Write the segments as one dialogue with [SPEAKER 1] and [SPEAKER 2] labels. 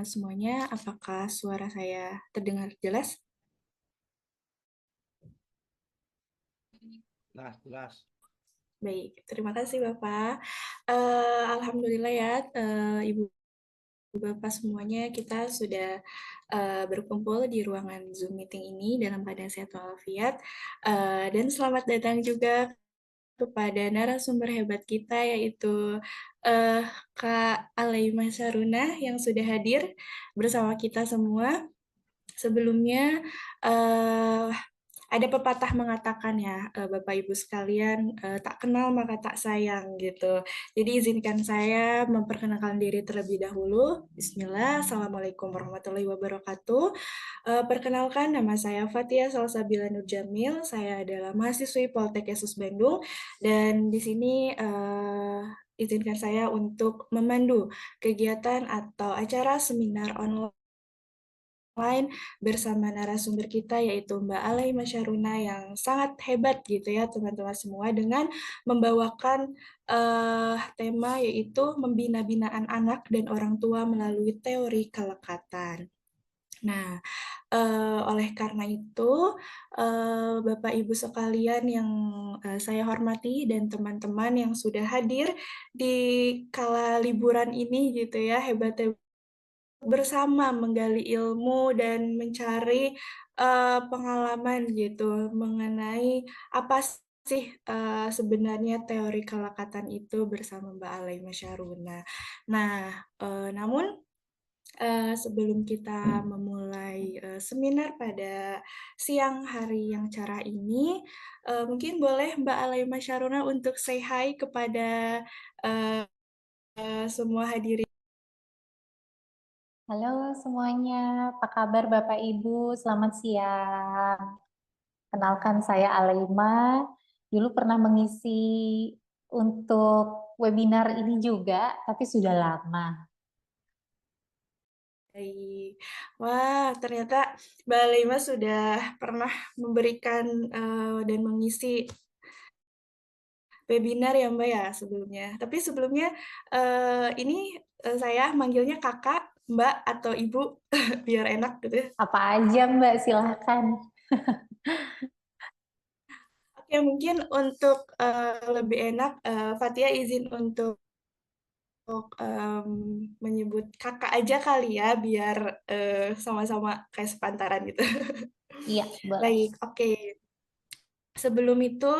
[SPEAKER 1] Semuanya, apakah suara saya terdengar jelas?
[SPEAKER 2] Jelas, jelas.
[SPEAKER 1] Baik, terima kasih Bapak. Alhamdulillah ya, Ibu Bapak semuanya kita sudah berkumpul di ruangan Zoom meeting ini dalam keadaan sehat walafiat. Dan selamat datang juga kepada narasumber hebat kita yaitu eh, Kak Alaima Saruna yang sudah hadir bersama kita semua. Sebelumnya, eh, ada pepatah mengatakan ya, Bapak Ibu sekalian, tak kenal maka tak sayang gitu. Jadi izinkan saya memperkenalkan diri terlebih dahulu. Bismillah, Assalamualaikum warahmatullahi wabarakatuh. Perkenalkan, nama saya Fatia Salsabila Nurjamil. Saya adalah mahasiswi Poltek Yesus Bandung. Dan di sini izinkan saya untuk memandu kegiatan atau acara seminar online lain bersama narasumber kita yaitu Mbak Alai Masyaruna yang sangat hebat gitu ya teman-teman semua dengan membawakan tema yaitu membina-binaan anak dan orang tua melalui teori kelekatan. Nah, oleh karena itu, Bapak Ibu sekalian yang saya hormati dan teman-teman yang sudah hadir di kala liburan ini gitu ya, hebat bersama menggali ilmu dan mencari pengalaman gitu mengenai apa sih sebenarnya teori kelekatan itu bersama Mbak Alai Masyaruna. Nah, namun sebelum kita memulai seminar pada siang hari yang cerah ini, mungkin boleh Mbak Alai Masyaruna untuk say hi kepada semua hadirin.
[SPEAKER 3] Halo semuanya, apa kabar Bapak Ibu? Selamat siang. Kenalkan saya Alaima, dulu pernah mengisi untuk webinar ini juga, tapi sudah lama.
[SPEAKER 1] Baik. Wah, ternyata Mbak Lima sudah pernah memberikan dan mengisi webinar ya Mbak ya sebelumnya. Tapi sebelumnya ini saya manggilnya kakak, Mbak atau Ibu biar enak gitu ya.
[SPEAKER 3] Apa aja Mbak, silahkan.
[SPEAKER 1] Oke, mungkin untuk lebih enak, Fatia izin untuk menyebut kakak aja kali ya, biar sama-sama kayak sepantaran gitu.
[SPEAKER 3] Iya, boleh.
[SPEAKER 1] Baik, oke. Sebelum itu,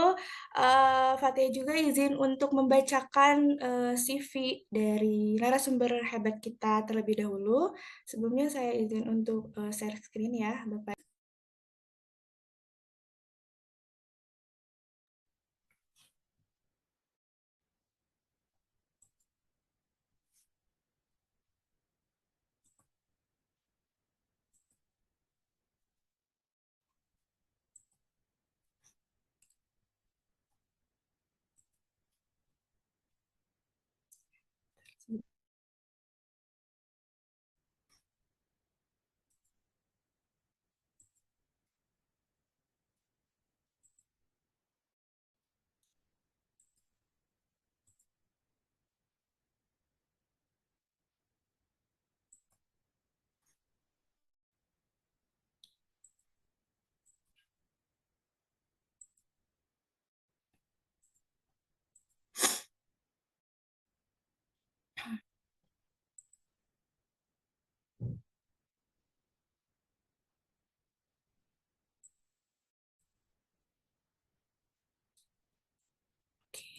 [SPEAKER 1] Fatia juga izin untuk membacakan CV dari narasumber hebat kita terlebih dahulu. Sebelumnya saya izin untuk share screen ya, Bapak.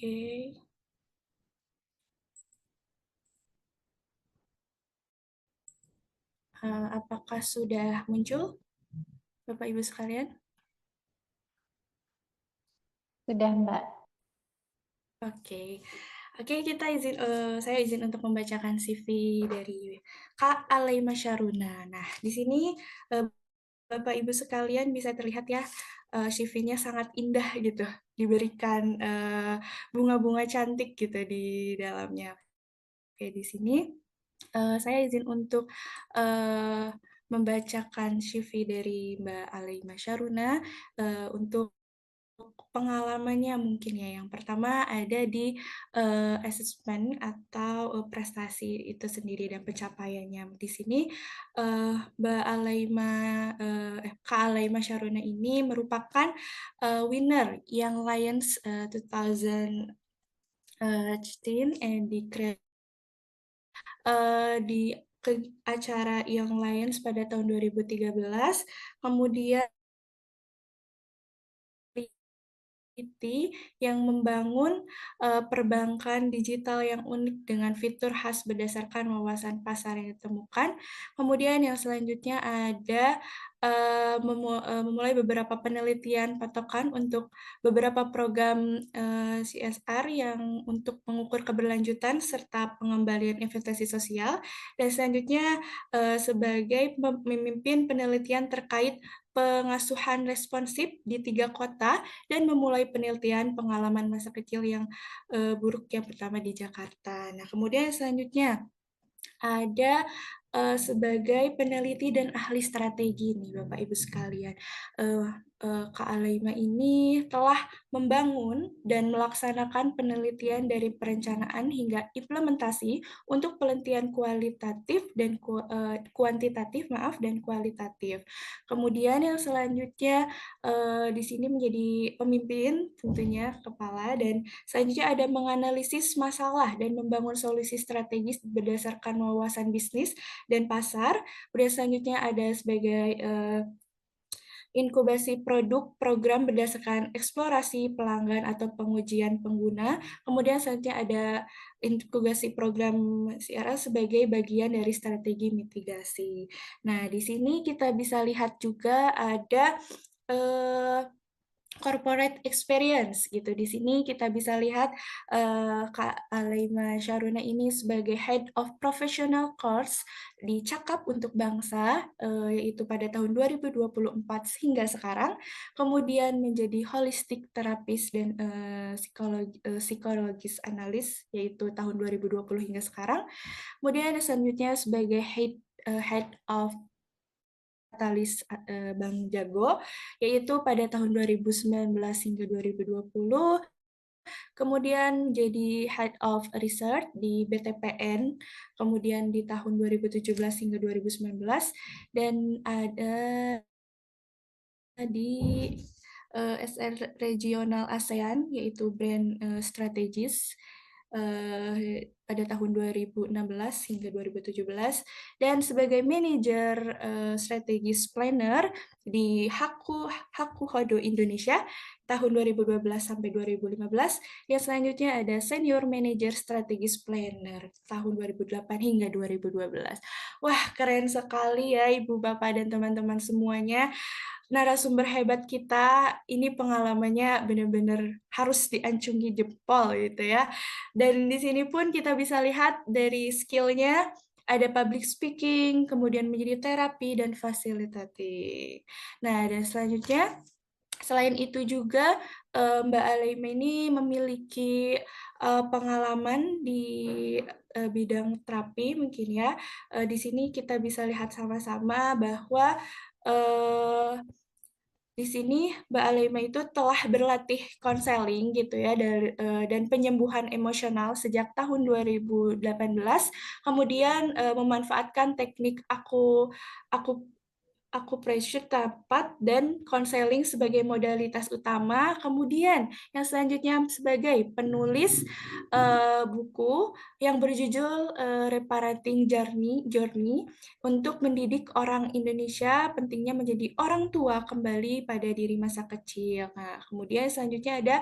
[SPEAKER 1] Oke. Apakah sudah muncul, Bapak Ibu sekalian?
[SPEAKER 3] Sudah Mbak.
[SPEAKER 1] Oke. Oke, saya izin untuk membacakan CV dari Kak Alai Masyaruna. Nah, di sini eh, Bapak Ibu sekalian bisa terlihat ya, CV-nya sangat indah gitu, diberikan bunga-bunga cantik gitu di dalamnya. Oke, di sini saya izin untuk eh, membacakan CV dari Mbak Alai Masyaruna untuk pengalamannya mungkin ya, yang pertama ada di, asesmen atau, prestasi itu sendiri dan pencapaiannya. Di sini, Mbak Alaima, Kak Alaima Syaruna ini merupakan, winner Young Lions, 2013 and di acara Young Lions pada tahun 2013, kemudian Iti yang membangun, perbankan digital yang unik dengan fitur khas berdasarkan wawasan pasar yang ditemukan. Kemudian yang selanjutnya ada, memulai beberapa penelitian patokan untuk beberapa program, CSR yang untuk mengukur keberlanjutan serta pengembalian investasi sosial. Dan selanjutnya, sebagai memimpin penelitian terkait pengasuhan responsif di 3 kota dan memulai penelitian pengalaman masa kecil yang, buruk yang pertama di Jakarta. Nah, kemudian selanjutnya ada, sebagai peneliti dan ahli strategi nih Bapak Ibu sekalian. Eee Kak Alaima ini telah membangun dan melaksanakan penelitian dari perencanaan hingga implementasi untuk penelitian kualitatif dan kuantitatif maaf, dan kualitatif. Kemudian yang selanjutnya, di sini menjadi pemimpin tentunya, kepala, dan selanjutnya ada menganalisis masalah dan membangun solusi strategis berdasarkan wawasan bisnis dan pasar. Kemudian selanjutnya ada sebagai inkubasi produk program berdasarkan eksplorasi pelanggan atau pengujian pengguna. Kemudian selanjutnya ada inkubasi program CRL sebagai bagian dari strategi mitigasi. Nah, di sini kita bisa lihat juga ada eh, corporate experience gitu. Di sini kita bisa lihat, Kak Alaima Syaruna ini sebagai Head of Professional Course di Cakap untuk Bangsa, yaitu pada tahun 2024 hingga sekarang. Kemudian menjadi holistic therapist dan, psikologis analis, yaitu tahun 2020 hingga sekarang. Kemudian selanjutnya sebagai Head of Katalis, Bank Jago, yaitu pada tahun 2019 hingga 2020, kemudian jadi Head of Research di BTPN, kemudian di tahun 2017 hingga 2019, dan ada di SR Regional ASEAN, yaitu Brand Strategis, pada tahun 2016 hingga 2017, dan sebagai manajer strategis planner di Haku Hodo Indonesia tahun 2012 sampai 2015. Yang selanjutnya ada senior manager strategis planner tahun 2008 hingga 2012. Wah, keren sekali ya Ibu Bapak dan teman-teman semuanya. Narasumber hebat kita ini pengalamannya benar-benar harus diacungi jempol gitu ya. Dan di sini pun kita bisa lihat dari skill-nya ada public speaking, kemudian menjadi terapi dan fasilitatif. Nah, dan selanjutnya selain itu juga Mbak Alaima ini memiliki pengalaman di bidang terapi mungkin ya. Di sini kita bisa lihat sama-sama bahwa eh, di sini Mbak Alema itu telah berlatih konseling gitu ya dan penyembuhan emosional sejak tahun 2018. Kemudian memanfaatkan teknik aku akupressure tepat dan konseling sebagai modalitas utama. Kemudian yang selanjutnya sebagai penulis buku yang berjudul Reparating Journey untuk mendidik orang Indonesia pentingnya menjadi orang tua kembali pada diri masa kecil. Nah, kemudian selanjutnya ada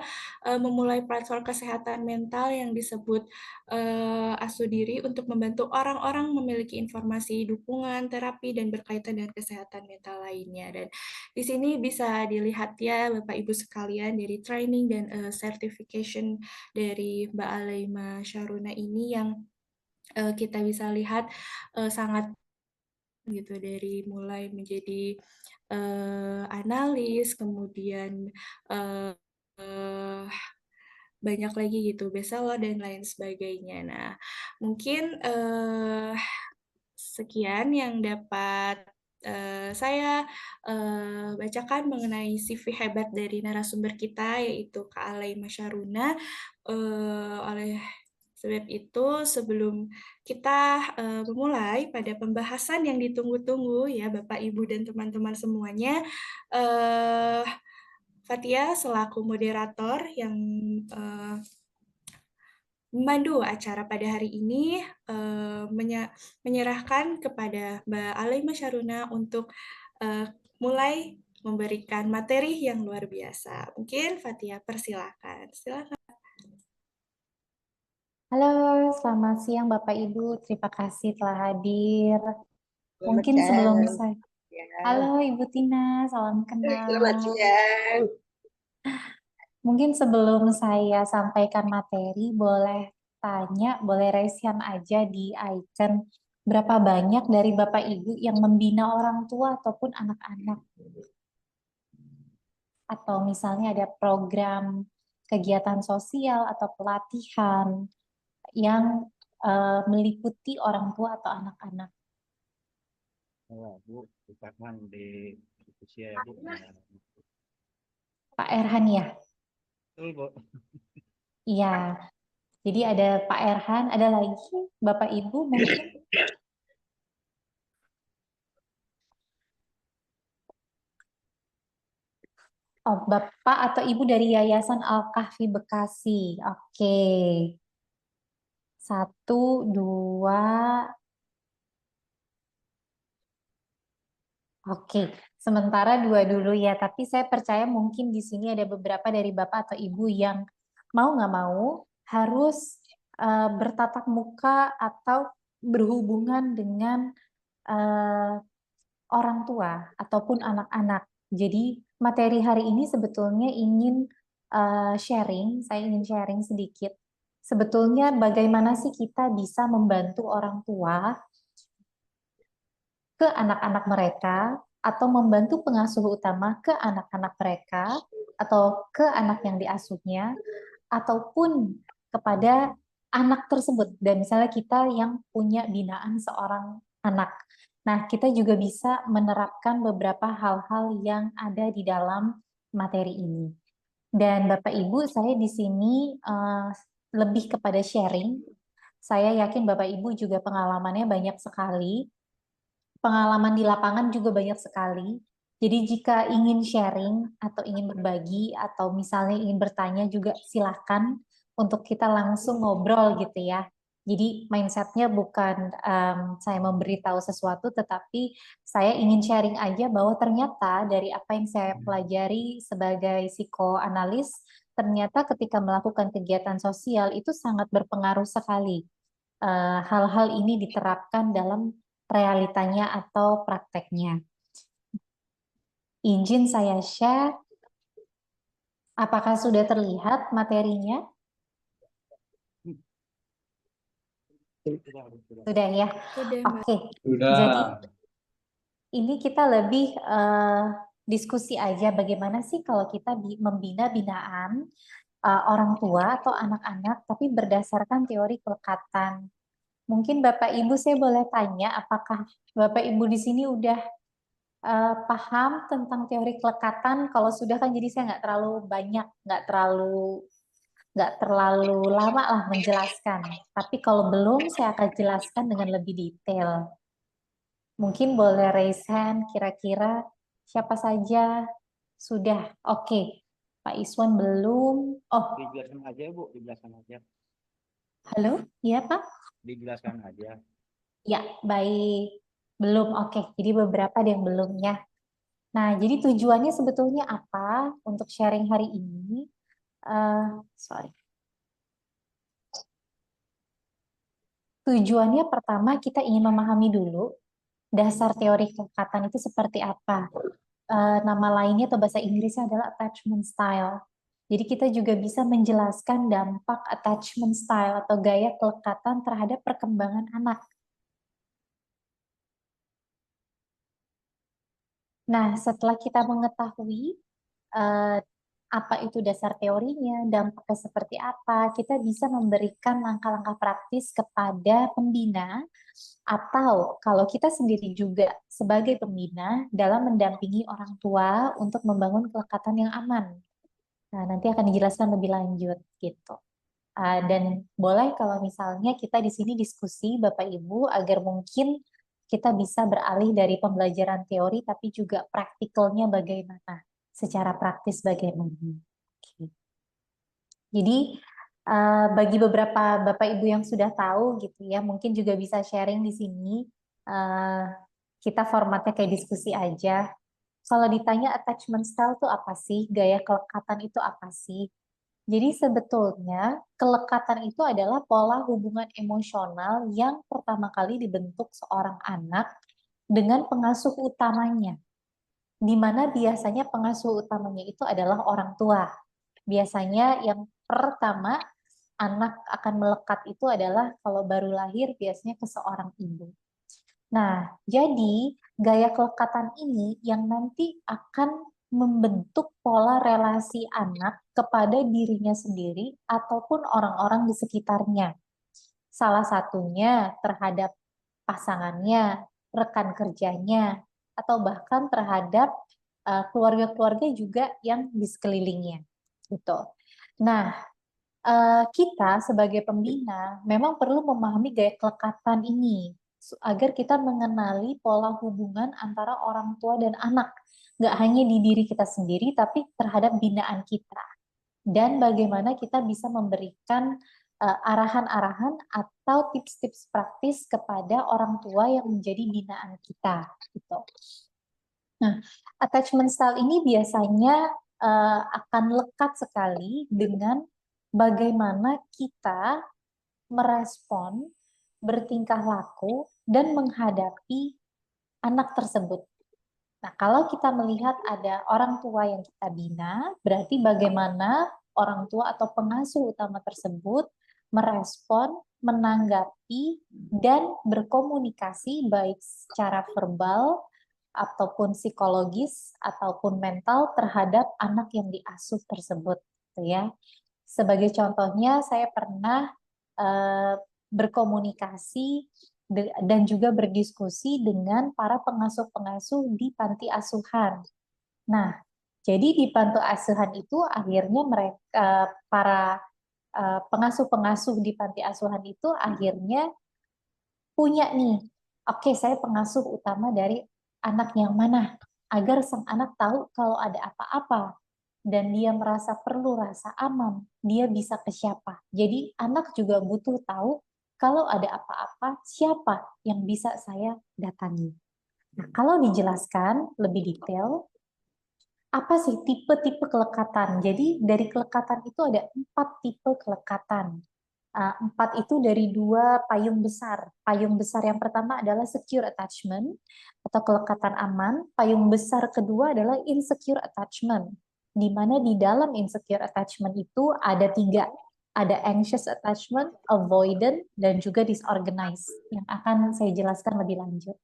[SPEAKER 1] memulai platform kesehatan mental yang disebut Asuh Diri untuk membantu orang-orang memiliki informasi dukungan terapi dan berkaitan dengan kesehatan mental lainnya. Dan di sini bisa dilihat ya Bapak Ibu sekalian dari training dan certification dari Mbak Alaima Syaruna ini yang kita bisa lihat sangat gitu dari mulai menjadi analis, kemudian eh, eh, banyak lagi gitu, bestseller dan lain sebagainya. Nah, mungkin sekian yang dapat Saya bacakan mengenai CV hebat dari narasumber kita, yaitu Kak Alai Masyaruna. Oleh sebab itu, sebelum kita memulai pada pembahasan yang ditunggu-tunggu ya Bapak, Ibu, dan teman-teman semuanya, eh, Fatia selaku moderator yang eh, memandu acara pada hari ini menyerahkan kepada Mbak Alai Masyaruna untuk mulai memberikan materi yang luar biasa. Mungkin Fatia persilakan. Silakan.
[SPEAKER 3] Halo, selamat siang Bapak Ibu. Terima kasih telah hadir.
[SPEAKER 2] Selamat
[SPEAKER 3] Mungkin sebelum
[SPEAKER 2] siang.
[SPEAKER 3] saya,
[SPEAKER 2] Ya.
[SPEAKER 3] halo Ibu Tina, salam
[SPEAKER 2] Selamat
[SPEAKER 3] kenal.
[SPEAKER 2] siang.
[SPEAKER 3] Mungkin sebelum saya sampaikan materi, boleh tanya, boleh raise hand aja di icon. Berapa banyak dari Bapak Ibu yang membina orang tua ataupun anak-anak? Atau misalnya ada program kegiatan sosial atau pelatihan yang meliputi orang tua atau anak-anak.
[SPEAKER 4] Oh, Bu, ucapan di usia ya, Bu.
[SPEAKER 3] Pak Erhan ya?
[SPEAKER 4] Betul, Bu.
[SPEAKER 3] Iya. Jadi ada Pak Erhan, ada lagi Bapak Ibu mungkin? Oh, Bapak atau Ibu dari Yayasan Al-Kahfi Bekasi. Oke. Satu, dua. Oke. Sementara dua dulu ya. Tapi saya percaya mungkin di sini ada beberapa dari Bapak atau Ibu yang mau nggak mau harus bertatap muka atau berhubungan dengan eh, orang tua ataupun anak-anak. Jadi materi hari ini sebetulnya ingin saya ingin sharing sedikit. Sebetulnya bagaimana sih kita bisa membantu orang tua ke anak-anak mereka atau membantu pengasuh utama ke anak-anak mereka atau ke anak yang diasuhnya ataupun kepada anak tersebut dan misalnya kita yang punya binaan seorang anak. Nah, kita juga bisa menerapkan beberapa hal-hal yang ada di dalam materi ini. Dan Bapak Ibu, saya di sini lebih kepada sharing. Saya yakin Bapak Ibu juga pengalamannya banyak sekali. Pengalaman di lapangan juga banyak sekali. Jadi jika ingin sharing atau ingin berbagi atau misalnya ingin bertanya juga silahkan untuk kita langsung ngobrol gitu ya. Jadi mindsetnya bukan saya memberitahu sesuatu, tetapi saya ingin sharing aja bahwa ternyata dari apa yang saya pelajari sebagai psikoanalis, ternyata ketika melakukan kegiatan sosial itu sangat berpengaruh sekali. Hal-hal ini diterapkan dalam realitanya atau prakteknya. Izin saya share, apakah sudah terlihat materinya? Sudah ya?
[SPEAKER 1] Sudah, Mbak.
[SPEAKER 3] Oke, jadi ini kita lebih diskusi aja bagaimana sih kalau kita membina binaan orang tua atau anak-anak, tapi berdasarkan teori kelekatan. Mungkin Bapak Ibu saya boleh tanya, apakah Bapak Ibu di sini udah paham tentang teori kelekatan? Kalau sudah kan jadi saya nggak terlalu banyak, nggak terlalu lama lah menjelaskan. Tapi kalau belum, saya akan jelaskan dengan lebih detail. Mungkin boleh raise hand, kira-kira siapa saja sudah. Oke, Pak Iswan belum. Oh,
[SPEAKER 4] Dijelaskan aja, Bu. Dijelaskan aja.
[SPEAKER 3] halo, iya Pak?
[SPEAKER 4] Dijelaskan aja.
[SPEAKER 3] Ya, baik. Belum, oke. Jadi beberapa ada yang belum ya. Nah, jadi tujuannya sebetulnya apa untuk sharing hari ini? Sorry. Tujuannya pertama kita ingin memahami dulu dasar teori kelekatan itu seperti apa. Nama lainnya atau bahasa Inggrisnya adalah attachment style. Jadi kita juga bisa menjelaskan dampak attachment style atau gaya kelekatan terhadap perkembangan anak. Nah, setelah kita mengetahui apa itu dasar teorinya, dampaknya seperti apa, kita bisa memberikan langkah-langkah praktis kepada pembina, atau kalau kita sendiri juga sebagai pembina dalam mendampingi orang tua untuk membangun kelekatan yang aman. Nah, nanti akan dijelaskan lebih lanjut gitu. Dan boleh kalau misalnya kita di sini diskusi Bapak Ibu agar mungkin kita bisa beralih dari pembelajaran teori tapi juga praktikalnya bagaimana, secara praktis bagaimana. Oke. Jadi bagi beberapa Bapak Ibu yang sudah tahu gitu ya, mungkin juga bisa sharing di sini. Kita formatnya kayak diskusi aja. Kalau ditanya attachment style itu apa sih? Gaya kelekatan itu apa sih? Jadi sebetulnya kelekatan itu adalah pola hubungan emosional yang pertama kali dibentuk seorang anak dengan pengasuh utamanya, di mana biasanya pengasuh utamanya itu adalah orang tua. Biasanya yang pertama anak akan melekat itu adalah kalau baru lahir biasanya ke seorang ibu. Nah, jadi gaya kelekatan ini yang nanti akan membentuk pola relasi anak kepada dirinya sendiri ataupun orang-orang di sekitarnya. Salah satunya terhadap pasangannya, rekan kerjanya, atau bahkan terhadap keluarga-keluarga juga yang di sekelilingnya. Gitu. Nah, kita sebagai pembina memang perlu memahami gaya kelekatan ini agar kita mengenali pola hubungan antara orang tua dan anak, nggak hanya di diri kita sendiri, tapi terhadap binaan kita. Dan bagaimana kita bisa memberikan arahan-arahan atau tips-tips praktis kepada orang tua yang menjadi binaan kita. Gitu. Nah, attachment style ini biasanya akan lekat sekali dengan bagaimana kita merespon, bertingkah laku, dan menghadapi anak tersebut. Nah, kalau kita melihat ada orang tua yang kita bina, berarti bagaimana orang tua atau pengasuh utama tersebut merespon, menanggapi, dan berkomunikasi baik secara verbal, ataupun psikologis, ataupun mental terhadap anak yang diasuh tersebut. Gitu ya. Sebagai contohnya, saya pernah berkomunikasi dan juga berdiskusi dengan para pengasuh-pengasuh di panti asuhan. Nah, jadi di panti asuhan itu akhirnya mereka para pengasuh-pengasuh di panti asuhan itu akhirnya punya nih, oke saya pengasuh utama dari anak yang mana, agar sang anak tahu kalau ada apa-apa dan dia merasa perlu rasa aman, dia bisa ke siapa. Jadi anak juga butuh tahu kalau ada apa-apa, siapa yang bisa saya datangi. Nah, kalau dijelaskan lebih detail, apa sih tipe-tipe kelekatan? Jadi dari kelekatan itu ada 4 tipe kelekatan. 4 itu dari 2 payung besar. Payung besar yang pertama adalah secure attachment atau kelekatan aman. Payung besar kedua adalah insecure attachment, di mana di dalam insecure attachment itu ada 3. Ada anxious attachment, avoidant, dan juga disorganized, yang akan saya jelaskan lebih lanjut.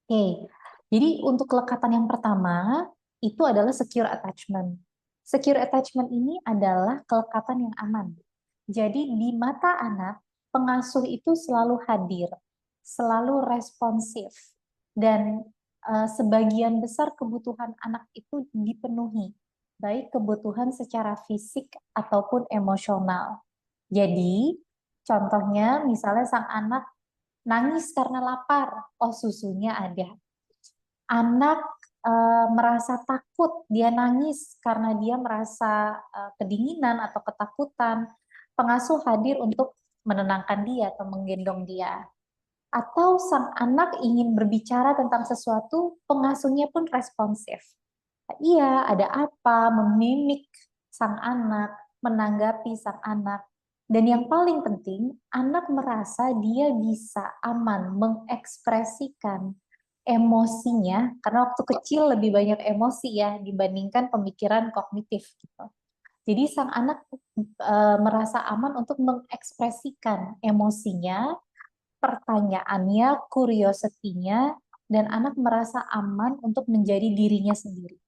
[SPEAKER 3] Oke, jadi untuk kelekatan yang pertama, itu adalah secure attachment. Secure attachment ini adalah kelekatan yang aman. Jadi di mata anak, pengasuh itu selalu hadir, selalu responsif, dan sebagian besar kebutuhan anak itu dipenuhi, baik kebutuhan secara fisik ataupun emosional. Jadi, contohnya misalnya sang anak nangis karena lapar, oh susunya ada. Anak merasa takut, dia nangis karena dia merasa kedinginan atau ketakutan, pengasuh hadir untuk menenangkan dia atau menggendong dia. Atau sang anak ingin berbicara tentang sesuatu, pengasuhnya pun responsif. Iya, ada apa, memimik sang anak, menanggapi sang anak. Dan yang paling penting, anak merasa dia bisa aman mengekspresikan emosinya, karena waktu kecil lebih banyak emosi ya dibandingkan pemikiran kognitif gitu. Jadi sang anak merasa aman untuk mengekspresikan emosinya, pertanyaannya, curiosity-nya, dan anak merasa aman untuk menjadi dirinya sendiri.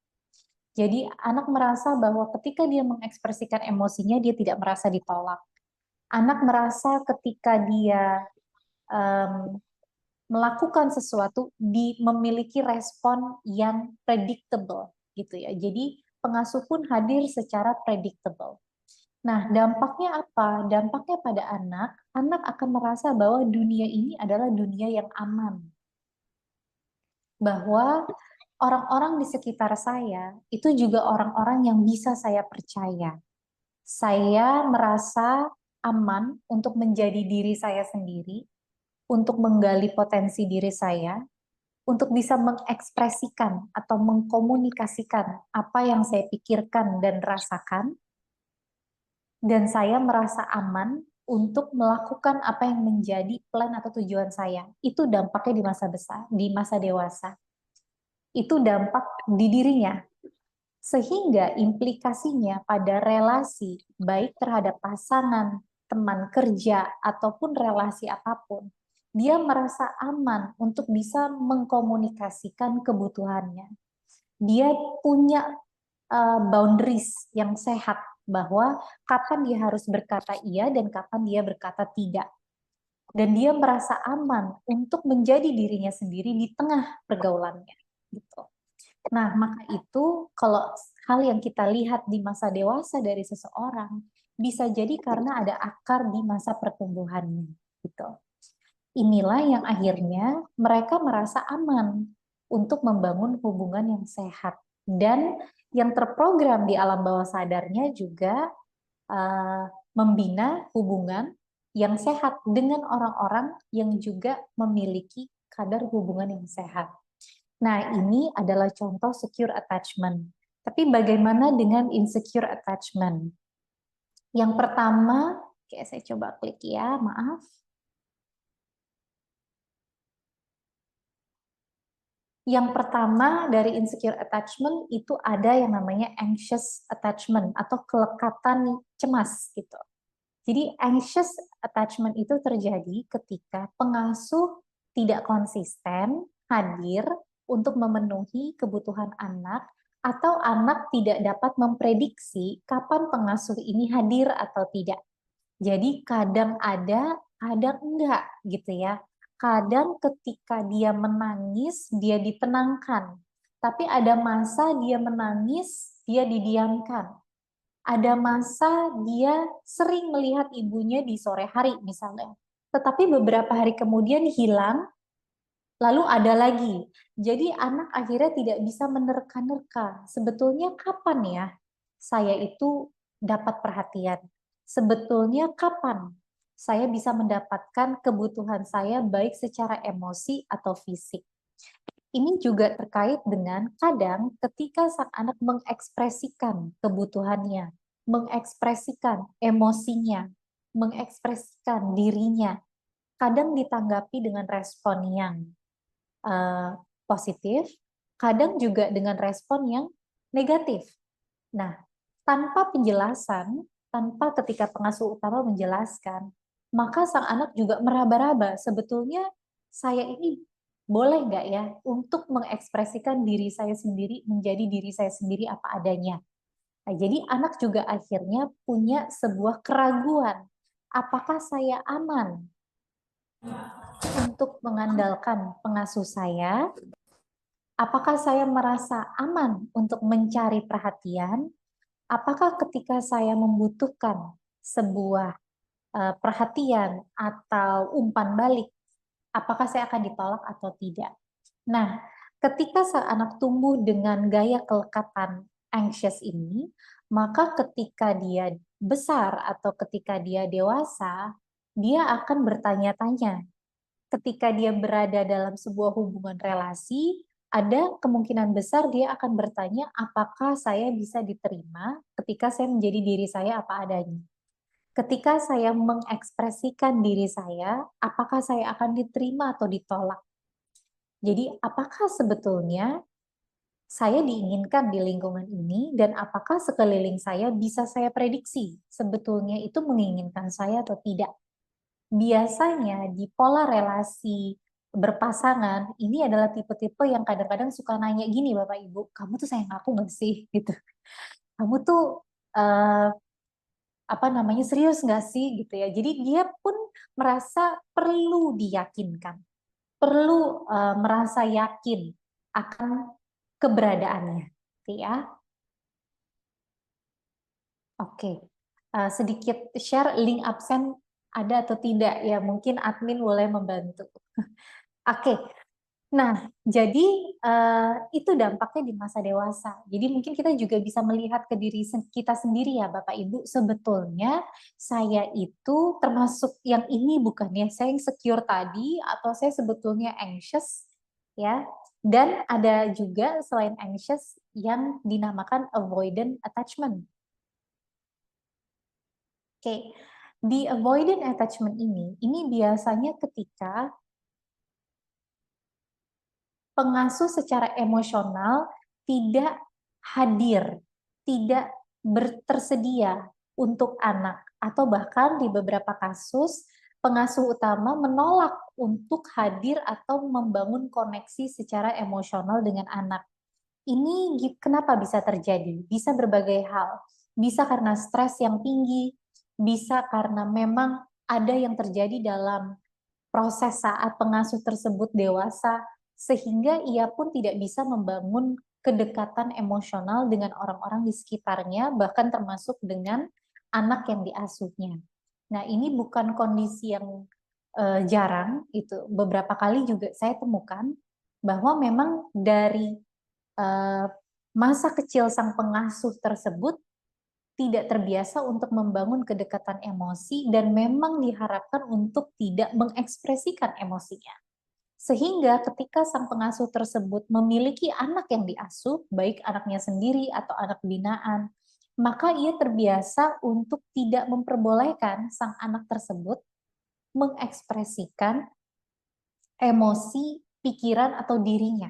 [SPEAKER 3] Jadi anak merasa bahwa ketika dia mengekspresikan emosinya, dia tidak merasa ditolak. Anak merasa ketika dia melakukan sesuatu, memiliki respon yang predictable, gitu ya. Jadi pengasuh pun hadir secara predictable. Nah, dampaknya apa? Dampaknya pada anak akan merasa bahwa dunia ini adalah dunia yang aman. Bahwa orang-orang di sekitar saya itu juga orang-orang yang bisa saya percaya. Saya merasa aman untuk menjadi diri saya sendiri, untuk menggali potensi diri saya, untuk bisa mengekspresikan atau mengkomunikasikan apa yang saya pikirkan dan rasakan, dan saya merasa aman untuk melakukan apa yang menjadi plan atau tujuan saya. Itu dampaknya di masa besar, di masa dewasa. Itu dampak di dirinya. Sehingga implikasinya pada relasi, baik terhadap pasangan, teman kerja, ataupun relasi apapun, dia merasa aman untuk bisa mengkomunikasikan kebutuhannya. Dia punya boundaries yang sehat, bahwa kapan dia harus berkata iya dan kapan dia berkata tidak. Dan dia merasa aman untuk menjadi dirinya sendiri di tengah pergaulannya. Gitu. Nah, maka itu kalau hal yang kita lihat di masa dewasa dari seseorang, bisa jadi karena ada akar di masa pertumbuhannya. Gitu. Inilah yang akhirnya mereka merasa aman untuk membangun hubungan yang sehat. Dan yang terprogram di alam bawah sadarnya juga membina hubungan yang sehat dengan orang-orang yang juga memiliki kadar hubungan yang sehat. Nah, ini adalah contoh secure attachment. Tapi bagaimana dengan insecure attachment? Yang pertama, oke, saya coba klik ya, maaf. Yang pertama dari insecure attachment itu ada yang namanya anxious attachment atau kelekatan cemas gitu. Jadi anxious attachment itu terjadi ketika pengasuh tidak konsisten hadir untuk memenuhi kebutuhan anak, atau anak tidak dapat memprediksi kapan pengasuh ini hadir atau tidak. Jadi kadang ada, kadang enggak gitu ya. Kadang ketika dia menangis, dia ditenangkan. Tapi ada masa dia menangis, dia didiamkan. Ada masa dia sering melihat ibunya di sore hari misalnya. Tetapi beberapa hari kemudian hilang, lalu ada lagi. Jadi anak akhirnya tidak bisa menerka-nerka. Sebetulnya kapan ya saya itu dapat perhatian? Sebetulnya kapan saya bisa mendapatkan kebutuhan saya baik secara emosi atau fisik? Ini juga terkait dengan kadang ketika sang anak mengekspresikan kebutuhannya, mengekspresikan emosinya, mengekspresikan dirinya, kadang ditanggapi dengan respon yang positif, kadang juga dengan respon yang negatif. Nah, tanpa penjelasan, tanpa ketika pengasuh utama menjelaskan, maka sang anak juga meraba-raba, sebetulnya saya ini boleh nggak ya untuk mengekspresikan diri saya sendiri, menjadi diri saya sendiri apa adanya. Nah, jadi anak juga akhirnya punya sebuah keraguan, apakah saya aman untuk mengandalkan pengasuh saya? Apakah saya merasa aman untuk mencari perhatian? Apakah ketika saya membutuhkan sebuah perhatian atau umpan balik, apakah saya akan ditolak atau tidak? Nah, ketika sang anak tumbuh dengan gaya kelekatan anxious ini, maka ketika dia besar atau ketika dia dewasa, dia akan bertanya-tanya. Ketika dia berada dalam sebuah hubungan relasi, ada kemungkinan besar dia akan bertanya, apakah saya bisa diterima ketika saya menjadi diri saya apa adanya. Ketika saya mengekspresikan diri saya, apakah saya akan diterima atau ditolak? Jadi, apakah sebetulnya saya diinginkan di lingkungan ini, dan apakah sekeliling saya bisa saya prediksi sebetulnya itu menginginkan saya atau tidak? Biasanya di pola relasi berpasangan, ini adalah tipe-tipe yang kadang-kadang suka nanya gini, Bapak Ibu, kamu tuh sayang aku nggak sih? Gitu. Kamu tuh apa namanya, serius nggak sih? Gitu ya. Jadi dia pun merasa perlu diyakinkan, perlu merasa yakin akan keberadaannya. Gitu ya. Oke, sedikit share link absen ada atau tidak ya, mungkin admin boleh membantu. Oke, nah jadi itu dampaknya di masa dewasa. Jadi mungkin kita juga bisa melihat ke diri kita sendiri ya Bapak Ibu, sebetulnya saya itu termasuk yang ini bukan ya, saya yang secure tadi atau saya sebetulnya anxious ya. Dan ada juga selain anxious yang dinamakan avoidant attachment. Oke, di avoidant attachment ini biasanya ketika pengasuh secara emosional tidak hadir, tidak bertersedia untuk anak, atau bahkan di beberapa kasus pengasuh utama menolak untuk hadir atau membangun koneksi secara emosional dengan anak. Ini kenapa bisa terjadi? Bisa berbagai hal. Bisa karena stres yang tinggi, bisa karena memang ada yang terjadi dalam proses saat pengasuh tersebut dewasa, sehingga ia pun tidak bisa membangun kedekatan emosional dengan orang-orang di sekitarnya, bahkan termasuk dengan anak yang diasuhnya. Nah, ini bukan kondisi yang jarang, itu beberapa kali juga saya temukan bahwa memang dari masa kecil sang pengasuh tersebut tidak terbiasa untuk membangun kedekatan emosi dan memang diharapkan untuk tidak mengekspresikan emosinya. Sehingga ketika sang pengasuh tersebut memiliki anak yang diasuh, baik anaknya sendiri atau anak binaan, maka ia terbiasa untuk tidak memperbolehkan sang anak tersebut mengekspresikan emosi, pikiran, atau dirinya.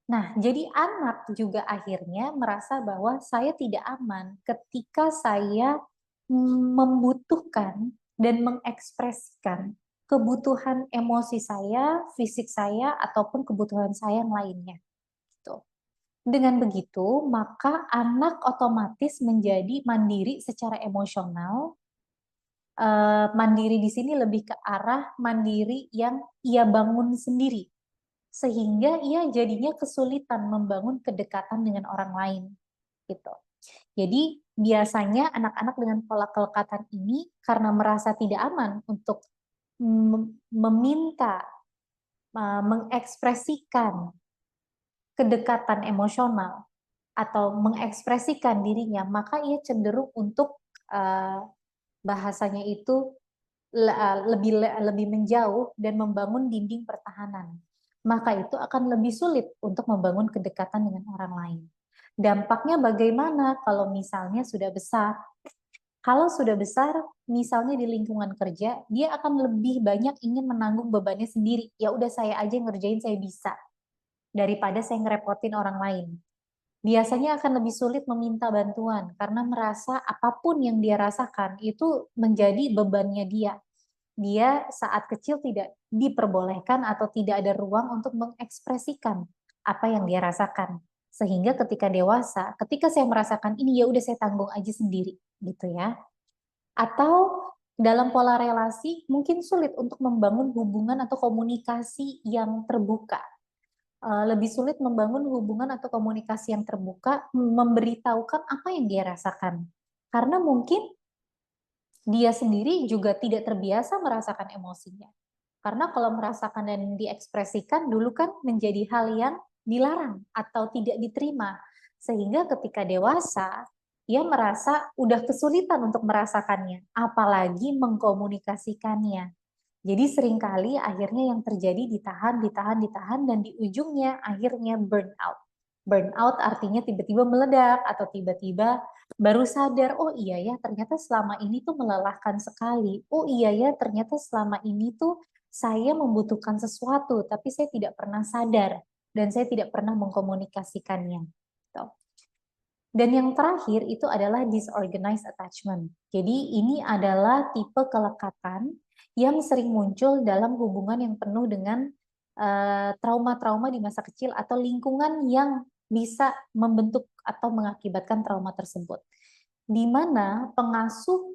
[SPEAKER 3] Nah, jadi anak juga akhirnya merasa bahwa saya tidak aman ketika saya membutuhkan dan mengekspresikan kebutuhan emosi saya, fisik saya, ataupun kebutuhan saya yang lainnya. Gitu. Dengan begitu, maka anak otomatis menjadi mandiri secara emosional. Mandiri di sini lebih ke arah mandiri yang ia bangun sendiri, sehingga ia jadinya kesulitan membangun kedekatan dengan orang lain gitu. Jadi biasanya anak-anak dengan pola kelekatan ini karena merasa tidak aman untuk meminta, mengekspresikan kedekatan emosional atau mengekspresikan dirinya, maka ia cenderung untuk bahasanya itu lebih menjauh dan membangun dinding pertahanan. Maka itu akan lebih sulit untuk membangun kedekatan dengan orang lain. Dampaknya bagaimana kalau misalnya sudah besar? Kalau sudah besar, misalnya di lingkungan kerja, dia akan lebih banyak ingin menanggung bebannya sendiri. Ya udah saya aja ngerjain, saya bisa. Daripada saya ngerepotin orang lain. Biasanya akan lebih sulit meminta bantuan karena merasa apapun yang dia rasakan itu menjadi bebannya dia. Dia saat kecil tidak diperbolehkan atau tidak ada ruang untuk mengekspresikan apa yang dia rasakan. Sehingga ketika dewasa, ketika saya merasakan ini ya udah saya tanggung aja sendiri gitu ya. Atau dalam pola relasi mungkin sulit untuk membangun hubungan atau komunikasi yang terbuka. Lebih sulit membangun hubungan atau komunikasi yang terbuka, memberitahukan apa yang dia rasakan. Karena mungkin dia sendiri juga tidak terbiasa merasakan emosinya. Karena kalau merasakan dan diekspresikan dulu kan menjadi hal yang dilarang atau tidak diterima. Sehingga ketika dewasa, ia merasa udah kesulitan untuk merasakannya, apalagi mengkomunikasikannya. Jadi seringkali akhirnya yang terjadi ditahan, dan di ujungnya akhirnya burnout. Burnout artinya tiba-tiba meledak atau tiba-tiba baru sadar, oh iya ya ternyata selama ini tuh melelahkan sekali. Oh iya ya ternyata selama ini tuh saya membutuhkan sesuatu tapi saya tidak pernah sadar dan saya tidak pernah mengkomunikasikannya. Gitu. Dan yang terakhir itu adalah disorganized attachment. Jadi ini adalah tipe kelekatan yang sering muncul dalam hubungan yang penuh dengan trauma-trauma di masa kecil atau lingkungan yang bisa membentuk atau mengakibatkan trauma tersebut. Di mana pengasuh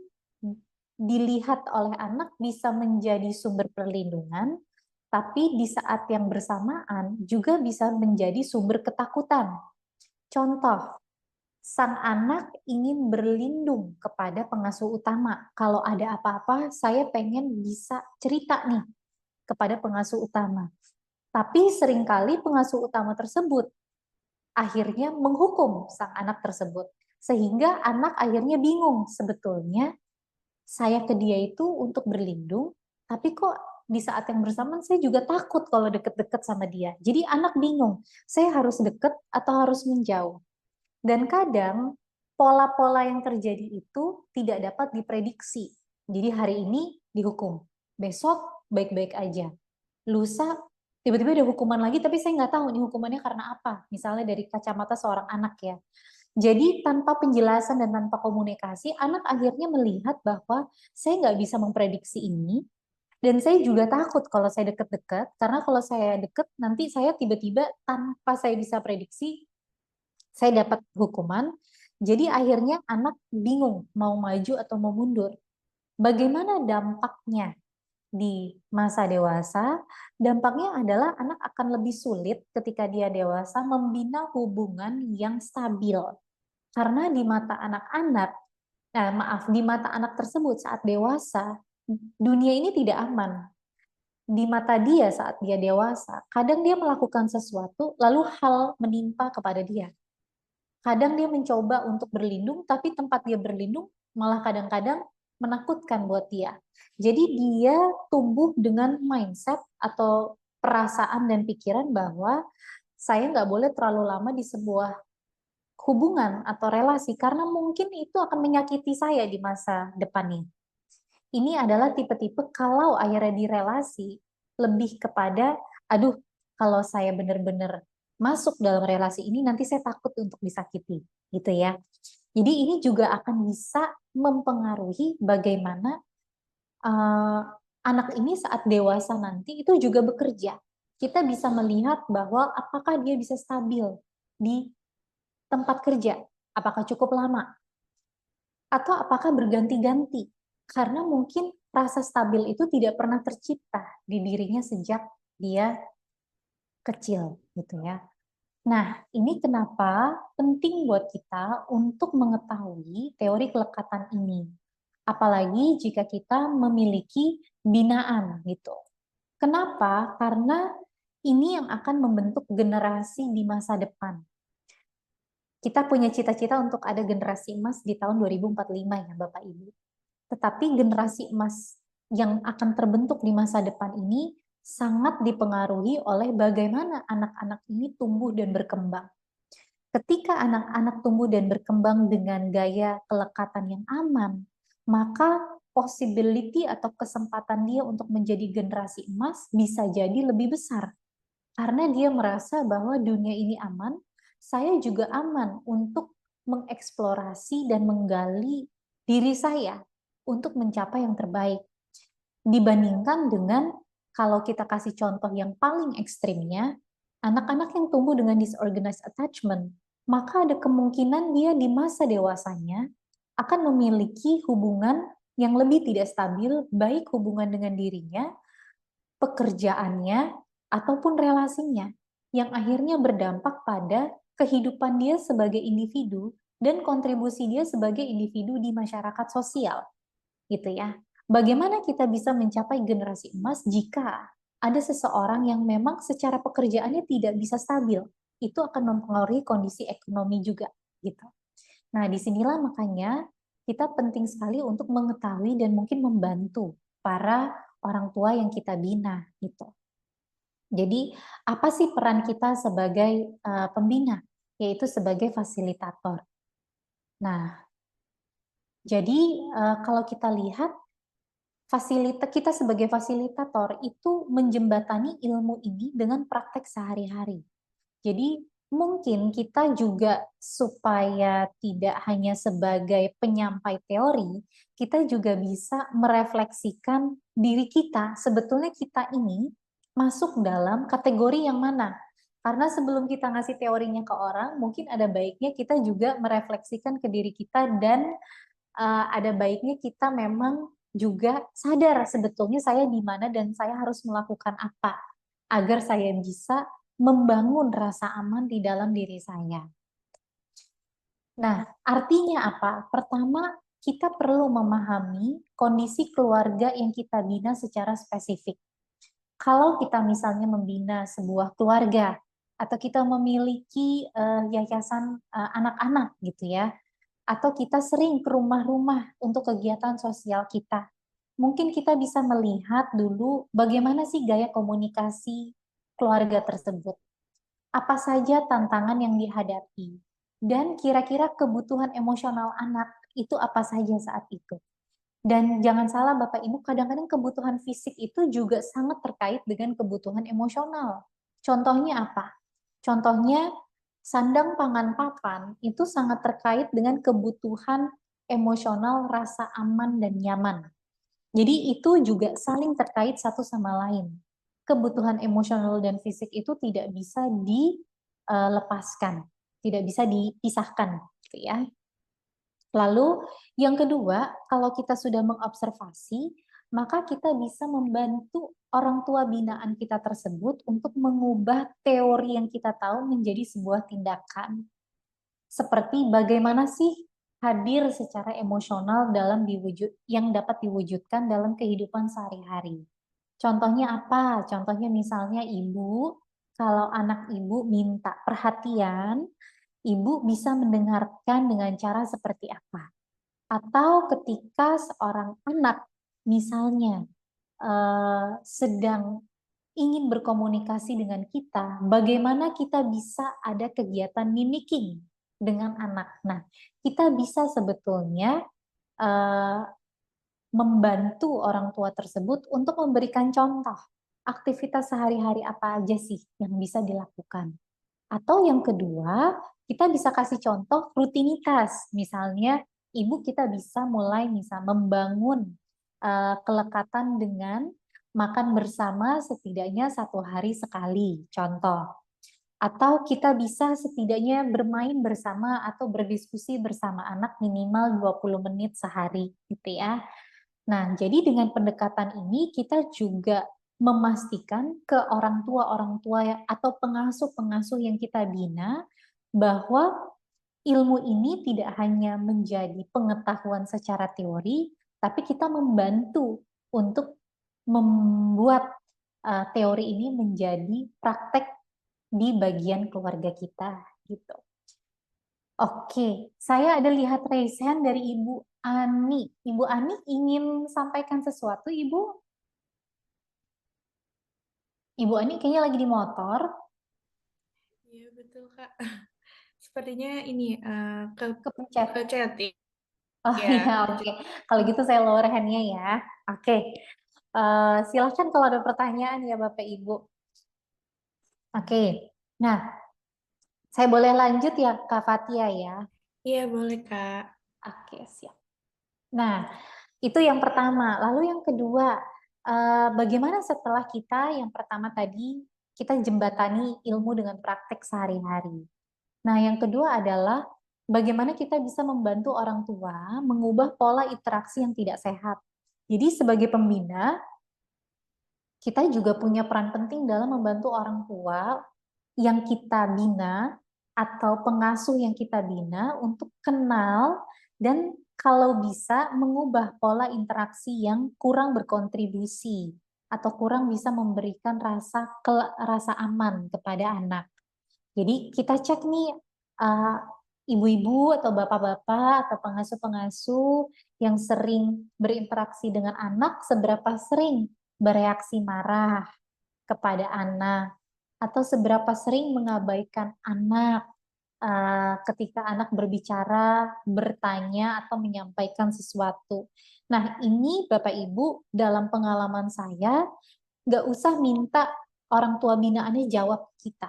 [SPEAKER 3] dilihat oleh anak bisa menjadi sumber perlindungan, tapi di saat yang bersamaan juga bisa menjadi sumber ketakutan. Contoh, sang anak ingin berlindung kepada pengasuh utama. Kalau ada apa-apa, saya pengen bisa cerita nih kepada pengasuh utama. Tapi seringkali pengasuh utama tersebut akhirnya menghukum sang anak tersebut. Sehingga anak akhirnya bingung, sebetulnya saya ke dia itu untuk berlindung, tapi kok di saat yang bersamaan saya juga takut kalau deket-deket sama dia. Jadi anak bingung, saya harus deket atau harus menjauh. Dan kadang pola-pola yang terjadi itu tidak dapat diprediksi. Jadi hari ini dihukum, besok baik-baik aja. Lusa tiba-tiba ada hukuman lagi, tapi saya nggak tahu nih hukumannya karena apa. Misalnya dari kacamata seorang anak ya. Jadi tanpa penjelasan dan tanpa komunikasi, anak akhirnya melihat bahwa saya nggak bisa memprediksi ini, dan saya juga takut kalau saya deket-deket, karena kalau saya deket, nanti saya tiba-tiba tanpa saya bisa prediksi, saya dapat hukuman. Jadi akhirnya anak bingung mau maju atau mau mundur. Bagaimana dampaknya di masa dewasa? Dampaknya adalah anak akan lebih sulit ketika dia dewasa membina hubungan yang stabil. Karena di mata anak-anak, di mata anak tersebut saat dewasa, dunia ini tidak aman. Di mata dia saat dia dewasa, kadang dia melakukan sesuatu, lalu hal menimpa kepada dia. Kadang dia mencoba untuk berlindung, tapi tempat dia berlindung malah kadang-kadang menakutkan buat dia. Jadi dia tumbuh dengan mindset atau perasaan dan pikiran bahwa saya nggak boleh terlalu lama di sebuah hubungan atau relasi karena mungkin itu akan menyakiti saya di masa depannya. Ini adalah tipe-tipe kalau akhirnya di relasi lebih kepada, aduh, kalau saya benar-benar masuk dalam relasi ini nanti saya takut untuk disakiti, gitu ya. Jadi ini juga akan bisa mempengaruhi bagaimana anak ini saat dewasa nanti itu juga bekerja. Kita bisa melihat bahwa apakah dia bisa stabil di tempat kerja, apakah cukup lama, atau apakah berganti-ganti, karena mungkin rasa stabil itu tidak pernah tercipta di dirinya sejak dia kecil, gitu ya. Nah, ini kenapa penting buat kita untuk mengetahui teori kelekatan ini. Apalagi jika kita memiliki binaan gitu. Kenapa? Karena ini yang akan membentuk generasi di masa depan. Kita punya cita-cita untuk ada generasi emas di tahun 2045 ya Bapak Ibu. Tetapi generasi emas yang akan terbentuk di masa depan ini sangat dipengaruhi oleh bagaimana anak-anak ini tumbuh dan berkembang. Ketika anak-anak tumbuh dan berkembang dengan gaya kelekatan yang aman, maka possibility atau kesempatan dia untuk menjadi generasi emas bisa jadi lebih besar. Karena dia merasa bahwa dunia ini aman, saya juga aman untuk mengeksplorasi dan menggali diri saya untuk mencapai yang terbaik. Dibandingkan dengan kalau kita kasih contoh yang paling ekstrimnya, anak-anak yang tumbuh dengan disorganized attachment, maka ada kemungkinan dia di masa dewasanya akan memiliki hubungan yang lebih tidak stabil, baik hubungan dengan dirinya, pekerjaannya, ataupun relasinya, yang akhirnya berdampak pada kehidupan dia sebagai individu dan kontribusi dia sebagai individu di masyarakat sosial, gitu ya. Bagaimana kita bisa mencapai generasi emas jika ada seseorang yang memang secara pekerjaannya tidak bisa stabil? Itu akan mempengaruhi kondisi ekonomi juga, gitu. Nah, disinilah makanya kita penting sekali untuk mengetahui dan mungkin membantu para orang tua yang kita bina, gitu. Jadi, apa sih peran kita sebagai pembina? Yaitu sebagai fasilitator. Nah, jadi kalau kita lihat kita sebagai fasilitator itu menjembatani ilmu ini dengan praktek sehari-hari. Jadi mungkin kita juga supaya tidak hanya sebagai penyampai teori, kita juga bisa merefleksikan diri kita. Sebetulnya kita ini masuk dalam kategori yang mana. Karena sebelum kita ngasih teorinya ke orang, mungkin ada baiknya kita juga merefleksikan ke diri kita dan ada baiknya kita memang juga sadar sebetulnya saya di mana dan saya harus melakukan apa agar saya bisa membangun rasa aman di dalam diri saya. Nah, artinya apa? Pertama, kita perlu memahami kondisi keluarga yang kita bina secara spesifik. Kalau kita misalnya membina sebuah keluarga atau kita memiliki yayasan anak-anak gitu ya, atau kita sering ke rumah-rumah untuk kegiatan sosial kita, mungkin kita bisa melihat dulu bagaimana sih gaya komunikasi keluarga tersebut. Apa saja tantangan yang dihadapi, dan kira-kira kebutuhan emosional anak itu apa saja saat itu. Dan jangan salah Bapak Ibu, kadang-kadang kebutuhan fisik itu juga sangat terkait dengan kebutuhan emosional. Contohnya apa? Contohnya sandang pangan papan itu sangat terkait dengan kebutuhan emosional, rasa aman dan nyaman. Jadi itu juga saling terkait satu sama lain. Kebutuhan emosional dan fisik itu tidak bisa dilepaskan, tidak bisa dipisahkan, gitu ya. Lalu yang kedua, kalau kita sudah mengobservasi, maka kita bisa membantu orang tua binaan kita tersebut untuk mengubah teori yang kita tahu menjadi sebuah tindakan. Seperti bagaimana sih hadir secara emosional dalam yang dapat diwujudkan dalam kehidupan sehari-hari. Contohnya apa? Contohnya misalnya ibu, kalau anak ibu minta perhatian, ibu bisa mendengarkan dengan cara seperti apa? Atau ketika seorang anak misalnya sedang ingin berkomunikasi dengan kita, bagaimana kita bisa ada kegiatan mimicking dengan anak. Nah, kita bisa sebetulnya eh, membantu orang tua tersebut untuk memberikan contoh aktivitas sehari-hari apa aja sih yang bisa dilakukan. Atau yang kedua, kita bisa kasih contoh rutinitas. Misalnya, ibu kita bisa mulai membangun kelekatan dengan makan bersama setidaknya 1 hari sekali, contoh. Atau kita bisa setidaknya bermain bersama atau berdiskusi bersama anak minimal 20 menit sehari, gitu ya. Nah, jadi dengan pendekatan ini kita juga memastikan ke orang tua atau pengasuh-pengasuh yang kita bina bahwa ilmu ini tidak hanya menjadi pengetahuan secara teori, tapi kita membantu untuk membuat teori ini menjadi praktek di bagian keluarga kita gitu. Oke, saya ada lihat raise hand dari Ibu Ani. Ibu Ani ingin sampaikan sesuatu, Ibu? Ibu Ani kayaknya lagi di motor.
[SPEAKER 1] Iya, betul, Kak. Sepertinya ini
[SPEAKER 3] Kepencet.
[SPEAKER 1] chatting.
[SPEAKER 3] Oh iya,
[SPEAKER 1] Ya,
[SPEAKER 3] oke. Kalau gitu saya lower hand-nya ya. Oke. Silahkan kalau ada pertanyaan ya Bapak Ibu. Oke. Nah, saya boleh lanjut ya Kak Fatia ya?
[SPEAKER 1] iya boleh, Kak.
[SPEAKER 3] Oke, siap. Nah, itu yang pertama. Lalu yang kedua, bagaimana setelah kita yang pertama tadi kita jembatani ilmu dengan praktek sehari-hari. Nah, yang kedua adalah bagaimana kita bisa membantu orang tua mengubah pola interaksi yang tidak sehat. Jadi sebagai pembina, kita juga punya peran penting dalam membantu orang tua yang kita bina atau pengasuh yang kita bina untuk kenal dan kalau bisa mengubah pola interaksi yang kurang berkontribusi atau kurang bisa memberikan rasa aman kepada anak. Jadi kita cek nih ibu-ibu atau bapak-bapak atau pengasuh-pengasuh yang sering berinteraksi dengan anak, seberapa sering bereaksi marah kepada anak, atau seberapa sering mengabaikan anak ketika anak berbicara, bertanya, atau menyampaikan sesuatu. Nah, ini Bapak Ibu, dalam pengalaman saya, nggak usah minta orang tua binaannya jawab kita.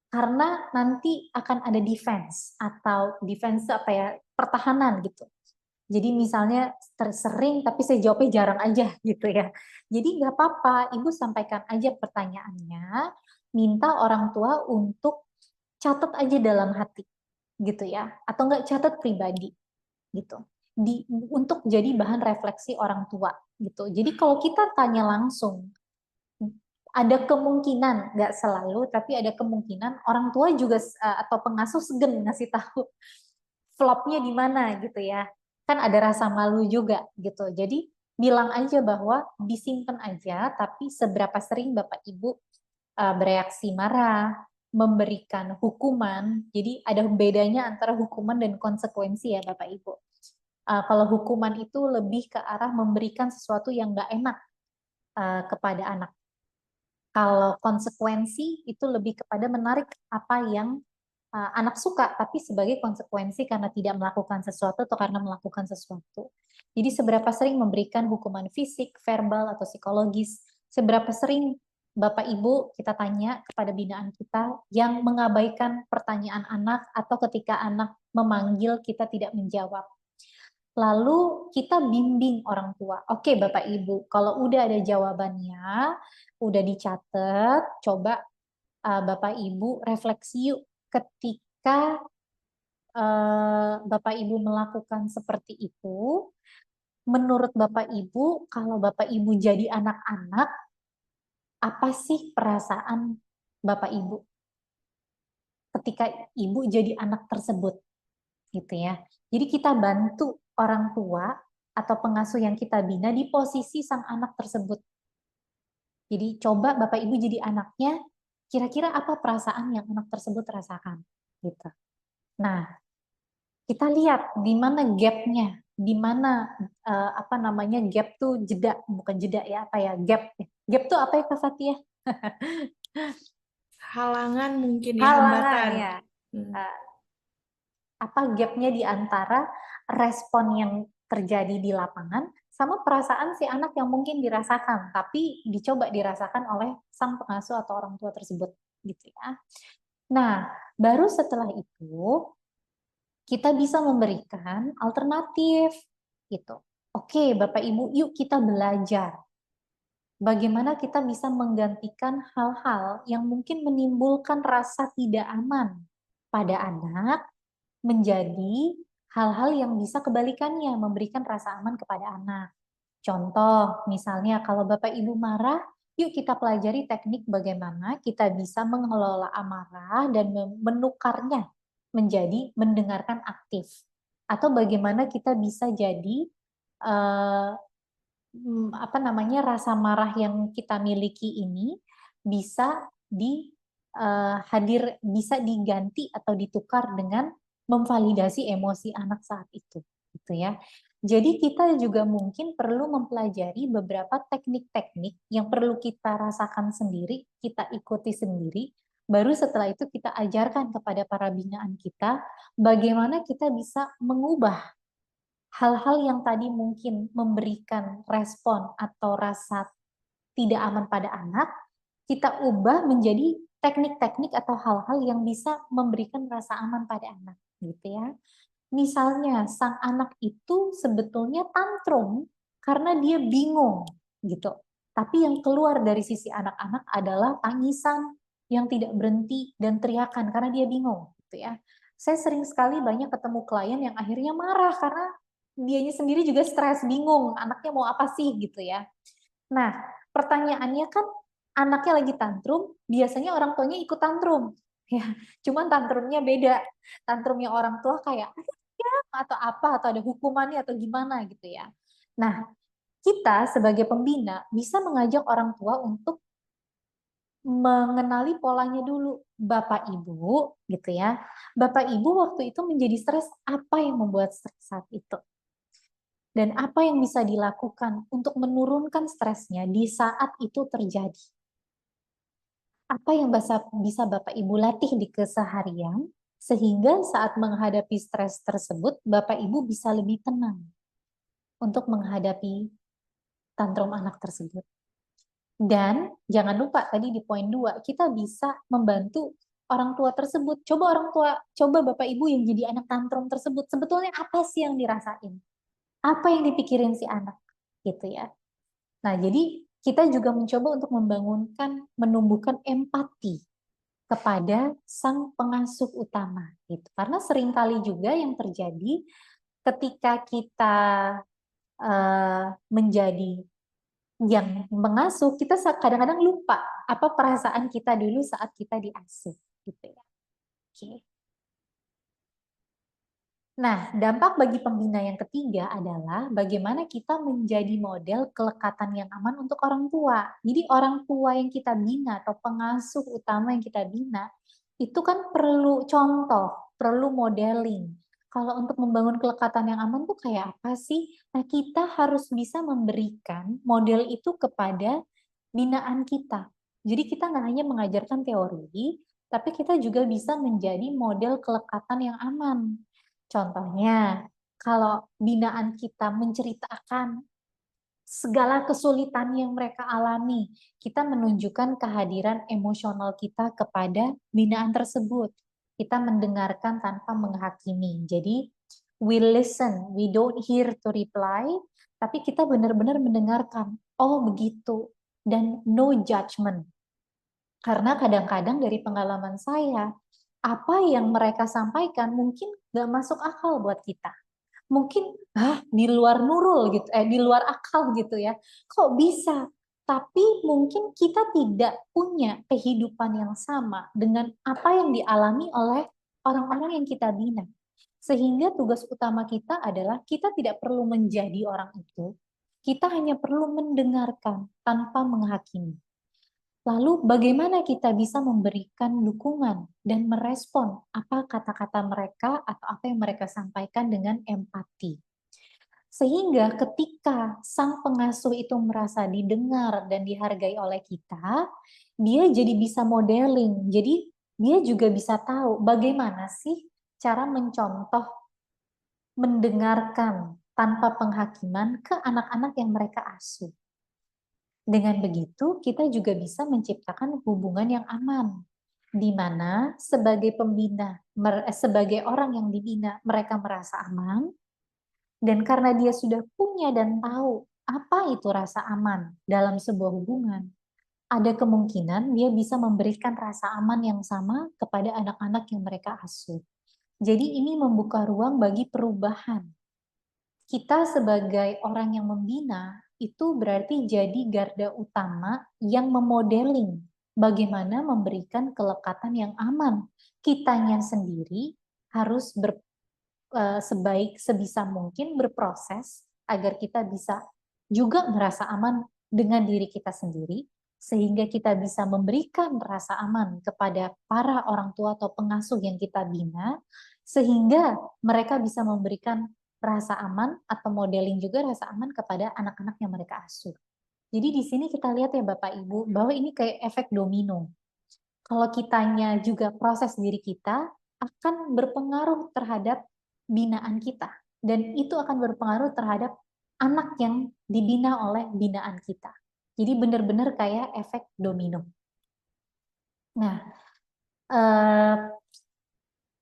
[SPEAKER 3] Karena nanti akan ada defense, atau defense apa ya, pertahanan gitu. Jadi misalnya sering tapi saya jawabnya jarang aja gitu ya. Jadi nggak apa-apa, Ibu sampaikan aja pertanyaannya, minta orang tua untuk catat aja dalam hati gitu ya, atau nggak catat pribadi gitu. Untuk jadi bahan refleksi orang tua gitu. Jadi kalau kita tanya langsung, ada kemungkinan, nggak selalu, tapi ada kemungkinan orang tua juga atau pengasuh segan ngasih tahu flopnya di mana gitu ya. Kan ada rasa malu juga gitu. Jadi bilang aja bahwa disimpan aja, tapi seberapa sering Bapak Ibu bereaksi marah, memberikan hukuman. Jadi ada bedanya antara hukuman dan konsekuensi ya Bapak Ibu. Kalau hukuman itu lebih ke arah memberikan sesuatu yang nggak enak kepada anak. Kalau konsekuensi itu lebih kepada menarik apa yang anak suka, tapi sebagai konsekuensi karena tidak melakukan sesuatu atau karena melakukan sesuatu. Jadi seberapa sering memberikan hukuman fisik, verbal, atau psikologis, seberapa sering Bapak Ibu kita tanya kepada binaan kita yang mengabaikan pertanyaan anak atau ketika anak memanggil kita tidak menjawab. Lalu kita bimbing orang tua. Oke, Bapak Ibu, kalau udah ada jawabannya, udah dicatat, coba Bapak Ibu refleksi yuk ketika Bapak Ibu melakukan seperti itu. Menurut Bapak Ibu, kalau Bapak Ibu jadi anak-anak, apa sih perasaan Bapak Ibu ketika Ibu jadi anak tersebut? Gitu ya. Jadi kita bantu orang tua atau pengasuh yang kita bina di posisi sang anak tersebut. Jadi coba Bapak Ibu jadi anaknya, kira-kira apa perasaan yang anak tersebut rasakan, gitu. Nah, kita lihat di mana gap-nya, di mana apa namanya gap tuh jeda, bukan jeda ya, apa ya gap. Gap tuh apa ya Kak Fatia?
[SPEAKER 1] Halangan mungkin ya,
[SPEAKER 3] Halangan
[SPEAKER 1] hambatan.
[SPEAKER 3] ya. Apa gapnya di antara respon yang terjadi di lapangan sama perasaan si anak yang mungkin dirasakan, tapi dicoba dirasakan oleh sang pengasuh atau orang tua tersebut, gitu ya. Nah, baru setelah itu kita bisa memberikan alternatif, gitu. Oke, Bapak Ibu, yuk kita belajar. Bagaimana kita bisa menggantikan hal-hal yang mungkin menimbulkan rasa tidak aman pada anak menjadi hal-hal yang bisa kebalikannya, memberikan rasa aman kepada anak. Contoh, misalnya kalau Bapak Ibu marah, yuk kita pelajari teknik bagaimana kita bisa mengelola amarah dan menukarnya menjadi mendengarkan aktif. Atau bagaimana kita bisa jadi apa namanya rasa marah yang kita miliki ini bisa bisa diganti atau ditukar dengan memvalidasi emosi anak saat itu, gitu ya. Jadi kita juga mungkin perlu mempelajari beberapa teknik-teknik yang perlu kita rasakan sendiri, kita ikuti sendiri, baru setelah itu kita ajarkan kepada para binaan kita bagaimana kita bisa mengubah hal-hal yang tadi mungkin memberikan respon atau rasa tidak aman pada anak, kita ubah menjadi teknik-teknik atau hal-hal yang bisa memberikan rasa aman pada anak, gitu ya. Misalnya sang anak itu sebetulnya tantrum karena dia bingung, gitu. Tapi yang keluar dari sisi anak-anak adalah tangisan yang tidak berhenti dan teriakan karena dia bingung, gitu ya. Saya sering sekali banyak ketemu klien yang akhirnya marah karena dianya sendiri juga stres, bingung, anaknya mau apa sih gitu ya. Nah, pertanyaannya kan anaknya lagi tantrum, biasanya orang tuanya ikut tantrum. Ya, cuman tantrumnya beda. Tantrumnya orang tua kayak ya atau apa atau ada hukumannya atau gimana gitu ya. Nah, kita sebagai pembina bisa mengajak orang tua untuk mengenali polanya dulu. Bapak Ibu gitu ya. Bapak Ibu waktu itu menjadi stres, apa yang membuat stres saat itu? Dan apa yang bisa dilakukan untuk menurunkan stresnya di saat itu terjadi? Apa yang bisa Bapak Ibu latih di keseharian, sehingga saat menghadapi stres tersebut, Bapak Ibu bisa lebih tenang untuk menghadapi tantrum anak tersebut. Dan jangan lupa tadi di poin 2, kita bisa membantu orang tua tersebut. Coba Bapak Ibu yang jadi anak tantrum tersebut, sebetulnya apa sih yang dirasain? apa yang dipikirin si anak gitu ya. Nah, jadi kita juga mencoba untuk menumbuhkan empati kepada sang pengasuh utama gitu. Karena seringkali juga yang terjadi ketika kita menjadi yang mengasuh, kita kadang-kadang lupa apa perasaan kita dulu saat kita diasuh gitu ya. Oke. Nah, dampak bagi pembina yang ketiga adalah bagaimana kita menjadi model kelekatan yang aman untuk orang tua. Jadi orang tua yang kita bina atau pengasuh utama yang kita bina itu kan perlu contoh, perlu modeling. Kalau untuk membangun kelekatan yang aman tuh kayak apa sih? Nah, kita harus bisa memberikan model itu kepada binaan kita. Jadi kita nggak hanya mengajarkan teori, tapi kita juga bisa menjadi model kelekatan yang aman. Contohnya, kalau binaan kita menceritakan segala kesulitan yang mereka alami, kita menunjukkan kehadiran emosional kita kepada binaan tersebut. Kita mendengarkan tanpa menghakimi. Jadi, we listen, we don't hear to reply, tapi kita benar-benar mendengarkan. Oh, begitu. Dan no judgment. Karena kadang-kadang dari pengalaman saya, apa yang mereka sampaikan mungkin nggak masuk akal buat kita. Mungkin di luar nurul gitu, di luar akal gitu ya. Kok bisa? Tapi mungkin kita tidak punya kehidupan yang sama dengan apa yang dialami oleh orang-orang yang kita bina. Sehingga tugas utama kita adalah kita tidak perlu menjadi orang itu, kita hanya perlu mendengarkan tanpa menghakimi. Lalu bagaimana kita bisa memberikan dukungan dan merespon apa kata-kata mereka atau apa yang mereka sampaikan dengan empati. Sehingga ketika sang pengasuh itu merasa didengar dan dihargai oleh kita, dia jadi bisa modeling. Jadi dia juga bisa tahu bagaimana sih cara mencontoh, mendengarkan tanpa penghakiman ke anak-anak yang mereka asuh. Dengan begitu, kita juga bisa menciptakan hubungan yang aman, di mana sebagai pembina, sebagai orang yang dibina, mereka merasa aman, dan karena dia sudah punya dan tahu apa itu rasa aman dalam sebuah hubungan, ada kemungkinan dia bisa memberikan rasa aman yang sama kepada anak-anak yang mereka asuh. Jadi ini membuka ruang bagi perubahan. Kita sebagai orang yang membina itu berarti jadi garda utama yang memodeling bagaimana memberikan kelekatan yang aman. Kitanya sendiri harus sebisa mungkin berproses agar kita bisa juga merasa aman dengan diri kita sendiri, sehingga kita bisa memberikan rasa aman kepada para orang tua atau pengasuh yang kita bina, sehingga mereka bisa memberikan rasa aman atau modeling juga rasa aman kepada anak-anak yang mereka asuh. Jadi di sini kita lihat ya Bapak Ibu, bahwa ini kayak efek domino. Kalau kitanya juga proses diri kita, akan berpengaruh terhadap binaan kita. Dan itu akan berpengaruh terhadap anak yang dibina oleh binaan kita. Jadi benar-benar kayak efek domino. Nah, eh,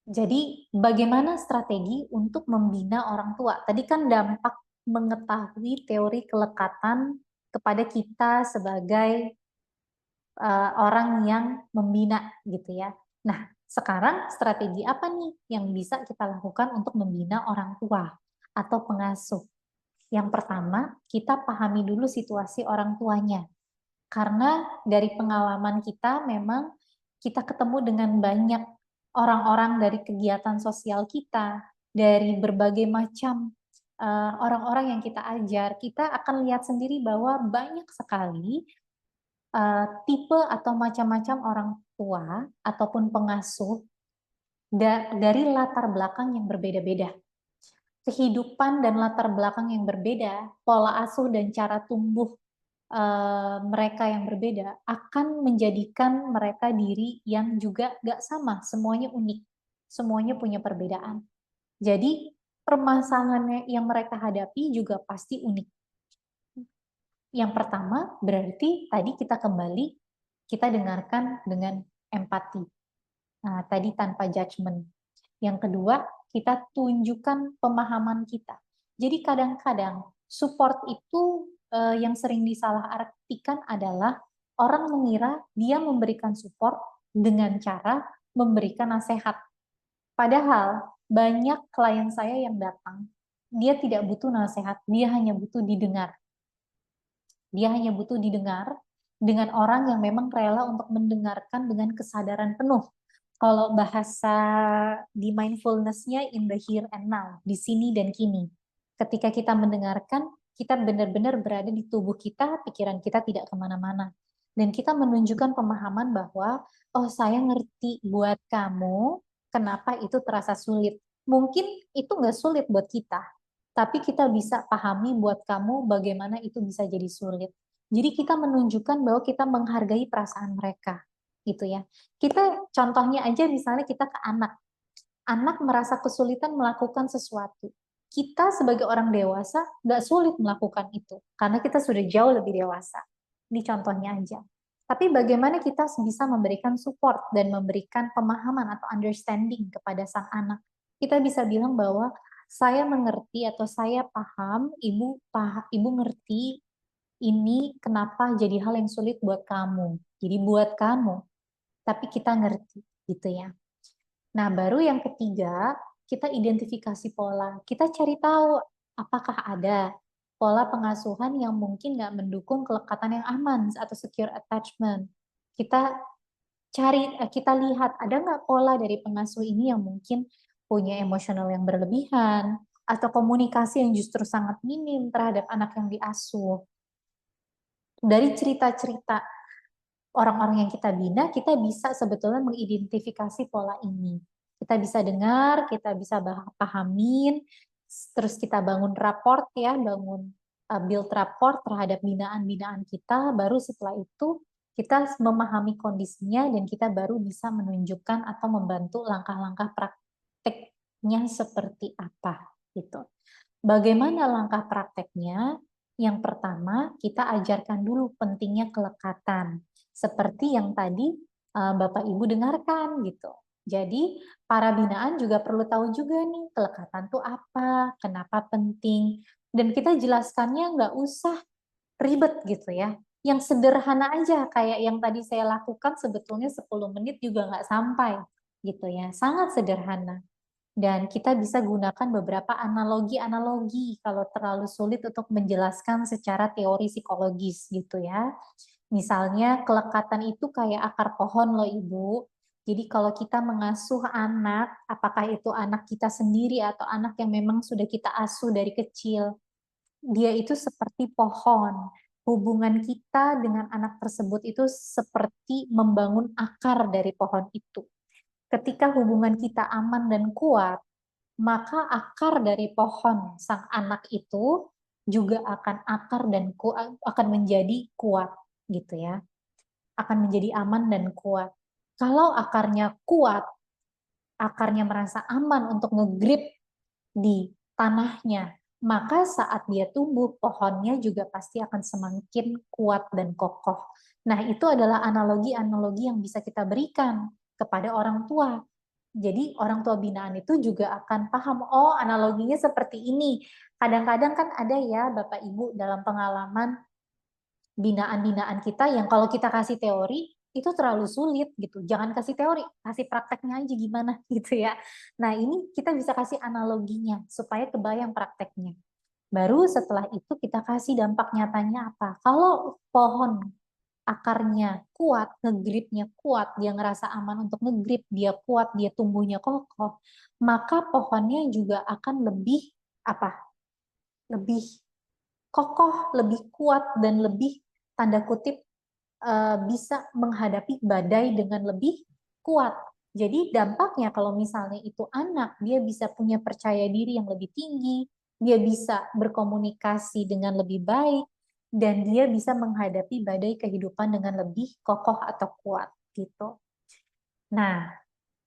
[SPEAKER 3] jadi bagaimana strategi untuk membina orang tua? Tadi kan dampak mengetahui teori kelekatan kepada kita sebagai orang yang membina gitu ya. Nah, sekarang strategi apa nih yang bisa kita lakukan untuk membina orang tua atau pengasuh? Yang pertama, kita pahami dulu situasi orang tuanya. Karena dari pengalaman kita memang kita ketemu dengan banyak orang-orang dari kegiatan sosial kita, dari berbagai macam orang-orang yang kita ajar, kita akan lihat sendiri bahwa banyak sekali tipe atau macam-macam orang tua ataupun pengasuh dari latar belakang yang berbeda-beda. Kehidupan dan latar belakang yang berbeda, pola asuh dan cara tumbuh mereka yang berbeda akan menjadikan mereka diri yang juga gak sama, semuanya unik, semuanya punya perbedaan. Jadi permasalahan yang mereka hadapi juga pasti unik. Yang pertama berarti tadi kita dengarkan dengan empati. Nah, tadi tanpa judgement. Yang kedua, kita tunjukkan pemahaman kita. Jadi kadang-kadang support itu yang sering disalahartikan adalah orang mengira dia memberikan support dengan cara memberikan nasihat. Padahal banyak klien saya yang datang, dia tidak butuh nasihat, dia hanya butuh didengar. Dia hanya butuh didengar dengan orang yang memang rela untuk mendengarkan dengan kesadaran penuh. Kalau bahasa di mindfulness-nya in the here and now, di sini dan kini. Ketika kita mendengarkan, kita benar-benar berada di tubuh kita, pikiran kita tidak kemana-mana. Dan kita menunjukkan pemahaman bahwa, oh saya ngerti buat kamu, kenapa itu terasa sulit. Mungkin itu nggak sulit buat kita, tapi kita bisa pahami buat kamu bagaimana itu bisa jadi sulit. Jadi kita menunjukkan bahwa kita menghargai perasaan mereka, gitu ya. Kita contohnya aja misalnya kita ke anak. Anak merasa kesulitan melakukan sesuatu. Kita sebagai orang dewasa nggak sulit melakukan itu, karena kita sudah jauh lebih dewasa. Ini contohnya aja. Tapi bagaimana kita bisa memberikan support dan memberikan pemahaman atau understanding kepada sang anak. Kita bisa bilang bahwa saya mengerti atau saya paham, ibu ngerti ini kenapa jadi hal yang sulit buat kamu. Jadi buat kamu, tapi kita ngerti gitu ya. Nah, baru yang ketiga, kita identifikasi pola. Kita cari tahu apakah ada pola pengasuhan yang mungkin nggak mendukung kelekatan yang aman atau secure attachment. Kita kita lihat ada nggak pola dari pengasuh ini yang mungkin punya emosional yang berlebihan atau komunikasi yang justru sangat minim terhadap anak yang diasuh. Dari cerita-cerita orang-orang yang kita bina, kita bisa sebetulnya mengidentifikasi pola ini. Kita bisa dengar, kita bisa pahamin, terus kita bangun raport ya, build raport terhadap binaan-binaan kita, baru setelah itu kita memahami kondisinya dan kita baru bisa menunjukkan atau membantu langkah-langkah prakteknya seperti apa gitu. Bagaimana langkah prakteknya? Yang pertama, kita ajarkan dulu pentingnya kelekatan. Seperti yang tadi Bapak Ibu dengarkan gitu. Jadi, para binaan juga perlu tahu juga nih, kelekatan itu apa, kenapa penting. Dan kita jelaskannya nggak usah ribet gitu ya. Yang sederhana aja, kayak yang tadi saya lakukan sebetulnya 10 menit juga nggak sampai gitu ya. Sangat sederhana. Dan kita bisa gunakan beberapa analogi-analogi kalau terlalu sulit untuk menjelaskan secara teori psikologis gitu ya. Misalnya kelekatan itu kayak akar pohon loh Ibu. Jadi kalau kita mengasuh anak, apakah itu anak kita sendiri atau anak yang memang sudah kita asuh dari kecil, dia itu seperti pohon. Hubungan kita dengan anak tersebut itu seperti membangun akar dari pohon itu. Ketika hubungan kita aman dan kuat, maka akar dari pohon sang anak itu juga akan akar dan akan menjadi kuat gitu ya. Akan menjadi aman dan kuat. Kalau akarnya kuat, akarnya merasa aman untuk ngegrip di tanahnya, maka saat dia tumbuh, pohonnya juga pasti akan semakin kuat dan kokoh. Nah, itu adalah analogi-analogi yang bisa kita berikan kepada orang tua. Jadi orang tua binaan itu juga akan paham, oh analoginya seperti ini. Kadang-kadang kan ada ya Bapak Ibu dalam pengalaman binaan-binaan kita yang kalau kita kasih teori, itu terlalu sulit gitu. Jangan kasih teori, kasih prakteknya aja gimana gitu ya. Nah ini kita bisa kasih analoginya supaya kebayang prakteknya. Baru setelah itu kita kasih dampak nyatanya apa. Kalau pohon akarnya kuat, ngegripnya kuat, dia ngerasa aman untuk ngegrip, dia kuat, dia tumbuhnya kokoh, maka pohonnya juga akan lebih apa? Lebih kokoh, lebih kuat dan lebih tanda kutip bisa menghadapi badai dengan lebih kuat. Jadi dampaknya kalau misalnya itu anak, dia bisa punya percaya diri yang lebih tinggi, dia bisa berkomunikasi dengan lebih baik, dan dia bisa menghadapi badai kehidupan dengan lebih kokoh atau kuat gitu. Nah,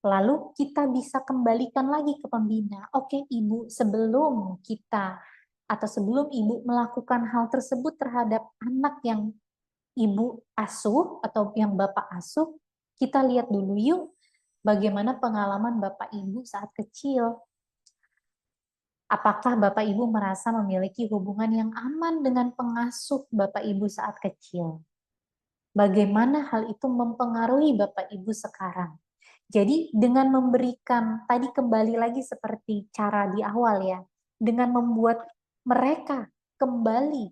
[SPEAKER 3] lalu kita bisa kembalikan lagi ke pembina. Oke, Ibu, sebelum kita atau sebelum Ibu melakukan hal tersebut terhadap anak yang Ibu asuh atau yang Bapak asuh, kita lihat dulu yuk bagaimana pengalaman Bapak Ibu saat kecil. Apakah Bapak Ibu merasa memiliki hubungan yang aman dengan pengasuh Bapak Ibu saat kecil? Bagaimana hal itu mempengaruhi Bapak Ibu sekarang? Jadi dengan memberikan, tadi kembali lagi seperti cara di awal ya, dengan membuat mereka kembali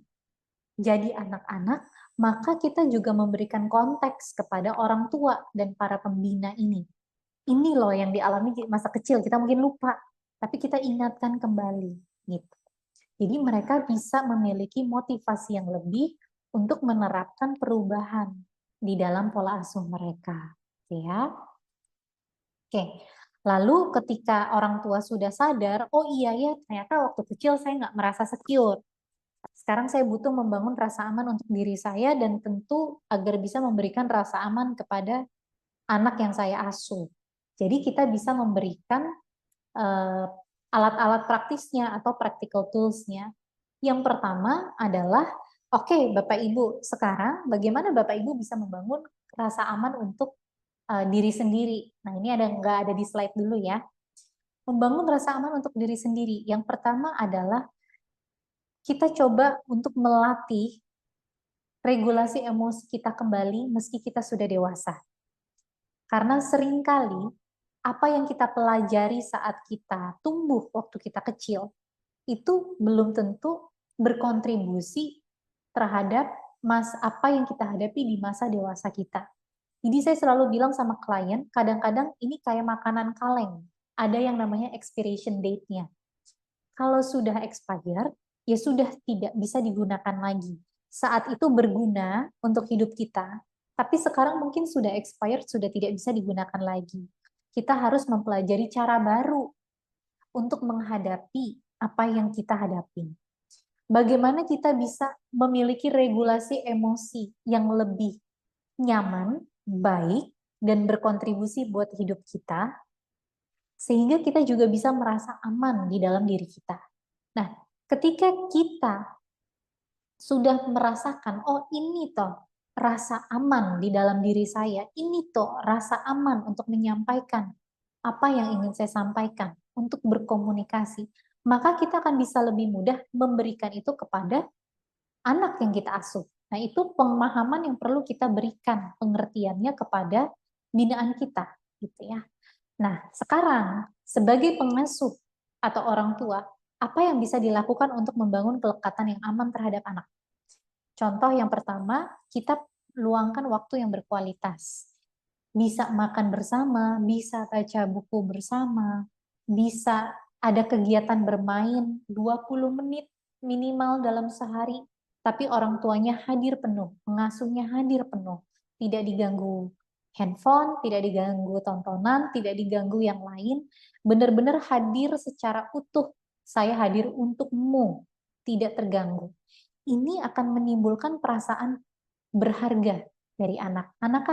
[SPEAKER 3] jadi anak-anak, maka kita juga memberikan konteks kepada orang tua dan para pembina ini. Ini loh yang dialami di masa kecil, kita mungkin lupa, tapi kita ingatkan kembali gitu. Jadi mereka bisa memiliki motivasi yang lebih untuk menerapkan perubahan di dalam pola asuh mereka, ya. Oke. Lalu ketika orang tua sudah sadar, oh iya ya, ternyata waktu kecil saya nggak merasa secure. Sekarang saya butuh membangun rasa aman untuk diri saya dan tentu agar bisa memberikan rasa aman kepada anak yang saya asuh. Jadi kita bisa memberikan alat-alat praktisnya atau practical tools-nya. Yang pertama adalah, oke, Bapak Ibu, sekarang bagaimana Bapak Ibu bisa membangun rasa aman untuk diri sendiri. Nah, ini nggak ada di slide dulu ya. Membangun rasa aman untuk diri sendiri. Yang pertama adalah kita coba untuk melatih regulasi emosi kita kembali meski kita sudah dewasa. Karena seringkali apa yang kita pelajari saat kita tumbuh waktu kita kecil itu belum tentu berkontribusi terhadap apa yang kita hadapi di masa dewasa kita. Jadi saya selalu bilang sama klien, kadang-kadang ini kayak makanan kaleng. Ada yang namanya expiration date-nya. Kalau sudah expired, ya sudah tidak bisa digunakan lagi. Saat itu berguna untuk hidup kita, tapi sekarang mungkin sudah expired, sudah tidak bisa digunakan lagi. Kita harus mempelajari cara baru untuk menghadapi apa yang kita hadapi. Bagaimana kita bisa memiliki regulasi emosi yang lebih nyaman, baik, dan berkontribusi buat hidup kita, sehingga kita juga bisa merasa aman di dalam diri kita. Nah, ketika kita sudah merasakan, oh ini toh rasa aman di dalam diri saya, ini toh rasa aman untuk menyampaikan apa yang ingin saya sampaikan, untuk berkomunikasi, maka kita akan bisa lebih mudah memberikan itu kepada anak yang kita asuh. Nah, itu pemahaman yang perlu kita berikan pengertiannya kepada binaan kita, gitu ya. Nah, sekarang sebagai pengasuh atau orang tua, apa yang bisa dilakukan untuk membangun kelekatan yang aman terhadap anak? Contoh yang pertama, kita luangkan waktu yang berkualitas. Bisa makan bersama, bisa baca buku bersama, bisa ada kegiatan bermain 20 menit minimal dalam sehari, tapi orang tuanya hadir penuh, pengasuhnya hadir penuh, tidak diganggu handphone, tidak diganggu tontonan, tidak diganggu yang lain, benar-benar hadir secara utuh. Saya hadir untukmu, tidak terganggu. Ini akan menimbulkan perasaan berharga dari anak. Anak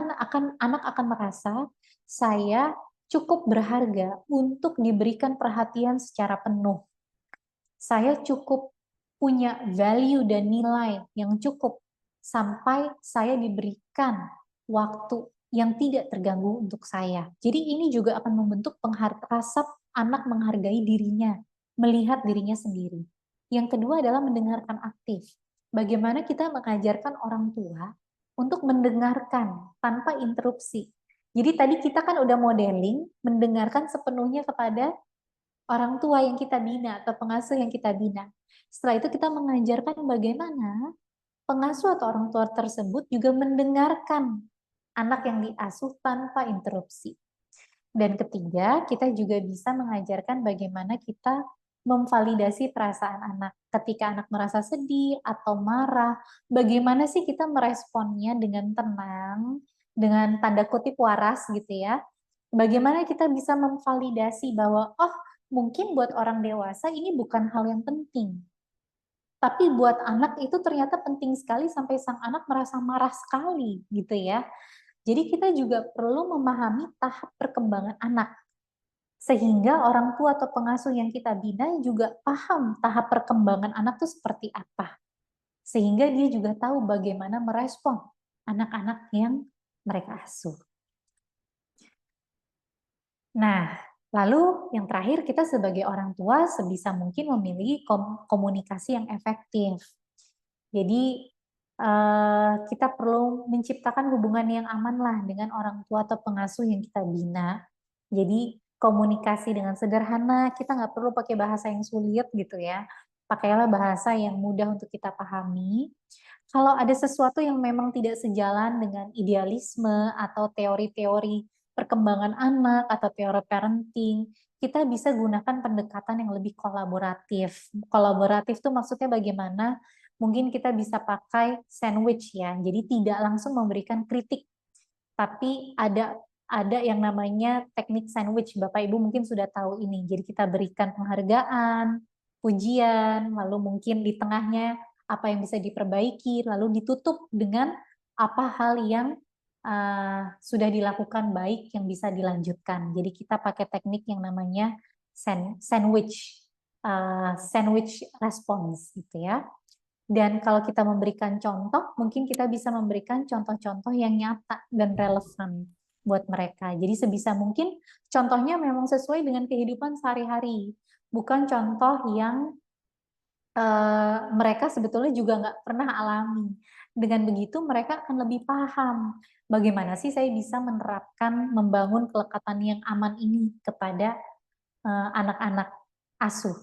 [SPEAKER 3] akan merasa saya cukup berharga untuk diberikan perhatian secara penuh. Saya cukup punya value dan nilai yang cukup sampai saya diberikan waktu yang tidak terganggu untuk saya. Jadi ini juga akan membentuk rasa anak menghargai dirinya, melihat dirinya sendiri. Yang kedua adalah mendengarkan aktif. Bagaimana kita mengajarkan orang tua untuk mendengarkan tanpa interupsi. Jadi tadi kita kan udah modeling mendengarkan sepenuhnya kepada orang tua yang kita bina atau pengasuh yang kita bina. Setelah itu kita mengajarkan bagaimana pengasuh atau orang tua tersebut juga mendengarkan anak yang diasuh tanpa interupsi. Dan ketiga, kita juga bisa mengajarkan bagaimana kita memvalidasi perasaan anak. Ketika anak merasa sedih atau marah, bagaimana sih kita meresponnya dengan tenang, dengan tanda kutip waras gitu ya. Bagaimana kita bisa memvalidasi bahwa, oh mungkin buat orang dewasa ini bukan hal yang penting. Tapi buat anak itu ternyata penting sekali sampai sang anak merasa marah sekali gitu ya. Jadi kita juga perlu memahami tahap perkembangan anak. Sehingga orang tua atau pengasuh yang kita bina juga paham tahap perkembangan anak itu seperti apa. Sehingga dia juga tahu bagaimana merespon anak-anak yang mereka asuh. Nah, Lalu yang terakhir, kita sebagai orang tua sebisa mungkin memiliki komunikasi yang efektif. Jadi kita perlu menciptakan hubungan yang aman lah dengan orang tua atau pengasuh yang kita bina. Jadi komunikasi dengan sederhana, kita nggak perlu pakai bahasa yang sulit gitu ya. Pakailah bahasa yang mudah untuk kita pahami. Kalau ada sesuatu yang memang tidak sejalan dengan idealisme atau teori-teori perkembangan anak atau teori parenting, kita bisa gunakan pendekatan yang lebih kolaboratif. Kolaboratif itu maksudnya bagaimana? Mungkin kita bisa pakai sandwich ya. Jadi tidak langsung memberikan kritik, tapi ada yang namanya teknik sandwich. Bapak Ibu mungkin sudah tahu ini. Jadi kita berikan penghargaan, pujian, lalu mungkin di tengahnya apa yang bisa diperbaiki, lalu ditutup dengan apa hal yang sudah dilakukan baik yang bisa dilanjutkan. Jadi kita pakai teknik yang namanya sandwich sandwich response gitu ya. Dan kalau kita memberikan contoh, mungkin kita bisa memberikan contoh-contoh yang nyata dan relevan buat mereka. Jadi sebisa mungkin contohnya memang sesuai dengan kehidupan sehari-hari, bukan contoh yang mereka sebetulnya juga nggak pernah alami. Dengan begitu mereka akan lebih paham bagaimana sih saya bisa menerapkan, membangun kelekatan yang aman ini kepada anak-anak asuh,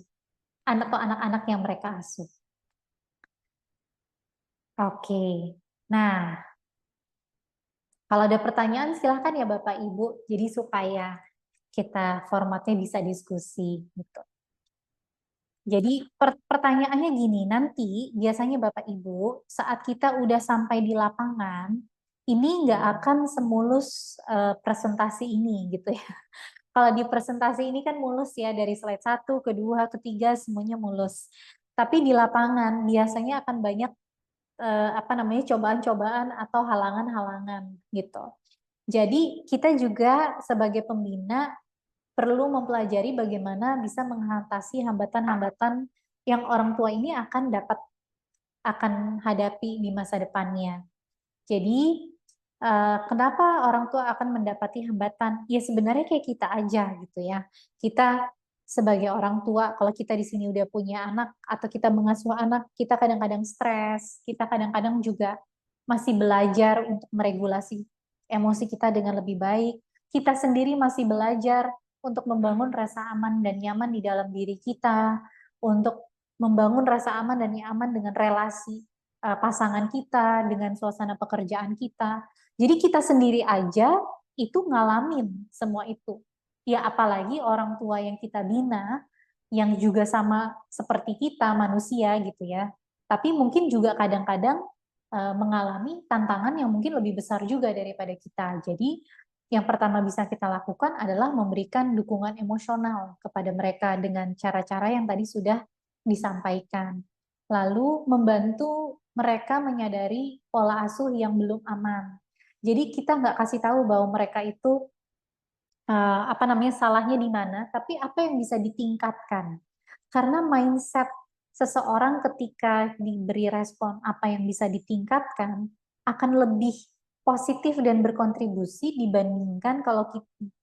[SPEAKER 3] atau anak-anak yang mereka asuh. Oke, nah kalau ada pertanyaan silahkan ya Bapak Ibu, jadi supaya kita formatnya bisa diskusi gitu. Jadi pertanyaannya gini, nanti biasanya Bapak Ibu saat kita udah sampai di lapangan, ini nggak akan semulus presentasi ini gitu ya. Kalau di presentasi ini kan mulus ya, dari slide 1, kedua, ketiga semuanya mulus. Tapi di lapangan biasanya akan banyak cobaan-cobaan atau halangan-halangan gitu. Jadi kita juga sebagai pembina perlu mempelajari bagaimana bisa mengatasi hambatan-hambatan yang orang tua ini akan hadapi di masa depannya. Jadi kenapa orang tua akan mendapati hambatan? Ya sebenarnya kayak kita aja gitu ya. Kita sebagai orang tua, kalau kita di sini udah punya anak atau kita mengasuh anak, kita kadang-kadang stres, kita kadang-kadang juga masih belajar untuk meregulasi emosi kita dengan lebih baik. Kita sendiri masih belajar untuk membangun rasa aman dan nyaman di dalam diri kita, untuk membangun rasa aman dan nyaman dengan relasi pasangan kita, dengan suasana pekerjaan kita. Jadi kita sendiri aja itu ngalamin semua itu. Ya apalagi orang tua yang kita bina, yang juga sama seperti kita manusia gitu ya. Tapi mungkin juga kadang-kadang mengalami tantangan yang mungkin lebih besar juga daripada kita. Jadi yang pertama bisa kita lakukan adalah memberikan dukungan emosional kepada mereka dengan cara-cara yang tadi sudah disampaikan. Lalu membantu mereka menyadari pola asuh yang belum aman. Jadi kita nggak kasih tahu bahwa mereka itu salahnya di mana, tapi apa yang bisa ditingkatkan. Karena mindset seseorang ketika diberi respon apa yang bisa ditingkatkan akan lebih positif dan berkontribusi dibandingkan kalau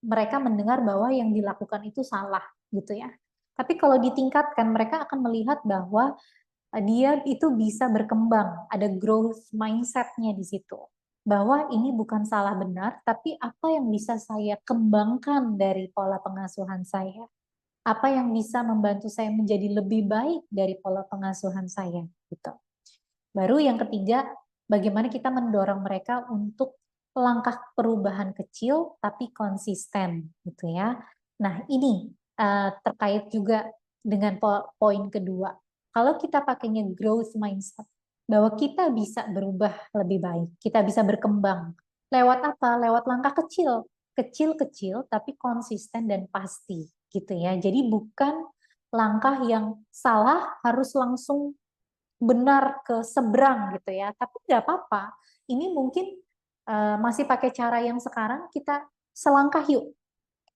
[SPEAKER 3] mereka mendengar bahwa yang dilakukan itu salah gitu ya. Tapi kalau ditingkatkan mereka akan melihat bahwa dia itu bisa berkembang, ada growth mindset-nya di situ. Bahwa ini bukan salah benar, tapi apa yang bisa saya kembangkan dari pola pengasuhan saya. Apa yang bisa membantu saya menjadi lebih baik dari pola pengasuhan saya. Gitu. Baru yang ketiga, bagaimana kita mendorong mereka untuk langkah perubahan kecil tapi konsisten. Gitu ya. Nah ini terkait juga dengan poin kedua. Kalau kita pakainya growth mindset, bahwa kita bisa berubah lebih baik, kita bisa berkembang. Lewat apa? Lewat langkah kecil, kecil-kecil tapi konsisten dan pasti, gitu ya. Jadi bukan langkah yang salah harus langsung benar ke seberang gitu ya. Tapi nggak apa-apa. Ini mungkin masih pakai cara yang sekarang kita selangkah yuk.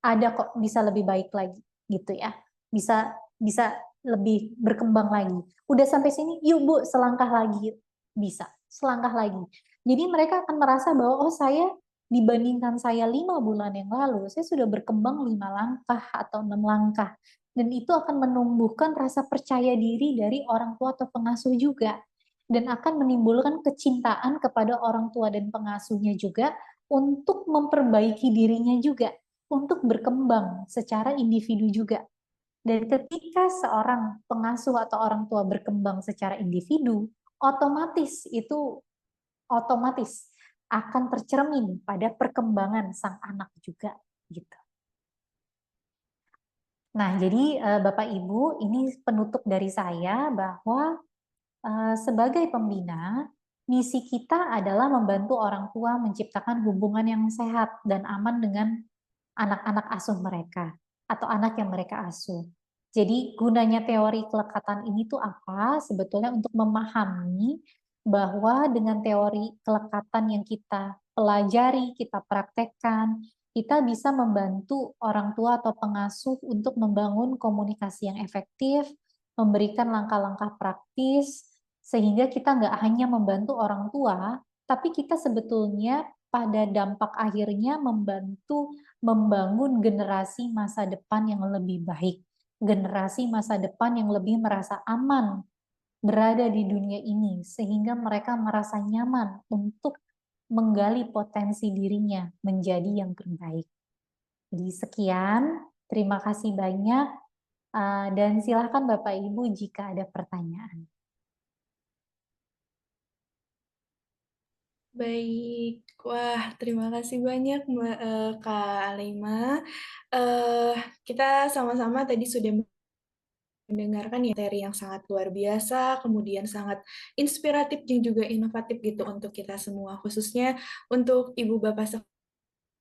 [SPEAKER 3] Ada kok bisa lebih baik lagi gitu ya. Bisa bisa lebih berkembang lagi. Udah sampai sini, yuk Bu, selangkah lagi. Bisa, selangkah lagi. Jadi mereka akan merasa bahwa, oh saya dibandingkan saya 5 bulan yang lalu, saya sudah berkembang 5 langkah atau 6 langkah. Dan itu akan menumbuhkan rasa percaya diri dari orang tua atau pengasuh juga. Dan akan menimbulkan kecintaan kepada orang tua dan pengasuhnya juga untuk memperbaiki dirinya juga, untuk berkembang secara individu juga. Dan ketika seorang pengasuh atau orang tua berkembang secara individu, otomatis akan tercermin pada perkembangan sang anak juga gitu. Nah, jadi Bapak Ibu, ini penutup dari saya bahwa sebagai pembina, misi kita adalah membantu orang tua menciptakan hubungan yang sehat dan aman dengan anak-anak asuh mereka atau anak yang mereka asuh. Jadi gunanya teori kelekatan ini tuh apa? Sebetulnya untuk memahami bahwa dengan teori kelekatan yang kita pelajari, kita praktekkan, kita bisa membantu orang tua atau pengasuh untuk membangun komunikasi yang efektif, memberikan langkah-langkah praktis, sehingga kita nggak hanya membantu orang tua, tapi kita sebetulnya pada dampak akhirnya membantu membangun generasi masa depan yang lebih baik, generasi masa depan yang lebih merasa aman berada di dunia ini, sehingga mereka merasa nyaman untuk menggali potensi dirinya menjadi yang terbaik. Jadi sekian, terima kasih banyak, dan silakan Bapak Ibu jika ada pertanyaan.
[SPEAKER 1] Baik, wah terima kasih banyak Kak Alima. Kita sama-sama tadi sudah mendengarkan ya materi yang sangat luar biasa, kemudian sangat inspiratif dan juga inovatif gitu untuk kita semua, khususnya untuk ibu bapak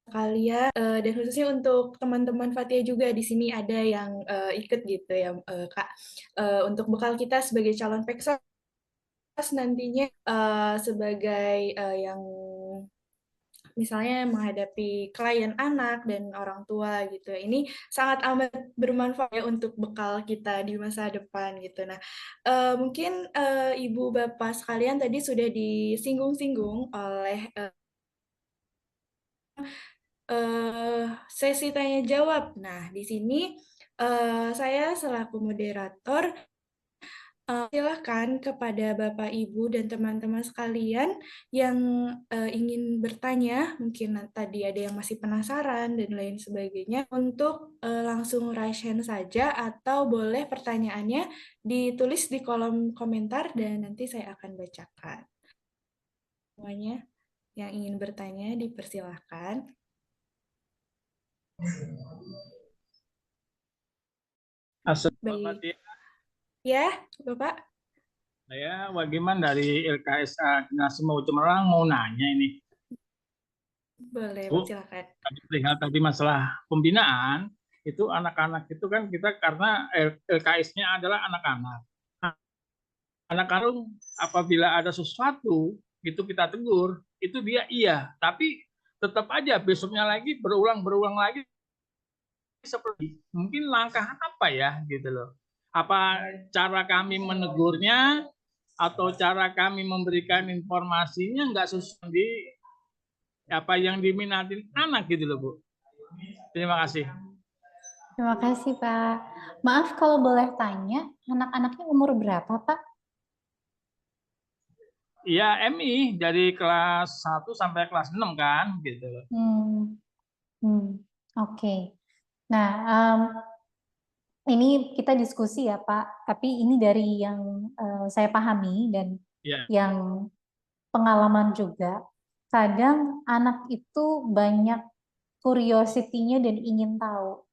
[SPEAKER 1] sekalian, dan khususnya untuk teman-teman Fatia juga di sini ada yang ikut gitu ya Kak, untuk bekal kita sebagai calon peksa nantinya sebagai yang misalnya menghadapi klien anak dan orang tua gitu. Ini sangat amat bermanfaat ya untuk bekal kita di masa depan gitu. Nah, mungkin Ibu Bapak sekalian tadi sudah disinggung-singgung oleh sesi tanya jawab. Nah, di sini saya selaku moderator silahkan kepada Bapak, Ibu, dan teman-teman sekalian yang ingin bertanya, mungkin tadi ada yang masih penasaran dan lain sebagainya, untuk langsung raise hand saja atau boleh pertanyaannya ditulis di kolom komentar dan nanti saya akan bacakan. Semuanya yang ingin bertanya dipersilahkan.
[SPEAKER 4] Assalamualaikum.
[SPEAKER 1] Baik. Ya, Bapak.
[SPEAKER 4] Saya Wagiman dari LKSA Dinasti Mau Cemerlang mau nanya ini.
[SPEAKER 1] Boleh,
[SPEAKER 4] Bu,
[SPEAKER 1] silakan.
[SPEAKER 4] lihat tadi masalah pembinaan, itu anak-anak itu kan kita karena LKS-nya adalah anak-anak. Anak-anak apabila ada sesuatu, itu kita tegur, itu dia iya. Tapi tetap aja besoknya lagi berulang lagi seperti mungkin langkah apa ya gitu loh. Apa cara kami menegurnya atau cara kami memberikan informasinya nggak sesuai di apa yang diminatin anak gitu loh Bu. Terima kasih.
[SPEAKER 3] Terima kasih Pak. Maaf kalau boleh tanya, anak-anaknya umur berapa Pak?
[SPEAKER 4] Iya MI dari kelas 1 sampai kelas 6 kan gitu loh.
[SPEAKER 3] Oke. Nah, ini kita diskusi ya Pak, tapi ini dari yang saya pahami dan
[SPEAKER 4] Ya.
[SPEAKER 3] yang pengalaman juga. Kadang anak itu banyak curiosity-nya dan ingin tahu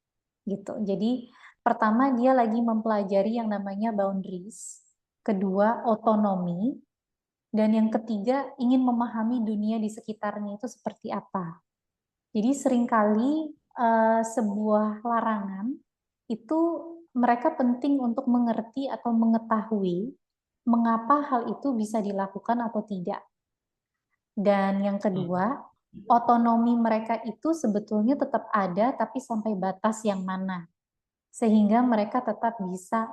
[SPEAKER 3] gitu. Jadi pertama dia lagi mempelajari yang namanya boundaries, kedua otonomi, dan yang ketiga ingin memahami dunia di sekitarnya itu seperti apa. Jadi seringkali sebuah larangan itu mereka penting untuk mengerti atau mengetahui mengapa hal itu bisa dilakukan atau tidak. Dan yang kedua, otonomi mereka itu sebetulnya tetap ada, tapi sampai batas yang mana. Sehingga mereka tetap bisa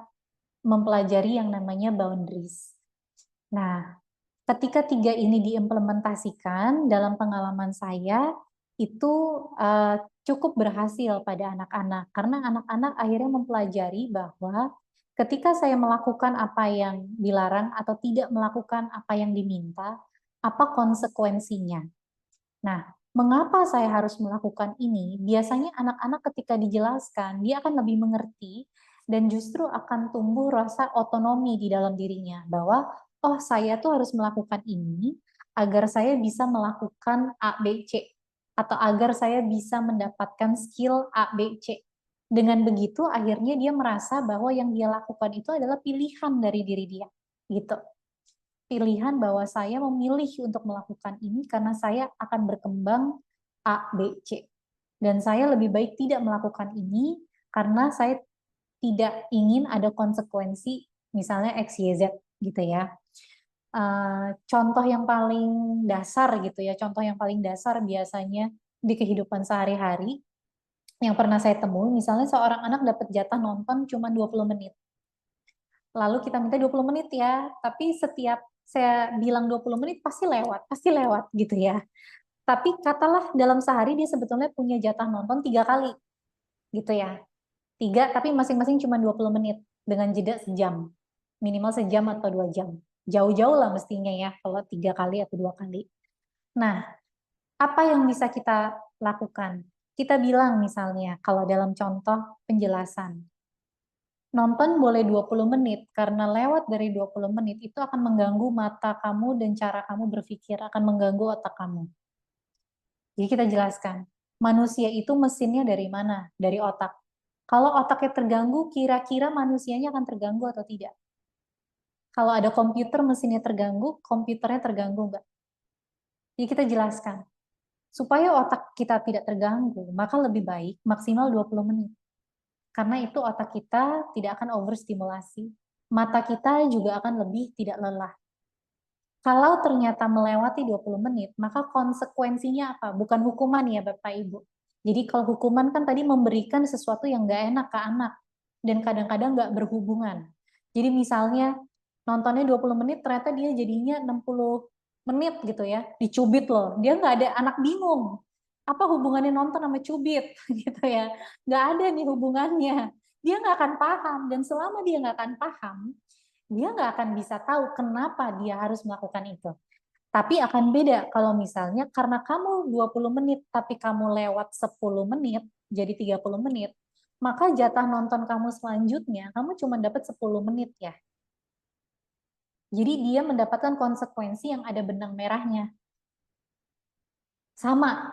[SPEAKER 3] mempelajari yang namanya boundaries. Nah, ketika tiga ini diimplementasikan dalam pengalaman saya, itu cukup berhasil pada anak-anak, karena anak-anak akhirnya mempelajari bahwa ketika saya melakukan apa yang dilarang atau tidak melakukan apa yang diminta, apa konsekuensinya. Nah, mengapa saya harus melakukan ini? Biasanya anak-anak ketika dijelaskan, dia akan lebih mengerti dan justru akan tumbuh rasa otonomi di dalam dirinya, bahwa oh, saya tuh harus melakukan ini agar saya bisa melakukan A, B, C, atau agar saya bisa mendapatkan skill A, B, C. Dengan begitu akhirnya dia merasa bahwa yang dia lakukan itu adalah pilihan dari diri dia, gitu. Pilihan bahwa saya memilih untuk melakukan ini karena saya akan berkembang A, B, C. Dan saya lebih baik tidak melakukan ini karena saya tidak ingin ada konsekuensi misalnya X, Y, Z gitu ya. Contoh yang paling dasar gitu ya, contoh yang paling dasar biasanya di kehidupan sehari-hari yang pernah saya temui, misalnya seorang anak dapat jatah nonton cuma 20 menit. Lalu kita minta 20 menit ya, tapi setiap saya bilang 20 menit pasti lewat gitu ya. Tapi katalah dalam sehari dia sebetulnya punya jatah nonton 3 kali gitu ya. 3, tapi masing-masing cuma 20 menit dengan jeda sejam. Minimal sejam atau 2 jam. Jauh-jauh lah mestinya ya, kalau 3 kali atau 2 kali. Nah, apa yang bisa kita lakukan? Kita bilang misalnya, kalau dalam contoh penjelasan, nonton boleh 20 menit, karena lewat dari 20 menit itu akan mengganggu mata kamu dan cara kamu berpikir, akan mengganggu otak kamu. Jadi kita jelaskan, manusia itu mesinnya dari mana? Dari otak. Kalau otaknya terganggu, kira-kira manusianya akan terganggu atau tidak? Kalau ada komputer, mesinnya terganggu, komputernya terganggu enggak? Jadi kita jelaskan, supaya otak kita tidak terganggu, maka lebih baik maksimal 20 menit. Karena itu otak kita tidak akan overstimulasi. Mata kita juga akan lebih tidak lelah. Kalau ternyata melewati 20 menit, maka konsekuensinya apa? Bukan hukuman ya Bapak Ibu. Jadi kalau hukuman kan tadi memberikan sesuatu yang nggak enak ke anak. Dan kadang-kadang nggak berhubungan. Jadi misalnya nontonnya 20 menit, ternyata dia jadinya 60 menit gitu ya. Dicubit loh. Dia nggak ada, anak bingung. Apa hubungannya nonton sama cubit gitu ya. Nggak ada nih hubungannya. Dia nggak akan paham. Dan selama dia nggak akan paham, dia nggak akan bisa tahu kenapa dia harus melakukan itu. Tapi akan beda kalau misalnya karena kamu 20 menit tapi kamu lewat 10 menit jadi 30 menit, maka jatah nonton kamu selanjutnya kamu cuma dapat 10 menit ya. Jadi dia mendapatkan konsekuensi yang ada benang merahnya. Sama,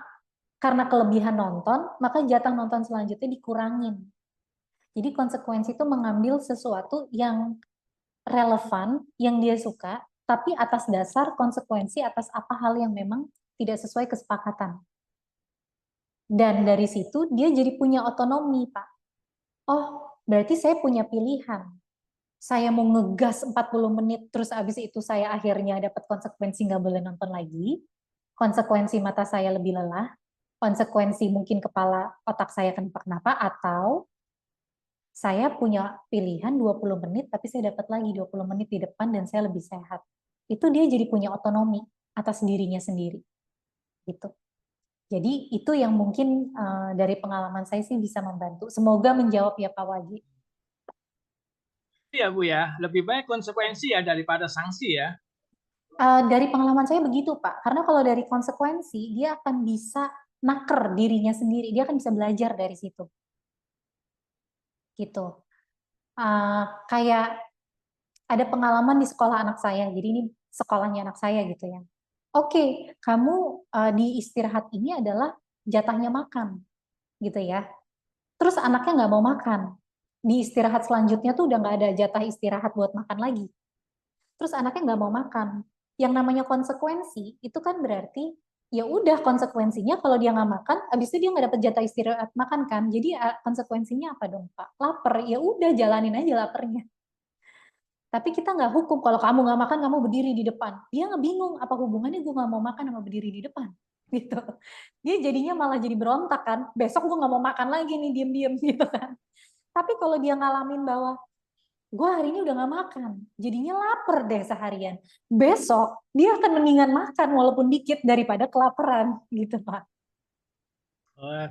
[SPEAKER 3] karena kelebihan nonton, maka jatah nonton selanjutnya dikurangin. Jadi konsekuensi itu mengambil sesuatu yang relevan, yang dia suka, tapi atas dasar konsekuensi atas apa hal yang memang tidak sesuai kesepakatan. Dan dari situ dia jadi punya otonomi, Pak. Oh, berarti saya punya pilihan. Saya mau ngegas 40 menit, terus abis itu saya akhirnya dapat konsekuensi nggak boleh nonton lagi, konsekuensi mata saya lebih lelah, konsekuensi mungkin kepala otak saya kenapa-kenapa, atau saya punya pilihan 20 menit, tapi saya dapat lagi 20 menit di depan dan saya lebih sehat. Itu dia jadi punya otonomi atas dirinya sendiri. Gitu. Jadi itu yang mungkin dari pengalaman saya sih bisa membantu. Semoga menjawab ya Pak Wagi.
[SPEAKER 4] Ya Bu ya, lebih baik konsekuensi ya daripada sanksi ya.
[SPEAKER 3] Dari pengalaman saya begitu Pak, karena kalau dari konsekuensi dia akan bisa naker dirinya sendiri, dia akan bisa belajar dari situ. Gitu. Kayak ada pengalaman di sekolah anak saya, jadi ini sekolahnya anak saya gitu ya. Oke, kamu di istirahat ini adalah jatahnya makan, gitu ya. Terus anaknya nggak mau makan. Di istirahat selanjutnya tuh udah nggak ada jatah istirahat buat makan lagi. Terus anaknya nggak mau makan. Yang namanya konsekuensi itu kan berarti ya udah konsekuensinya kalau dia nggak makan, abis itu dia nggak dapat jatah istirahat makan kan. Jadi konsekuensinya apa dong Pak? Lapar. Ya udah jalanin aja laparnya. Tapi kita nggak hukum, kalau kamu nggak makan, kamu berdiri di depan. Dia nggak bingung, apa hubungannya gue nggak mau makan sama berdiri di depan. Gitu. Dia jadinya malah jadi berontak kan, besok gue nggak mau makan lagi nih, diem-diem gitu kan. Tapi kalau dia ngalamin bahwa, gue hari ini udah nggak makan, jadinya lapar deh seharian. Besok, dia akan mendingan makan walaupun dikit daripada kelaparan gitu Pak.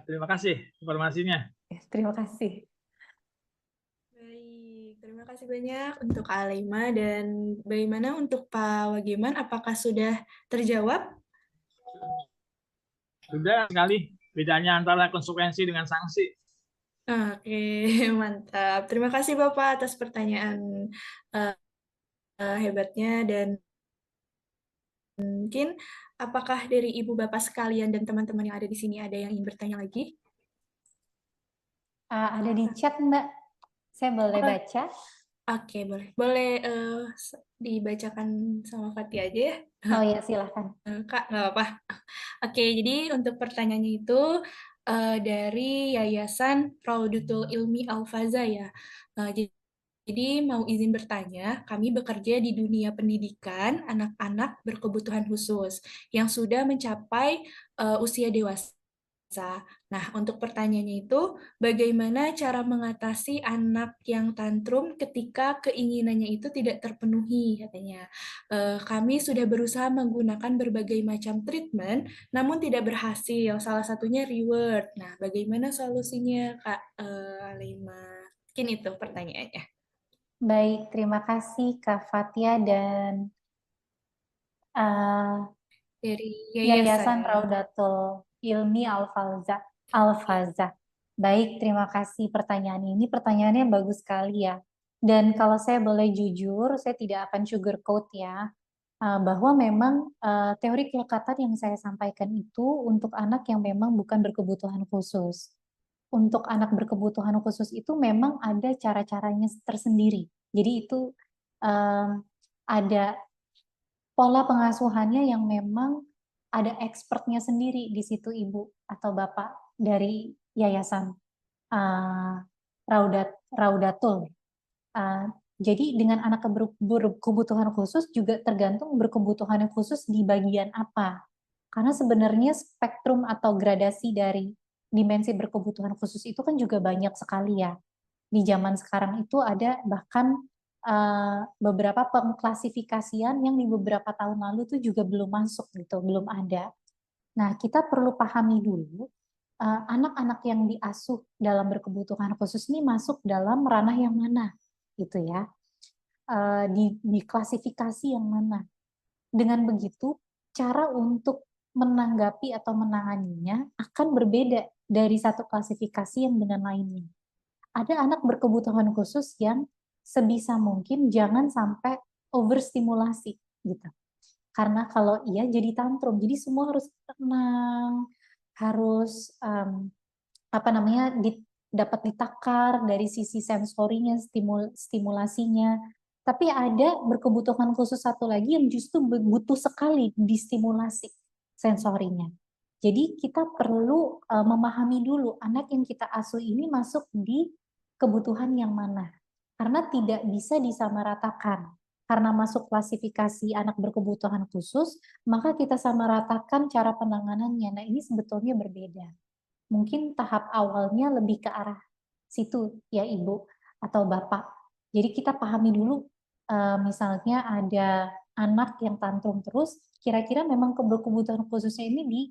[SPEAKER 4] Terima kasih informasinya.
[SPEAKER 3] Terima kasih.
[SPEAKER 1] Baik, terima kasih banyak untuk Kak Alema dan bagaimana untuk Pak Wagiman, apakah sudah terjawab?
[SPEAKER 4] Sudah sekali bedanya antara konsekuensi dengan sanksi.
[SPEAKER 1] Oke, mantap. Terima kasih Bapak atas pertanyaan eh, hebatnya dan mungkin apakah dari Ibu Bapak sekalian dan teman-teman yang ada di sini ada yang ingin bertanya lagi?
[SPEAKER 3] Ada di chat, Mbak. Saya boleh
[SPEAKER 1] Oh,
[SPEAKER 3] baca?
[SPEAKER 1] oke, boleh. Boleh dibacakan sama Fatih aja ya,
[SPEAKER 3] Oh ya, silahkan.
[SPEAKER 1] Kak, nggak apa-apa. Oke, jadi untuk pertanyaannya itu dari Yayasan Raudatul Ilmi Al-Faza ya. Jadi mau izin bertanya, kami bekerja di dunia pendidikan anak-anak berkebutuhan khusus yang sudah mencapai usia dewasa. Nah, untuk pertanyaannya itu, bagaimana cara mengatasi anak yang tantrum ketika keinginannya itu tidak terpenuhi, katanya. Kami sudah berusaha menggunakan berbagai macam treatment, namun tidak berhasil. Salah satunya reward. Nah, bagaimana solusinya, Kak Alima? Mungkin itu pertanyaannya.
[SPEAKER 3] Baik, terima kasih Kak Fatia dan uh,
[SPEAKER 1] Dari
[SPEAKER 3] Yayasan
[SPEAKER 1] yayasan.
[SPEAKER 3] Raudatul Ilmi Al-Faza. Al-Faza. Baik, terima kasih pertanyaan ini. Pertanyaannya bagus sekali ya. Dan kalau saya boleh jujur, saya tidak akan sugarcoat ya, bahwa memang teori kelekatan yang saya sampaikan itu untuk anak yang memang bukan berkebutuhan khusus. Untuk anak berkebutuhan khusus itu memang ada cara-caranya tersendiri. Jadi itu ada pola pengasuhannya yang memang ada expertnya sendiri di situ Ibu atau Bapak dari Yayasan uh, Raudatul. Uh, jadi dengan anak berkebutuhan khusus juga tergantung berkebutuhan khusus di bagian apa. Karena sebenarnya spektrum atau gradasi dari dimensi berkebutuhan khusus itu kan juga banyak sekali ya. Di zaman sekarang itu ada bahkan beberapa pengklasifikasian yang di beberapa tahun lalu tuh juga belum masuk gitu, belum ada. Nah, kita perlu pahami dulu anak-anak yang diasuh dalam berkebutuhan khusus ini masuk dalam ranah yang mana, gitu ya. Di klasifikasi yang mana. Dengan begitu, cara untuk menanggapi atau menanganinya akan berbeda dari satu klasifikasi yang dengan lainnya. Ada anak berkebutuhan khusus yang sebisa mungkin jangan sampai overstimulasi gitu. Karena kalau iya jadi tantrum, jadi semua harus tenang, harus apa namanya dapat ditakar dari sisi sensorinya, stimulasinya. Tapi ada berkebutuhan khusus satu lagi yang justru butuh sekali distimulasi sensorinya. Jadi kita perlu memahami dulu anak yang kita asuh ini masuk di kebutuhan yang mana. Karena tidak bisa disamaratakan. Karena masuk klasifikasi anak berkebutuhan khusus, maka kita samaratakan cara penanganannya. Nah, ini sebetulnya berbeda. Mungkin tahap awalnya lebih ke arah situ ya Ibu atau Bapak. Jadi kita pahami dulu misalnya ada anak yang tantrum terus, kira-kira memang kebutuhan khususnya ini di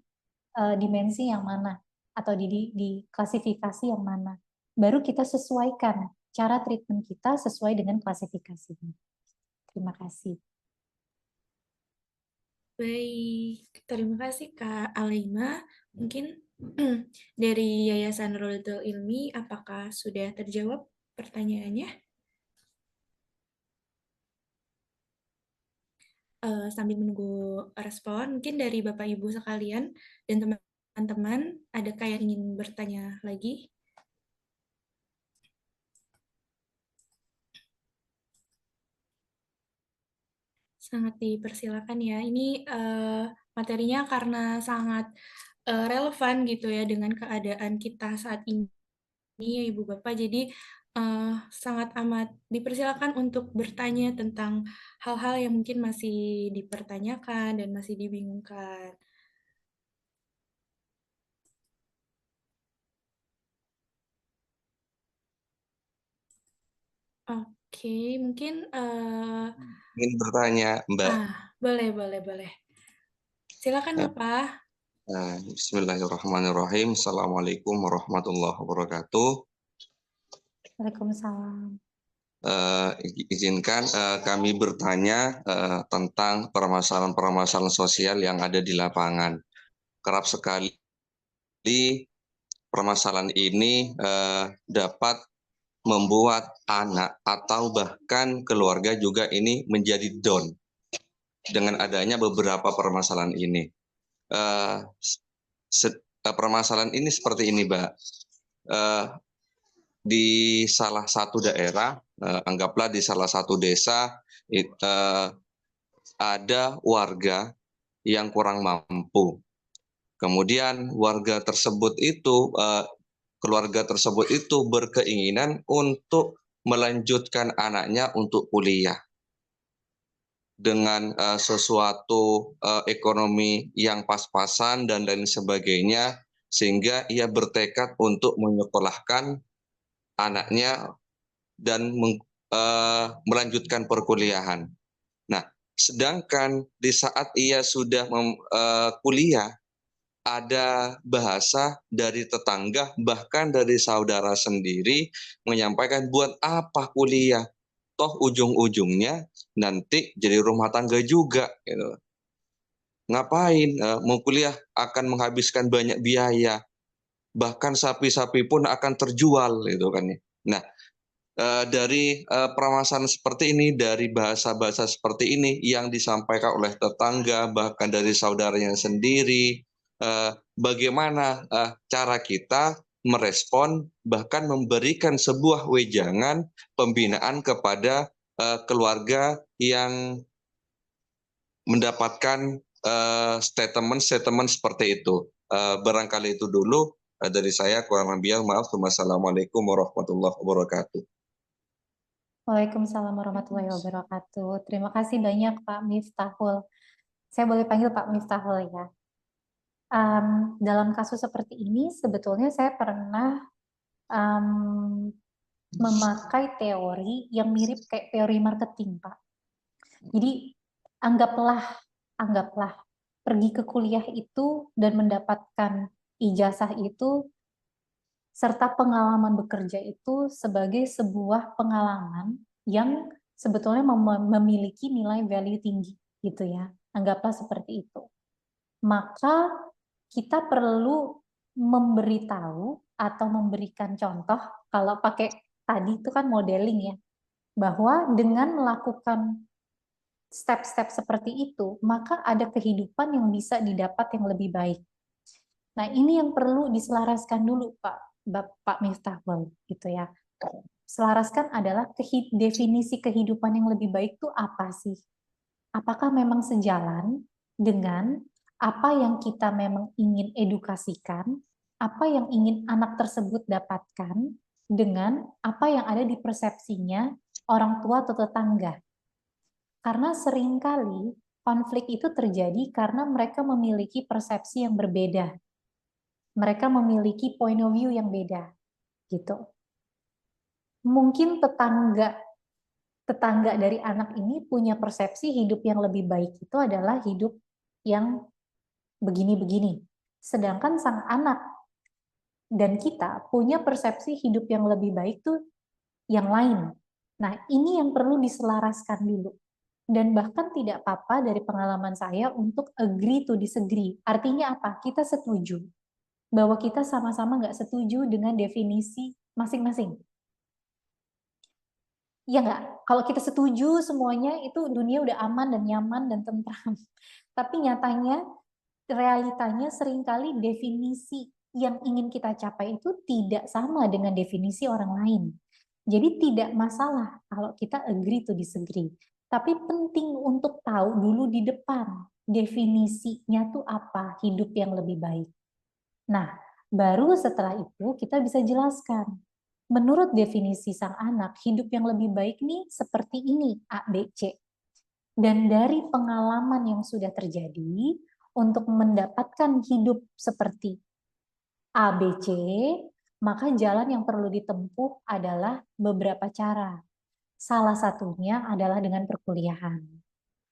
[SPEAKER 3] dimensi yang mana atau di klasifikasi yang mana. Baru kita sesuaikan cara treatment kita sesuai dengan klasifikasinya. Terima kasih.
[SPEAKER 1] Baik, terima kasih Kak Alima. Mungkin dari Yayasan Raudatul Ilmi, apakah sudah terjawab pertanyaannya? Sambil menunggu respon, mungkin dari Bapak Ibu sekalian dan teman-teman, adakah yang ingin bertanya lagi? Sangat dipersilakan ya. Ini materinya karena sangat relevan gitu ya dengan keadaan kita saat ini ya Ibu Bapak. Jadi sangat amat dipersilakan untuk bertanya tentang hal-hal yang mungkin masih dipertanyakan dan masih dibingungkan. Oke, mungkin
[SPEAKER 2] Ingin bertanya, Mbak.
[SPEAKER 1] boleh. Silakan
[SPEAKER 2] Eh,
[SPEAKER 1] Bapak.
[SPEAKER 2] Bismillahirrahmanirrahim. Assalamualaikum warahmatullahi wabarakatuh.
[SPEAKER 3] Waalaikumsalam.
[SPEAKER 2] Izinkan kami bertanya tentang permasalahan-permasalahan sosial yang ada di lapangan. Kerap sekali permasalahan ini dapat membuat anak atau bahkan keluarga juga ini menjadi down dengan adanya beberapa permasalahan ini. Permasalahan ini seperti ini, Mbak. Di salah satu daerah, anggaplah di salah satu desa, ada warga yang kurang mampu. Kemudian keluarga tersebut itu berkeinginan untuk melanjutkan anaknya untuk kuliah dengan sesuatu ekonomi yang pas-pasan dan lain sebagainya, sehingga ia bertekad untuk menyekolahkan anaknya dan melanjutkan perkuliahan. Nah, sedangkan di saat ia sudah kuliah, ada bahasa dari tetangga, bahkan dari saudara sendiri menyampaikan, buat apa kuliah? Toh ujung-ujungnya nanti jadi rumah tangga juga. Gitu. Ngapain? Mau kuliah akan menghabiskan banyak biaya. Bahkan sapi-sapi pun akan terjual. Gitu kan. Nah, dari permasalahan seperti ini, dari bahasa-bahasa seperti ini yang disampaikan oleh tetangga, bahkan dari saudaranya sendiri, bagaimana cara kita merespon, bahkan memberikan sebuah wejangan pembinaan kepada keluarga yang mendapatkan statement-statement seperti itu. Barangkali itu dulu dari saya, kurang lebih maaf. Wassalamualaikum warahmatullahi wabarakatuh.
[SPEAKER 3] Waalaikumsalam warahmatullahi wabarakatuh. Terima kasih banyak Pak Miftahul. Saya boleh panggil Pak Miftahul ya. Dalam kasus seperti ini sebetulnya saya pernah memakai teori yang mirip kayak teori marketing, Pak. Jadi anggaplah pergi ke kuliah itu dan mendapatkan ijazah itu serta pengalaman bekerja itu sebagai sebuah pengalaman yang sebetulnya memiliki nilai value tinggi gitu ya. Anggaplah seperti itu. Maka kita perlu memberitahu atau memberikan contoh, kalau pakai tadi itu kan modeling ya, bahwa dengan melakukan step-step seperti itu, maka ada kehidupan yang bisa didapat yang lebih baik. Nah, ini yang perlu diselaraskan dulu, Pak Miftahul, gitu ya. Selaraskan adalah definisi kehidupan yang lebih baik itu apa sih? Apakah memang sejalan dengan apa yang kita memang ingin edukasikan, apa yang ingin anak tersebut dapatkan, dengan apa yang ada di persepsinya orang tua atau tetangga. Karena seringkali konflik itu terjadi karena mereka memiliki persepsi yang berbeda. Mereka memiliki point of view yang beda, gitu. Mungkin tetangga dari anak ini punya persepsi hidup yang lebih baik itu adalah hidup yang begini-begini. Sedangkan sang anak dan kita punya persepsi hidup yang lebih baik tuh yang lain. Nah, ini yang perlu diselaraskan dulu. Dan bahkan tidak apa-apa dari pengalaman saya untuk agree to disagree. Artinya apa? Kita setuju bahwa kita sama-sama nggak setuju dengan definisi masing-masing. Ya nggak? Kalau kita setuju semuanya itu dunia udah aman dan nyaman dan tentram. Tapi nyatanya, realitanya seringkali definisi yang ingin kita capai itu tidak sama dengan definisi orang lain. Jadi tidak masalah kalau kita agree to disagree. Tapi penting untuk tahu dulu di depan definisinya tuh apa hidup yang lebih baik. Nah, baru setelah itu kita bisa jelaskan. Menurut definisi sang anak, hidup yang lebih baik nih seperti ini, A, B, C. Dan dari pengalaman yang sudah terjadi, untuk mendapatkan hidup seperti A, B, C, maka jalan yang perlu ditempuh adalah beberapa cara. Salah satunya adalah dengan perkuliahan.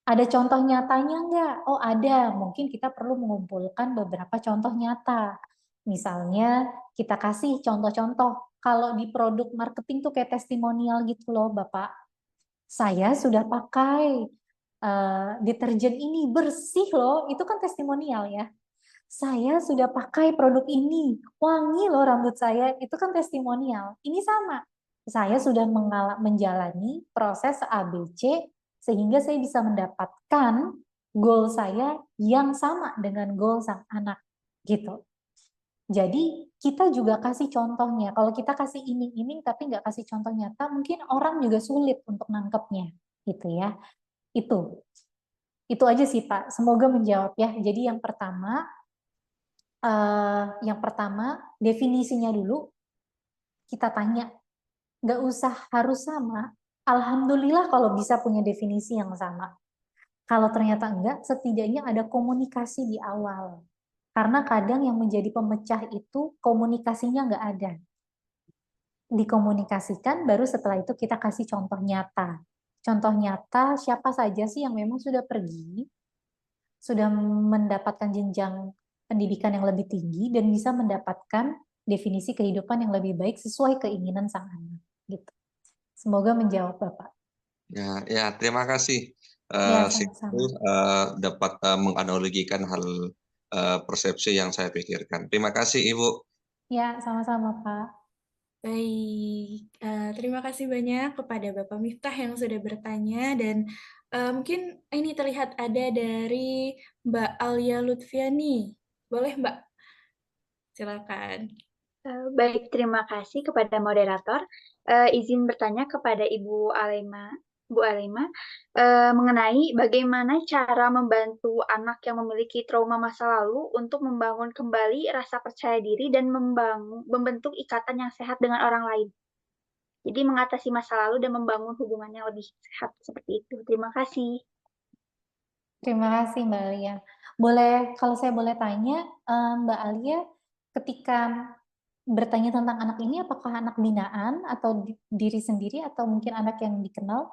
[SPEAKER 3] Ada contoh nyatanya nggak? Oh ada, mungkin kita perlu mengumpulkan beberapa contoh nyata. Misalnya kita kasih contoh-contoh. Kalau di produk marketing tuh kayak testimonial gitu loh Bapak. Saya sudah pakai deterjen ini bersih loh, itu kan testimonial ya. Saya sudah pakai produk ini, wangi loh rambut saya, itu kan testimonial. Ini sama, saya sudah menjalani proses ABC sehingga saya bisa mendapatkan goal saya yang sama dengan goal sang anak gitu. Jadi kita juga kasih contohnya. Kalau kita kasih iming-iming tapi nggak kasih contoh nyata, mungkin orang juga sulit untuk nangkepnya gitu ya. Itu aja sih Pak. Semoga menjawab ya. Jadi yang pertama definisinya dulu kita tanya, nggak usah harus sama. Alhamdulillah kalau bisa punya definisi yang sama. Kalau ternyata enggak, setidaknya ada komunikasi di awal. Karena kadang yang menjadi pemecah itu komunikasinya nggak ada. Dikomunikasikan, baru setelah itu kita kasih contoh nyata. Contoh nyata siapa saja sih yang memang sudah pergi, sudah mendapatkan jenjang pendidikan yang lebih tinggi dan bisa mendapatkan definisi kehidupan yang lebih baik sesuai keinginan sang anak. Gitu. Semoga menjawab Bapak.
[SPEAKER 2] Ya, terima kasih.
[SPEAKER 3] Ya,
[SPEAKER 2] Situ
[SPEAKER 3] sama-sama.
[SPEAKER 2] dapat menganalogikan hal persepsi yang saya pikirkan. Terima kasih Ibu.
[SPEAKER 3] Ya, sama-sama Pak.
[SPEAKER 1] Baik, terima kasih banyak kepada Bapak Miftah yang sudah bertanya dan mungkin ini terlihat ada dari Mbak Alia Lutfiani. Boleh Mbak? Silakan.
[SPEAKER 5] Baik, terima kasih kepada moderator. Izin bertanya kepada Ibu Alema, Bu Alema, mengenai bagaimana cara membantu anak yang memiliki trauma masa lalu untuk membangun kembali rasa percaya diri dan membentuk ikatan yang sehat dengan orang lain. Jadi mengatasi masa lalu dan membangun hubungan yang lebih sehat seperti itu. Terima kasih.
[SPEAKER 3] Terima kasih Mbak Alia. Kalau saya boleh tanya, Mbak Alia, ketika bertanya tentang anak ini, apakah anak binaan atau diri sendiri atau mungkin anak yang dikenal?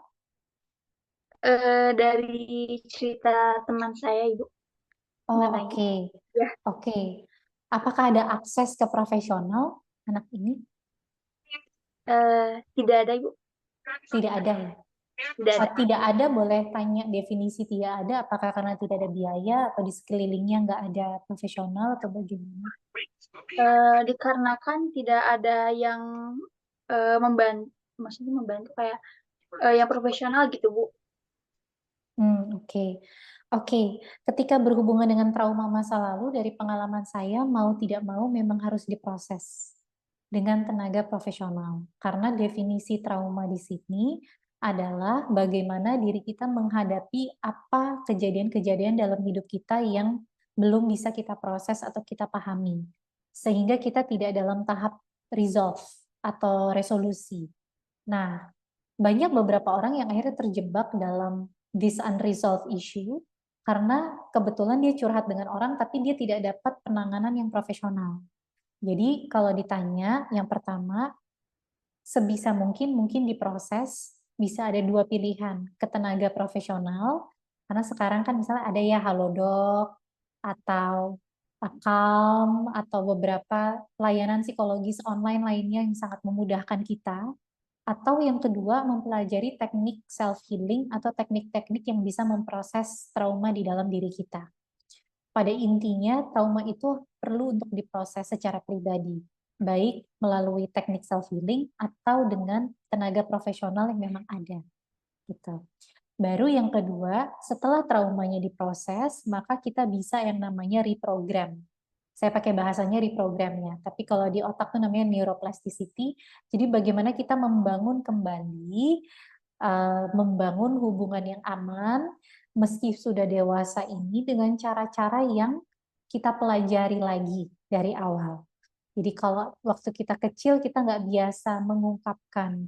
[SPEAKER 5] Dari cerita teman saya, Ibu.
[SPEAKER 3] Oh,
[SPEAKER 5] Mengenai
[SPEAKER 3] oke.
[SPEAKER 5] ya.
[SPEAKER 3] Oke. Apakah ada akses ke profesional anak ini?
[SPEAKER 5] Tidak ada, Ibu.
[SPEAKER 3] Tidak ada ya?
[SPEAKER 5] Tidak ada.
[SPEAKER 3] Tidak ada, boleh tanya definisi tidak ada, apakah karena tidak ada biaya atau di sekelilingnya nggak ada profesional atau bagaimana?
[SPEAKER 5] Dikarenakan tidak ada yang membantu, maksudnya membantu kayak yang profesional gitu, Bu.
[SPEAKER 3] Oke. Ketika berhubungan dengan trauma masa lalu, dari pengalaman saya, mau tidak mau memang harus diproses dengan tenaga profesional. Karena definisi trauma di sini adalah bagaimana diri kita menghadapi apa kejadian-kejadian dalam hidup kita yang belum bisa kita proses atau kita pahami. Sehingga kita tidak dalam tahap resolve atau resolusi. Nah, banyak beberapa orang yang akhirnya terjebak dalam this unresolved issue karena kebetulan dia curhat dengan orang tapi dia tidak dapat penanganan yang profesional. Jadi kalau ditanya, yang pertama sebisa mungkin diproses, bisa ada dua pilihan, ke tenaga profesional, karena sekarang kan misalnya ada ya Halodoc atau Calm atau beberapa layanan psikologis online lainnya yang sangat memudahkan kita. Atau yang kedua, mempelajari teknik self-healing atau teknik-teknik yang bisa memproses trauma di dalam diri kita. Pada intinya, trauma itu perlu untuk diproses secara pribadi, baik melalui teknik self-healing atau dengan tenaga profesional yang memang ada. Gitu. Baru yang kedua, setelah traumanya diproses, maka kita bisa yang namanya reprogram. Saya pakai bahasanya reprogramnya, tapi kalau di otak tuh namanya neuroplasticity. Jadi bagaimana kita membangun kembali, membangun hubungan yang aman, meski sudah dewasa ini dengan cara-cara yang kita pelajari lagi dari awal. Jadi kalau waktu kita kecil kita nggak biasa mengungkapkan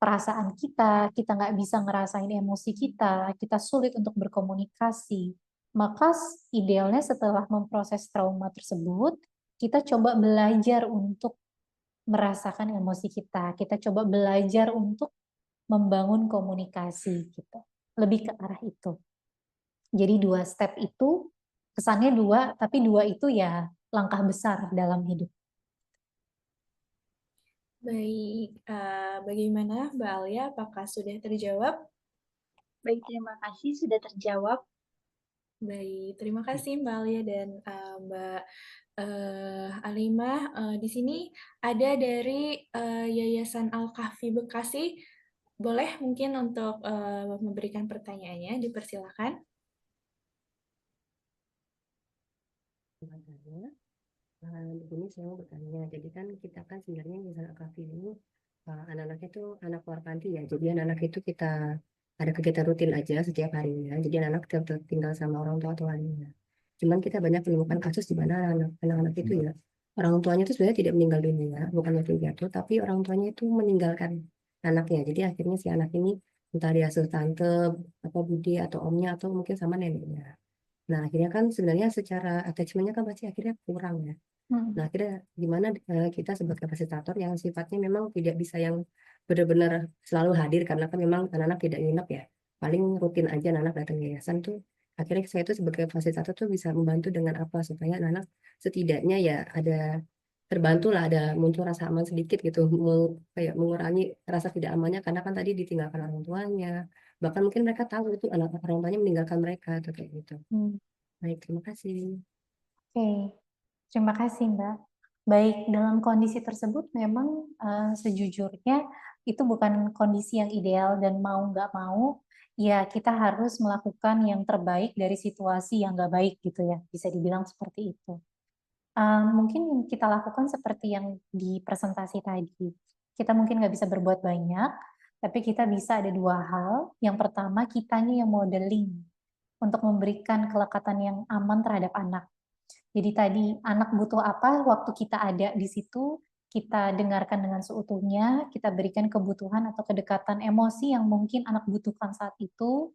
[SPEAKER 3] perasaan kita nggak bisa ngerasain emosi kita sulit untuk berkomunikasi. Maka idealnya setelah memproses trauma tersebut, kita coba belajar untuk merasakan emosi kita. Kita coba belajar untuk membangun komunikasi gitu. Lebih ke arah itu. Jadi 2 step itu kesannya 2, tapi 2 itu ya langkah besar dalam hidup.
[SPEAKER 1] Baik, bagaimana Mbak Alia? Apakah sudah terjawab?
[SPEAKER 5] Baik, terima kasih sudah terjawab.
[SPEAKER 1] Baik, terima kasih Mbak Alia dan Mbak Alimah. Di sini ada dari Yayasan Al-Kahfi Bekasi. Boleh mungkin untuk memberikan pertanyaannya, dipersilakan.
[SPEAKER 6] Di sini saya mau bertanya, jadi kan kita kan sebenarnya misalnya Kafi ini anak-anaknya itu anak luar panti ya, jadi anak-anak itu kita ada kegiatan rutin aja setiap harinya, jadi anak-anak tetap tinggal sama orang tua tuanya. Cuman kita banyak menemukan kasus di mana anak-anak itu ya orang tuanya itu sebenarnya tidak meninggal dunia, bukan yatim piatu, tapi orang tuanya itu meninggalkan anaknya. Jadi akhirnya si anak ini entah diasuh tante, apa bude atau omnya atau mungkin sama neneknya. Nah, akhirnya kan sebenarnya secara attachment-nya kan pasti akhirnya kurang ya. Nah, akhirnya gimana kita sebagai fasilitator yang sifatnya memang tidak bisa yang benar-benar selalu hadir karena kan memang anak-anak tidak nginep ya. Paling rutin aja anak-anak datang ke yayasan tuh. Akhirnya saya tuh sebagai fasilitator tuh bisa membantu dengan apa supaya anak-anak setidaknya ya ada terbantu lah, ada muncul rasa aman sedikit gitu, kayak mengurangi rasa tidak amannya karena kan tadi ditinggalkan orang tuanya. Bahkan mungkin mereka tahu itu anak orang tuanya meninggalkan mereka atau kayak gitu. Baik, terima kasih.
[SPEAKER 3] Oke, terima kasih Mbak. Baik, dalam kondisi tersebut memang sejujurnya itu bukan kondisi yang ideal dan mau nggak mau, ya kita harus melakukan yang terbaik dari situasi yang nggak baik gitu ya, bisa dibilang seperti itu. Mungkin yang kita lakukan seperti yang di presentasi tadi. Kita mungkin nggak bisa berbuat banyak, tapi kita bisa ada 2 hal. Yang pertama, kitanya yang modeling untuk memberikan kelekatan yang aman terhadap anak. Jadi tadi anak butuh apa waktu kita ada di situ, kita dengarkan dengan seutuhnya, kita berikan kebutuhan atau kedekatan emosi yang mungkin anak butuhkan saat itu.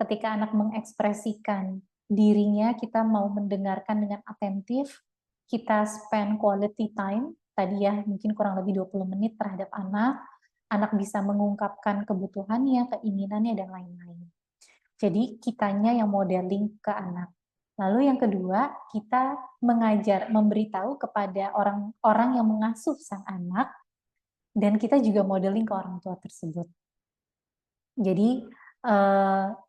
[SPEAKER 3] Ketika anak mengekspresikan dirinya, kita mau mendengarkan dengan atentif, kita spend quality time, tadi ya mungkin kurang lebih 20 menit terhadap anak bisa mengungkapkan kebutuhannya, keinginannya, dan lain-lain. Jadi kitanya yang modeling ke anak. Lalu yang kedua, kita mengajar, memberitahu kepada orang-orang yang mengasuh sang anak, dan kita juga modeling ke orang tua tersebut. Jadi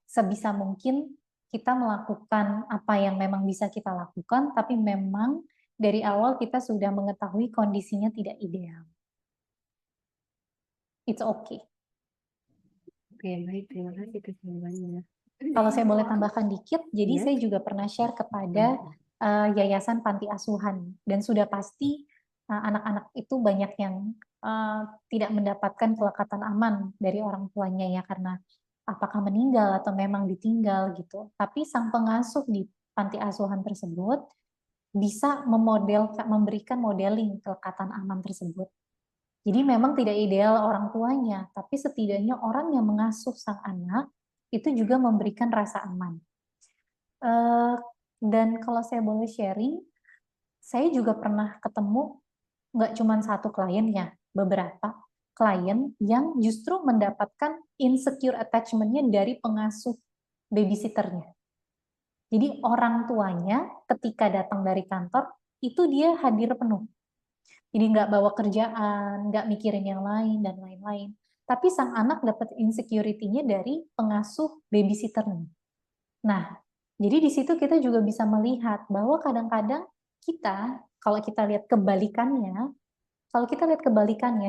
[SPEAKER 3] sebisa mungkin kita melakukan apa yang memang bisa kita lakukan, tapi memang dari awal kita sudah mengetahui kondisinya tidak ideal. It's okay.
[SPEAKER 6] Oke, baik. Terima kasih atas jawabannya.
[SPEAKER 3] Kalau saya boleh tambahkan dikit, jadi saya juga pernah share kepada yayasan panti asuhan, dan sudah pasti anak-anak itu banyak yang tidak mendapatkan kelekatan aman dari orang tuanya ya, karena apakah meninggal atau memang ditinggal gitu. Tapi sang pengasuh di panti asuhan tersebut bisa memberikan modeling kelekatan aman tersebut. Jadi memang tidak ideal orang tuanya, tapi setidaknya orang yang mengasuh sang anak itu juga memberikan rasa aman. Dan kalau saya boleh sharing, saya juga pernah ketemu nggak cuma satu klien ya, beberapa klien yang justru mendapatkan insecure attachment-nya dari pengasuh babysitternya. Jadi orang tuanya ketika datang dari kantor, itu dia hadir penuh. Jadi nggak bawa kerjaan, nggak mikirin yang lain, dan lain-lain. Tapi sang anak dapat insecurity-nya dari pengasuh babysitternya. Nah, jadi di situ kita juga bisa melihat bahwa kadang-kadang kita, kalau kita lihat kebalikannya,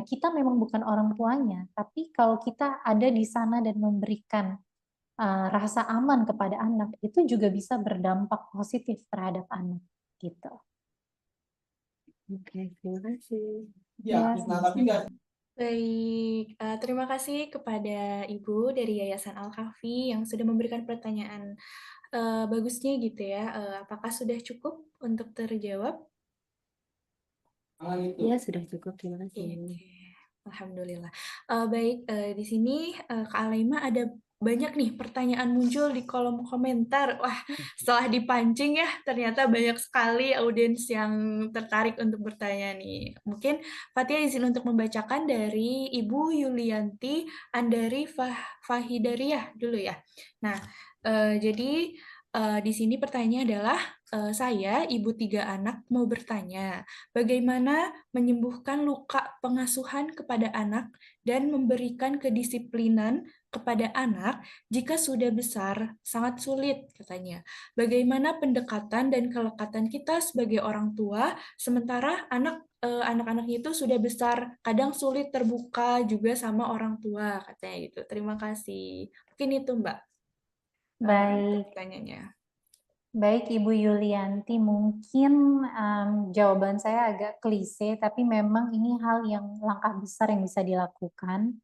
[SPEAKER 3] kita memang bukan orang tuanya, tapi kalau kita ada di sana dan memberikan rasa aman kepada anak, itu juga bisa berdampak positif terhadap anak, gitu.
[SPEAKER 6] Oke, terima kasih.
[SPEAKER 3] Ya,
[SPEAKER 1] Baik, terima kasih kepada Ibu dari Yayasan Al-Kahfi yang sudah memberikan pertanyaan bagusnya gitu ya. Apakah sudah cukup untuk terjawab?
[SPEAKER 6] Ya, sudah cukup. Terima kasih.
[SPEAKER 1] Oke, alhamdulillah. Baik, di sini Kak Alaima ada banyak nih pertanyaan muncul di kolom komentar. Wah, setelah dipancing ya, ternyata banyak sekali audiens yang tertarik untuk bertanya nih. Mungkin Fatia izin untuk membacakan dari Ibu Yulianti Andari Fahidariah dulu ya. Nah, jadi Di sini pertanyaannya adalah, saya, ibu 3 anak, mau bertanya, bagaimana menyembuhkan luka pengasuhan kepada anak dan memberikan kedisiplinan kepada anak jika sudah besar? Sangat sulit, katanya. Bagaimana pendekatan dan kelekatan kita sebagai orang tua, sementara anak-anaknya itu sudah besar, kadang sulit terbuka juga sama orang tua, katanya gitu. Terima kasih. Mungkin itu, Mbak.
[SPEAKER 3] Baik,
[SPEAKER 1] Pertanyaannya.
[SPEAKER 3] baik Ibu Yulianti, mungkin jawaban saya agak klise, tapi memang ini hal yang langkah besar yang bisa dilakukan.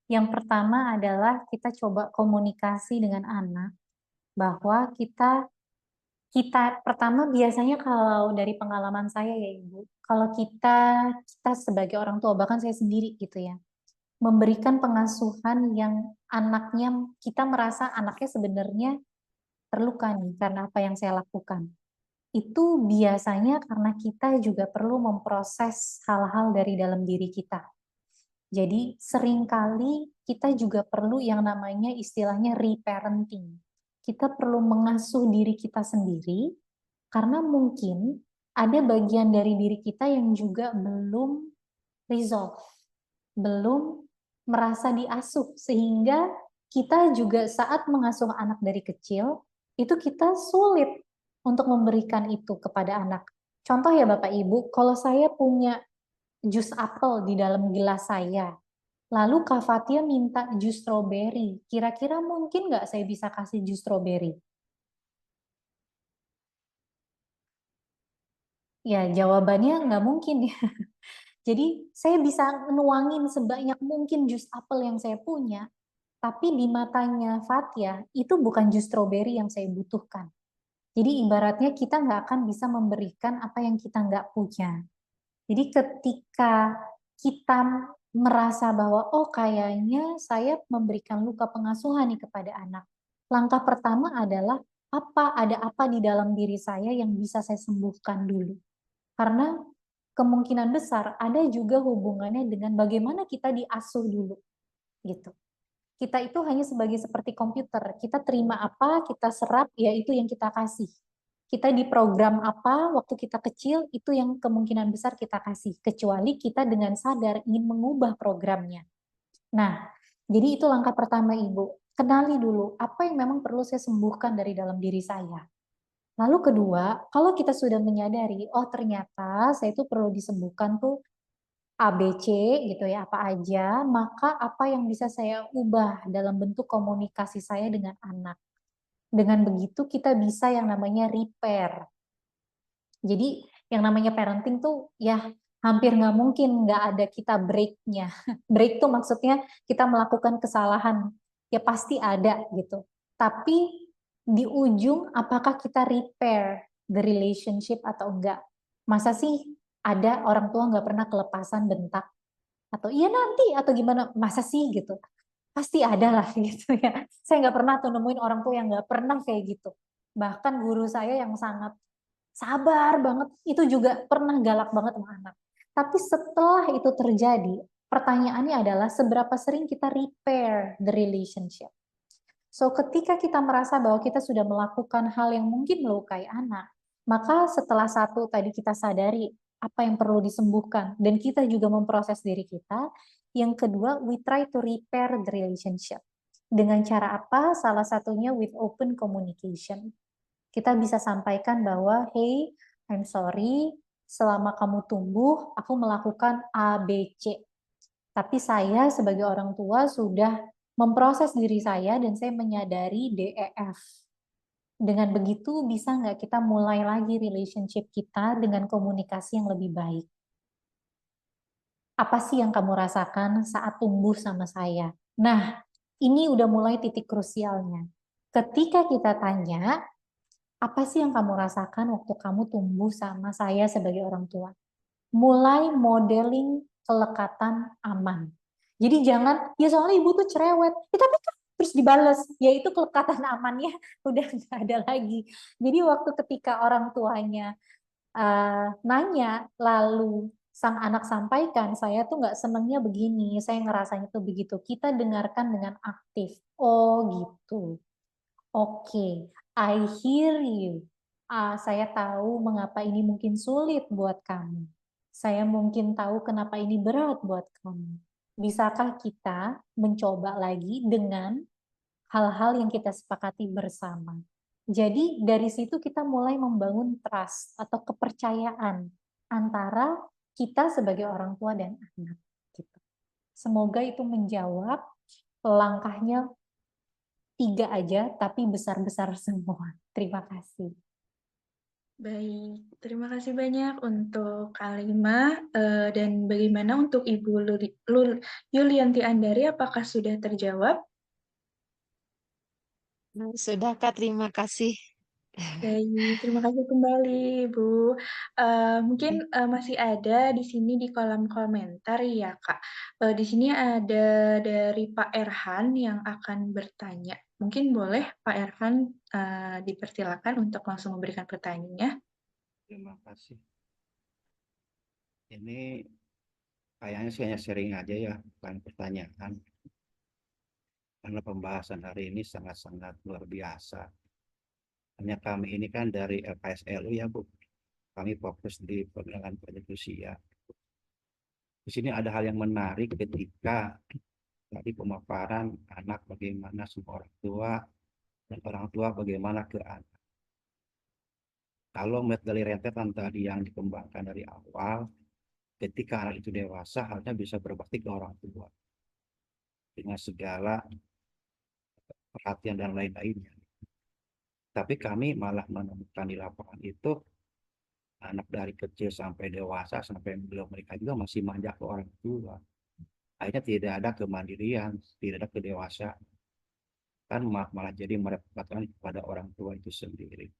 [SPEAKER 3] Yang pertama adalah kita coba komunikasi dengan anak, bahwa kita pertama biasanya kalau dari pengalaman saya ya Ibu, kalau kita sebagai orang tua, bahkan saya sendiri gitu ya, memberikan pengasuhan yang anaknya, kita merasa anaknya sebenarnya terluka nih karena apa yang saya lakukan. Itu biasanya karena kita juga perlu memproses hal-hal dari dalam diri kita. Jadi seringkali kita juga perlu yang namanya istilahnya reparenting. Kita perlu mengasuh diri kita sendiri karena mungkin ada bagian dari diri kita yang juga belum resolve, belum merasa diasuh, sehingga kita juga saat mengasuh anak dari kecil, itu kita sulit untuk memberikan itu kepada anak. Contoh ya Bapak Ibu, kalau saya punya jus apel di dalam gelas saya, lalu Kak Fatia minta jus stroberi, kira-kira mungkin nggak saya bisa kasih jus stroberi? Ya, jawabannya nggak mungkin ya. Jadi saya bisa nuangin sebanyak mungkin jus apel yang saya punya, tapi di matanya Fatia itu bukan jus stroberi yang saya butuhkan. Jadi ibaratnya kita nggak akan bisa memberikan apa yang kita nggak punya. Jadi ketika kita merasa bahwa oh kayaknya saya memberikan luka pengasuhan nih kepada anak, langkah pertama adalah ada apa di dalam diri saya yang bisa saya sembuhkan dulu. Karena kemungkinan besar ada juga hubungannya dengan bagaimana kita diasuh dulu gitu. Kita itu hanya sebagai seperti komputer, kita terima apa, kita serap, ya itu yang kita kasih. Kita diprogram apa waktu kita kecil, itu yang kemungkinan besar kita kasih, kecuali kita dengan sadar ingin mengubah programnya. Nah, jadi itu langkah pertama Ibu, kenali dulu apa yang memang perlu saya sembuhkan dari dalam diri saya. Lalu kedua, kalau kita sudah menyadari, oh ternyata saya itu perlu disembuhkan tuh ABC gitu ya, apa aja, maka apa yang bisa saya ubah dalam bentuk komunikasi saya dengan anak. Dengan begitu kita bisa yang namanya repair. Jadi yang namanya parenting tuh ya hampir nggak mungkin nggak ada kita break-nya. Break tuh maksudnya kita melakukan kesalahan, ya pasti ada gitu. Tapi di ujung apakah kita repair the relationship atau enggak? Masa sih ada orang tua nggak pernah kelepasan bentak atau iya nanti atau gimana, masa sih gitu, pasti ada lah gitu ya. Saya nggak pernah tuh nemuin orang tua yang nggak pernah kayak gitu. Bahkan guru saya yang sangat sabar banget itu juga pernah galak banget sama anak. Tapi setelah itu terjadi, pertanyaannya adalah seberapa sering kita repair the relationship. So ketika kita merasa bahwa kita sudah melakukan hal yang mungkin melukai anak, maka setelah satu tadi kita sadari apa yang perlu disembuhkan dan kita juga memproses diri kita, yang kedua we try to repair the relationship. Dengan cara apa? Salah satunya with open communication. Kita bisa sampaikan bahwa hey, I'm sorry, selama kamu tumbuh aku melakukan A, B, C. Tapi saya sebagai orang tua sudah memproses diri saya dan saya menyadari DEF. Dengan begitu bisa nggak kita mulai lagi relationship kita dengan komunikasi yang lebih baik. Apa sih yang kamu rasakan saat tumbuh sama saya? Nah, ini udah mulai titik krusialnya. Ketika kita tanya, apa sih yang kamu rasakan waktu kamu tumbuh sama saya sebagai orang tua? Mulai modeling kelekatan aman. Jadi jangan, ya soalnya ibu tuh cerewet, ya tapi kan terus dibales, ya itu kelekatan amannya udah nggak ada lagi. Jadi waktu ketika orang tuanya nanya, lalu sang anak sampaikan, saya tuh nggak senengnya begini, saya ngerasanya tuh begitu. Kita dengarkan dengan aktif. Oh gitu. Oke, I hear you. Saya tahu mengapa ini mungkin sulit buat kamu. Saya mungkin tahu kenapa ini berat buat kamu. Bisakah kita mencoba lagi dengan hal-hal yang kita sepakati bersama? Jadi dari situ kita mulai membangun trust atau kepercayaan antara kita sebagai orang tua dan anak. Gitu. Semoga itu menjawab. Langkahnya 3 aja, tapi besar-besar semua. Terima kasih.
[SPEAKER 1] Baik, terima kasih banyak untuk Alima. Dan bagaimana untuk Ibu Yulianti Andari, apakah sudah terjawab?
[SPEAKER 7] Sudah Kak, terima kasih.
[SPEAKER 1] Baik, terima kasih kembali, Bu. Mungkin masih ada di sini di kolom komentar ya, Kak. Di sini ada dari Pak Erhan yang akan bertanya. Mungkin boleh Pak Erhan dipersilakan untuk langsung memberikan pertanyaannya.
[SPEAKER 8] Terima kasih. Ini kayaknya sih hanya sharing aja ya, bukan pertanyaan. Karena pembahasan hari ini sangat-sangat luar biasa. Hanya kami ini kan dari LKSLU ya Bu. Kami fokus di pengembangan pajak usia. Di sini ada hal yang menarik ketika tadi pemaparan anak bagaimana semua orang tua dan orang tua bagaimana ke anak. Kalau melihat dari rentetan tadi yang dikembangkan dari awal, ketika anak itu dewasa harusnya bisa berbakti ke orang tua dengan segala perhatian dan lain-lainnya. Tapi kami malah menemukan di lapangan itu anak dari kecil sampai dewasa sampai belum menikah juga masih manja ke orang tua. Akhirnya tidak ada kemandirian, tidak ada kedewasaan. Kan malah jadi merepotkan kepada orang tua itu sendiri.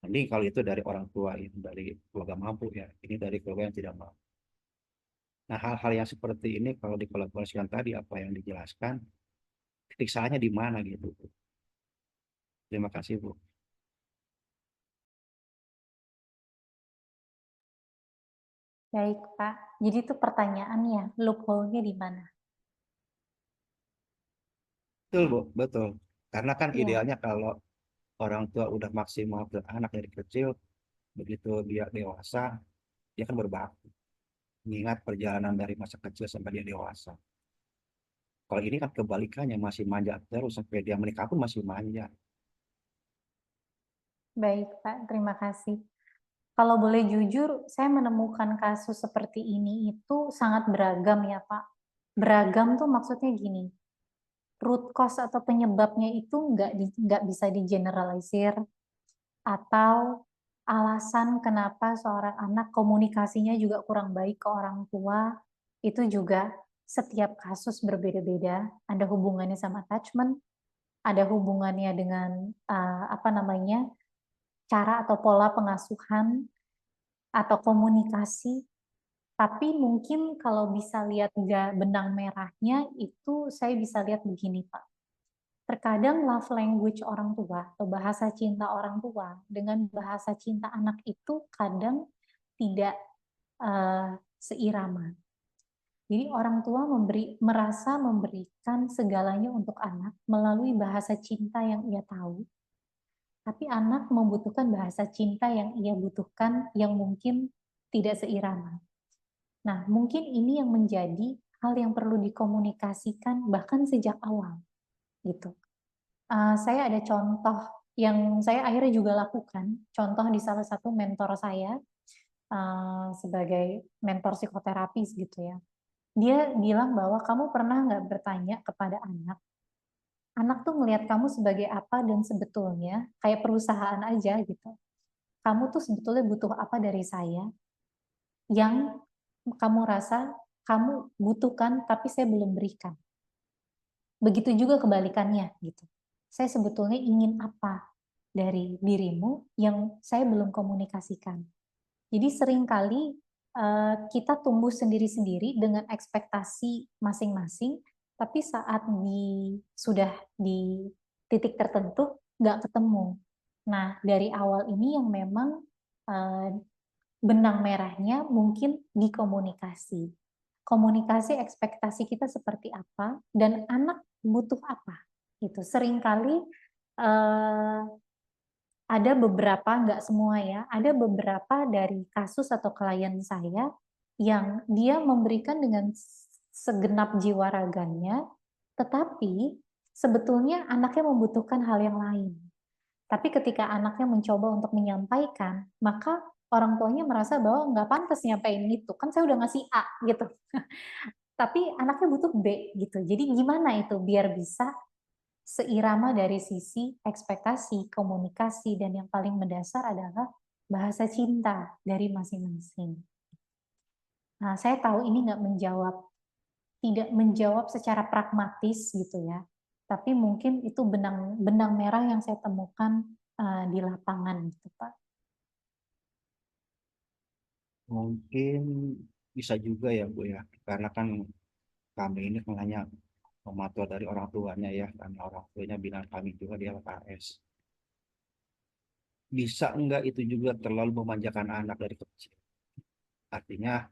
[SPEAKER 8] Ini kalau itu dari orang tua itu dari keluarga mampu ya, ini dari keluarga yang tidak mampu. Nah hal-hal yang seperti ini kalau dikolaborasikan tadi apa yang dijelaskan, titik salahnya di mana gitu. Terima kasih Bu.
[SPEAKER 3] Baik, Pak. Jadi itu pertanyaannya, loophole-nya di mana?
[SPEAKER 8] Betul Bu, betul. Karena kan
[SPEAKER 3] Ya,
[SPEAKER 8] idealnya kalau orang tua udah maksimal ke anak dari kecil, begitu dia dewasa, dia kan berbakti. Mengingat perjalanan dari masa kecil sampai dia dewasa. Kalau ini kan kebalikannya, masih manja terus sampai dia menikah pun masih manja.
[SPEAKER 3] baik, Pak. Terima kasih. Kalau boleh jujur, saya menemukan kasus seperti ini itu sangat beragam ya, Pak. Beragam tuh maksudnya gini, root cause atau penyebabnya itu nggak bisa digeneralisir, atau alasan kenapa seorang anak komunikasinya juga kurang baik ke orang tua, itu juga setiap kasus berbeda-beda, ada hubungannya sama attachment, ada hubungannya dengan cara atau pola pengasuhan atau komunikasi. Tapi mungkin kalau bisa lihat benang merahnya itu saya bisa lihat begini Pak. Terkadang love language orang tua atau bahasa cinta orang tua dengan bahasa cinta anak itu kadang tidak seirama. Jadi orang tua merasa memberikan segalanya untuk anak melalui bahasa cinta yang ia tahu. Tapi anak membutuhkan bahasa cinta yang ia butuhkan yang mungkin tidak seirama. Nah, mungkin ini yang menjadi hal yang perlu dikomunikasikan bahkan sejak awal, gitu. Saya ada contoh yang saya akhirnya juga lakukan, contoh di salah satu mentor saya sebagai mentor psikoterapis gitu ya. Dia bilang bahwa kamu pernah nggak bertanya kepada anak tuh melihat kamu sebagai apa dan sebetulnya kayak perusahaan aja gitu. Kamu tuh sebetulnya butuh apa dari saya yang kamu rasa kamu butuhkan tapi saya belum berikan. Begitu juga kebalikannya gitu. Saya sebetulnya ingin apa dari dirimu yang saya belum komunikasikan. Jadi seringkali kita tumbuh sendiri-sendiri dengan ekspektasi masing-masing, tapi saat sudah di titik tertentu nggak ketemu. Nah, dari awal ini yang memang benang merahnya mungkin di komunikasi. Komunikasi ekspektasi kita seperti apa dan anak butuh apa. Itu seringkali eh, ada beberapa, nggak semua ya, ada beberapa dari kasus atau klien saya yang dia memberikan dengan segenap jiwa raganya, tetapi sebetulnya anaknya membutuhkan hal yang lain. Tapi ketika anaknya mencoba untuk menyampaikan, maka orang tuanya merasa bahwa nggak pantas nyampein itu, kan saya udah ngasih A gitu. Tapi anaknya butuh B gitu. Jadi gimana itu biar bisa seirama dari sisi ekspektasi, komunikasi, dan yang paling mendasar adalah bahasa cinta dari masing-masing. Nah, saya tahu ini tidak menjawab secara pragmatis gitu ya, tapi mungkin itu benang merah yang saya temukan di lapangan gitu Pak.
[SPEAKER 8] Mungkin bisa juga ya Bu ya, karena kan kami ini kan hanya pematua dari orang tuanya ya, karena orang tuanya bilang kami juga di LKS. Bisa enggak itu juga terlalu memanjakan anak dari kecil? Artinya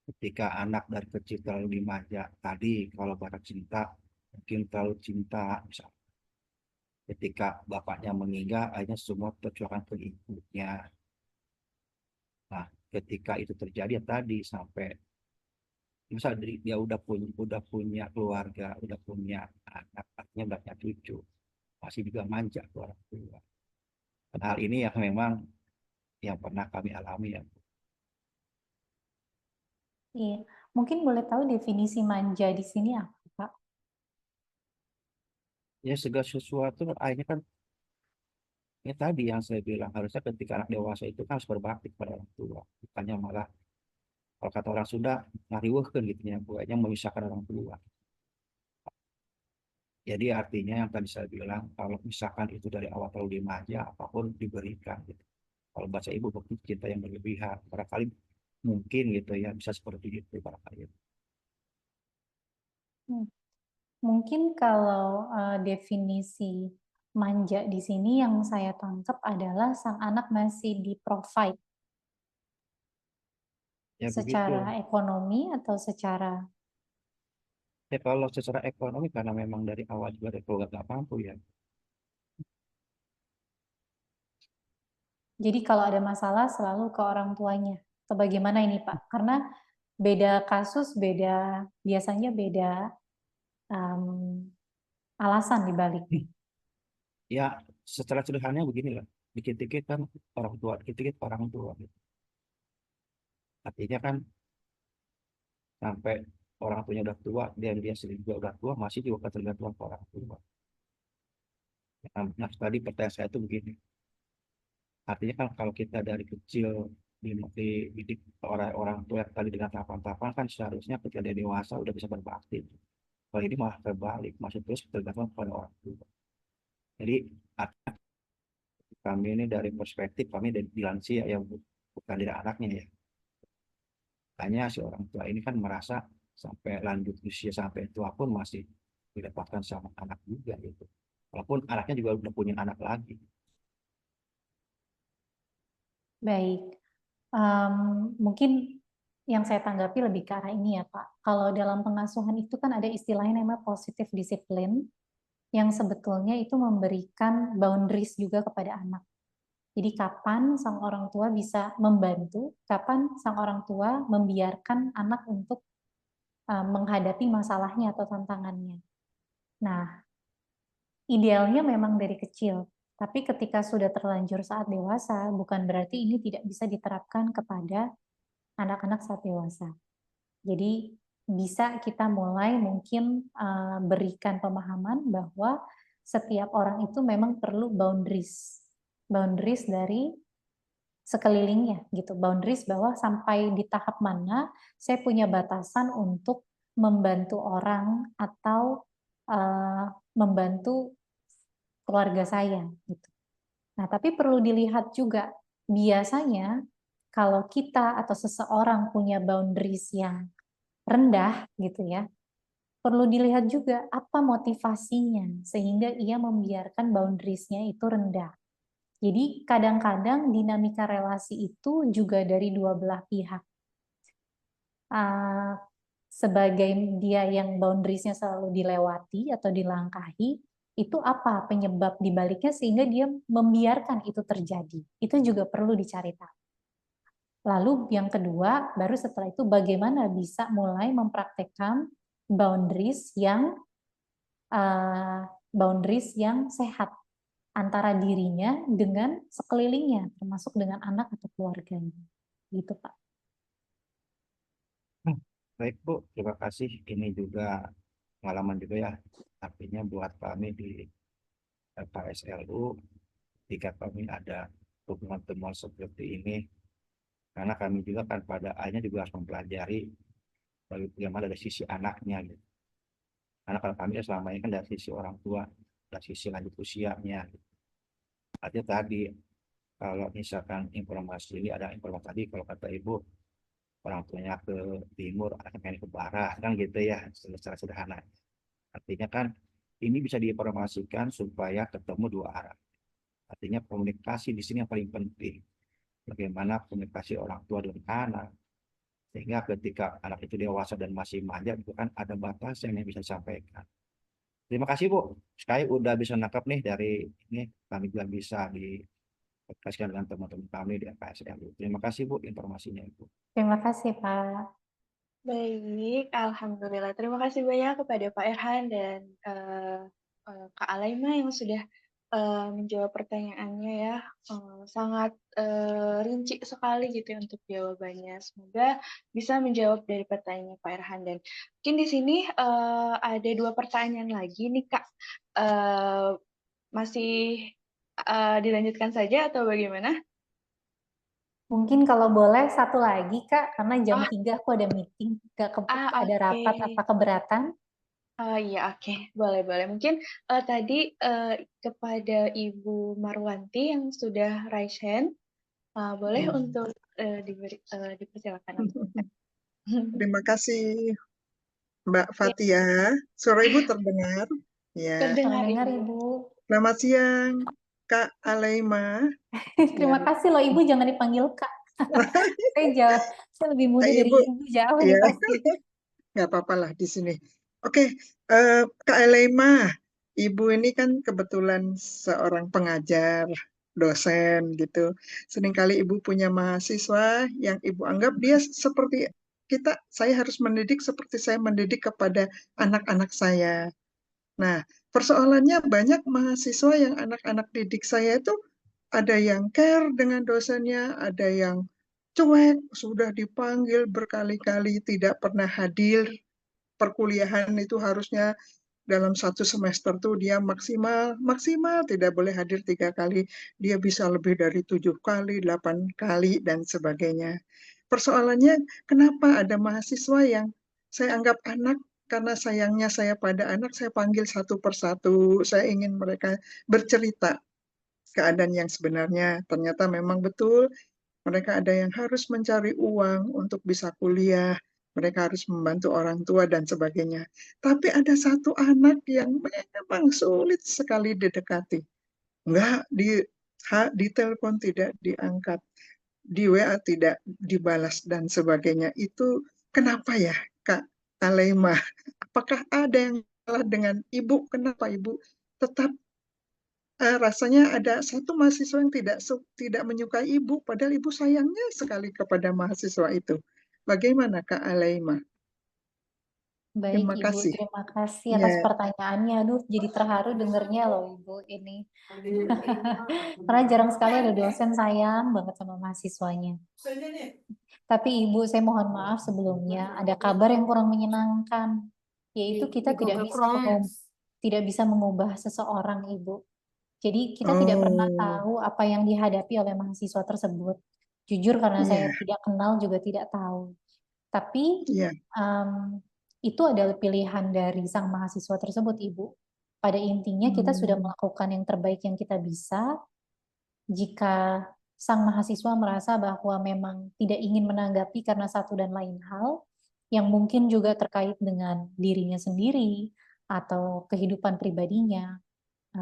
[SPEAKER 8] ketika anak dari kecil terlalu dimanja, tadi kalau bahasa cinta, mungkin terlalu cinta, misalnya. Ketika bapaknya meninggal, akhirnya semua tercurahkan ke ibunya. Nah, ketika itu terjadi ya tadi sampai misal dia udah punya keluarga, udah punya anak, artinya udah punya cucu, masih juga manja ke orang tua. Hal ini yang memang yang pernah kami alami ya.
[SPEAKER 3] Iya, mungkin boleh tahu definisi manja di sini apa Pak?
[SPEAKER 8] Ya segala sesuatu akhirnya kan ya tadi yang saya bilang harusnya ketika anak dewasa itu kan harus berbakti kepada orang tua, bukannya malah kalau kata orang Sunda ngariweuhkeun gitu ya, bukannya memisahkan orang tua. Jadi artinya yang tadi saya bilang, kalau misalkan itu dari awal terlalu dimanja, apapun diberikan gitu. Kalau bahasa ibu bukti cinta yang berlebihan, barangkali mungkin gitu ya bisa seperti itu barangkali.
[SPEAKER 3] Mungkin kalau definisi manja di sini yang saya tangkap adalah sang anak masih di-provide
[SPEAKER 8] Ya begitu.
[SPEAKER 3] secara ekonomi atau secara.
[SPEAKER 8] Ya kalau secara ekonomi karena memang dari awal juga dari keluarga nggak mampu ya.
[SPEAKER 3] Jadi kalau ada masalah selalu ke orang tuanya. Atau bagaimana ini Pak? Karena beda kasus, biasanya beda alasan di balik.
[SPEAKER 8] Ya secara sederhananya begini lah. Dikit-dikit kan orang tua, dikit-dikit orang tua. Gitu. Artinya kan sampai orang tuanya udah tua dan dia sendiri juga udah tua masih juga ketergantungan ke orang tua. Nah tadi pertanyaan saya itu begini. Artinya kan kalau kita dari kecil dididik orang tua yang tadi dengan tahapan-tahapan kan seharusnya ketika dia dewasa udah bisa berbakti. Kalau ini malah terbalik, masih terus tergantung pada orang tua. Jadi kami ini dari perspektif kami dari lansia yang bukan dari anaknya ya. Hanya si orang tua ini kan merasa sampai lanjut usia sampai tua pun masih didapatkan sama anak juga gitu. Walaupun anaknya juga udah punya anak lagi.
[SPEAKER 3] Baik, mungkin yang saya tanggapi lebih ke arah ini ya Pak. Kalau dalam pengasuhan itu kan ada istilahnya namanya positive discipline, yang sebetulnya itu memberikan boundaries juga kepada anak. Jadi kapan sang orang tua bisa membantu, kapan sang orang tua membiarkan anak untuk menghadapi masalahnya atau tantangannya. Nah, idealnya memang dari kecil, tapi ketika sudah terlanjur saat dewasa, bukan berarti ini tidak bisa diterapkan kepada anak-anak saat dewasa. Jadi bisa kita mulai mungkin berikan pemahaman bahwa setiap orang itu memang perlu boundaries dari sekelilingnya gitu, boundaries bahwa sampai di tahap mana saya punya batasan untuk membantu orang atau membantu keluarga saya gitu. Nah, tapi perlu dilihat juga biasanya kalau kita atau seseorang punya boundaries yang rendah gitu ya, perlu dilihat juga apa motivasinya sehingga ia membiarkan boundaries-nya itu rendah. Jadi kadang-kadang dinamika relasi itu juga dari dua belah pihak. Sebagai dia yang boundaries-nya selalu dilewati atau dilangkahi, Itu apa penyebab dibaliknya sehingga dia membiarkan itu terjadi. Itu juga perlu dicari tahu. Lalu yang kedua, baru setelah itu bagaimana bisa mulai mempraktekkan boundaries yang sehat antara dirinya dengan sekelilingnya, termasuk dengan anak atau keluarganya. Gitu, Pak.
[SPEAKER 8] Baik Bu, terima kasih. Ini juga pengalaman juga ya. Artinya buat kami di KSLU, jika kami ada hubungan temuan seperti ini, karena kami juga kan pada akhirnya juga harus mempelajari bagaimana dari sisi anaknya gitu. Karena kalau kami selama ini kan dari sisi orang tua, dari sisi lanjut usianya. Gitu. Artinya tadi kalau misalkan informasi ini ada informasi tadi kalau kata Ibu orang tuanya ke timur, anaknya ke barat kan gitu ya secara sederhana. Artinya kan ini bisa diinformasikan supaya ketemu dua arah. Artinya komunikasi di sini yang paling penting. Bagaimana komunikasi orang tua dengan anak. Sehingga ketika anak itu dewasa dan masih manja, itu kan ada batas yang bisa disampaikan. Terima kasih Bu. Sekali udah bisa nangkap nih dari ini, kami juga bisa dikasihkan dengan teman-teman kami di KSLU. Terima kasih Bu informasinya Ibu.
[SPEAKER 3] Terima kasih, Pak.
[SPEAKER 1] Baik, alhamdulillah. Terima kasih banyak kepada Pak Erhan dan Kak Alaima yang sudah menjawab pertanyaannya ya. Sangat rinci sekali gitu ya untuk jawabannya. Semoga bisa menjawab dari pertanyaan Pak Erhan. Dan mungkin di sini ada 2 pertanyaan lagi nih Kak. Masih dilanjutkan saja atau bagaimana?
[SPEAKER 3] Mungkin kalau boleh satu lagi, Kak, karena jam
[SPEAKER 1] Oh,
[SPEAKER 3] 3 aku ada meeting, ada
[SPEAKER 1] oke.
[SPEAKER 3] rapat, apa keberatan?
[SPEAKER 1] Oh iya, oke. Boleh, boleh. Mungkin tadi kepada Ibu Marwanti yang sudah raise hand, boleh untuk dipersilakan untuk
[SPEAKER 9] Terima kasih Mbak
[SPEAKER 1] ya,
[SPEAKER 9] Fatia. Suara Ibu terdengar? Ya.
[SPEAKER 1] terdengar
[SPEAKER 3] Terdengar,
[SPEAKER 1] Ibu.
[SPEAKER 3] Ibu.
[SPEAKER 9] Selamat siang Kak Alaima. Ya.
[SPEAKER 3] Terima kasih loh, Ibu, jangan dipanggil Kak. Saya lebih muda dari
[SPEAKER 9] Ibu,
[SPEAKER 3] Ibu, jauh nih
[SPEAKER 9] ya
[SPEAKER 3] pasti.
[SPEAKER 9] nggak apa-apa lah di sini. Oke, Kak Alaima, Ibu ini kan kebetulan seorang pengajar, dosen gitu. Seringkali Ibu punya mahasiswa yang Ibu anggap dia seperti saya harus mendidik seperti saya mendidik kepada anak-anak saya. Nah, persoalannya banyak mahasiswa yang anak-anak didik saya itu ada yang care dengan dosennya, ada yang cuek, sudah dipanggil berkali-kali tidak pernah hadir. Perkuliahan itu harusnya dalam 1 semester tuh dia maksimal tidak boleh hadir 3 kali, dia bisa lebih dari 7 kali, 8 kali dan sebagainya. Persoalannya kenapa ada mahasiswa yang saya anggap anak karena sayangnya saya pada anak, saya panggil satu persatu, saya ingin mereka bercerita keadaan yang sebenarnya. Ternyata memang betul mereka ada yang harus mencari uang untuk bisa kuliah, mereka harus membantu orang tua dan sebagainya. Tapi ada satu anak yang memang sulit sekali didekati. Enggak, di telepon tidak diangkat, di WA tidak dibalas dan sebagainya. Itu kenapa ya, Kak Alaima? Apakah ada yang salah dengan Ibu? Kenapa Ibu tetap rasanya ada satu mahasiswa yang tidak menyukai Ibu, padahal Ibu sayangnya sekali kepada mahasiswa itu. Bagaimana Kak Alaima?
[SPEAKER 3] Baik,
[SPEAKER 9] Terima
[SPEAKER 3] Ibu,
[SPEAKER 9] kasih.
[SPEAKER 3] terima kasih
[SPEAKER 9] Ya,
[SPEAKER 3] atas pertanyaannya. Aduh, jadi terharu dengernya loh, Ibu, ini. Karena jarang sekali ada dosen sayang banget sama mahasiswanya. Tapi Ibu, saya mohon maaf sebelumnya, ada kabar yang kurang menyenangkan, yaitu kita tidak bisa mengubah seseorang, Ibu. Jadi kita tidak pernah
[SPEAKER 9] oh,
[SPEAKER 3] tahu apa yang dihadapi oleh mahasiswa tersebut. Jujur karena saya
[SPEAKER 9] iya,
[SPEAKER 3] tidak kenal juga tidak tahu. Tapi
[SPEAKER 9] iya,
[SPEAKER 3] itu adalah pilihan dari sang mahasiswa tersebut, Ibu. Pada intinya kita sudah melakukan yang terbaik yang kita bisa. Jika sang mahasiswa merasa bahwa memang tidak ingin menanggapi karena satu dan lain hal, yang mungkin juga terkait dengan dirinya sendiri atau kehidupan pribadinya,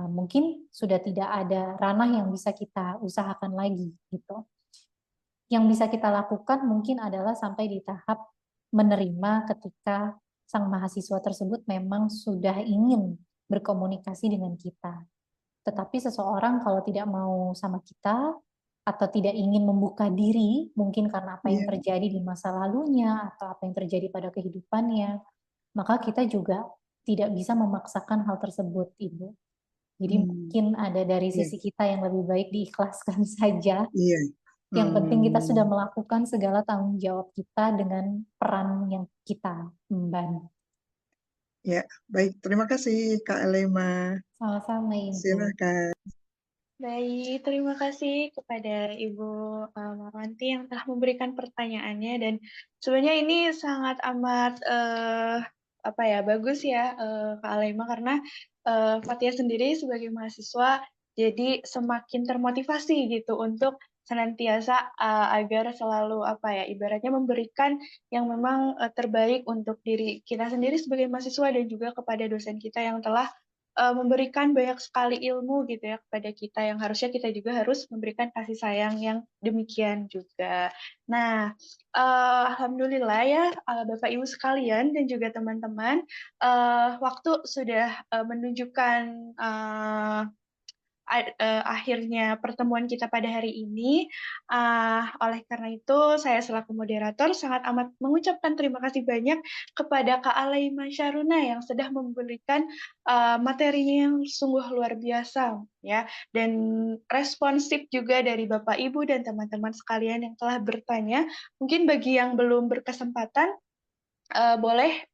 [SPEAKER 3] mungkin sudah tidak ada ranah yang bisa kita usahakan lagi gitu. Yang bisa kita lakukan mungkin adalah sampai di tahap menerima ketika sang mahasiswa tersebut memang sudah ingin berkomunikasi dengan kita. Tetapi seseorang kalau tidak mau sama kita atau tidak ingin membuka diri, mungkin karena apa yang
[SPEAKER 9] Iya.
[SPEAKER 3] terjadi di masa lalunya atau apa yang terjadi pada kehidupannya, maka kita juga tidak bisa memaksakan hal tersebut, Ibu. Jadi mungkin ada dari
[SPEAKER 9] Iya.
[SPEAKER 3] sisi kita yang lebih baik diikhlaskan saja.
[SPEAKER 9] Iya.
[SPEAKER 3] Yang penting kita sudah melakukan segala tanggung jawab kita dengan peran yang kita emban.
[SPEAKER 9] Ya, baik. Terima kasih Kak Elema.
[SPEAKER 3] Sama-sama, Ibu.
[SPEAKER 9] Silakan.
[SPEAKER 1] Baik, terima kasih kepada Ibu Marwanti yang telah memberikan pertanyaannya, dan sebenarnya ini sangat amat bagus ya Kak Alema, karena Fatia sendiri sebagai mahasiswa jadi semakin termotivasi gitu untuk senantiasa agar selalu ibaratnya memberikan yang memang terbaik untuk diri kita sendiri sebagai mahasiswa dan juga kepada dosen kita yang telah memberikan banyak sekali ilmu gitu ya kepada kita, yang harusnya kita juga harus memberikan kasih sayang yang demikian juga. Nah, alhamdulillah ya Bapak Ibu sekalian dan juga teman-teman, waktu sudah menunjukkan akhirnya pertemuan kita pada hari ini. Oleh karena itu, saya selaku moderator sangat amat mengucapkan terima kasih banyak kepada Kak Alaima Syaruna yang sudah memberikan materinya yang sungguh luar biasa, ya, dan responsif juga dari Bapak Ibu dan teman-teman sekalian yang telah bertanya. Mungkin bagi yang belum berkesempatan, boleh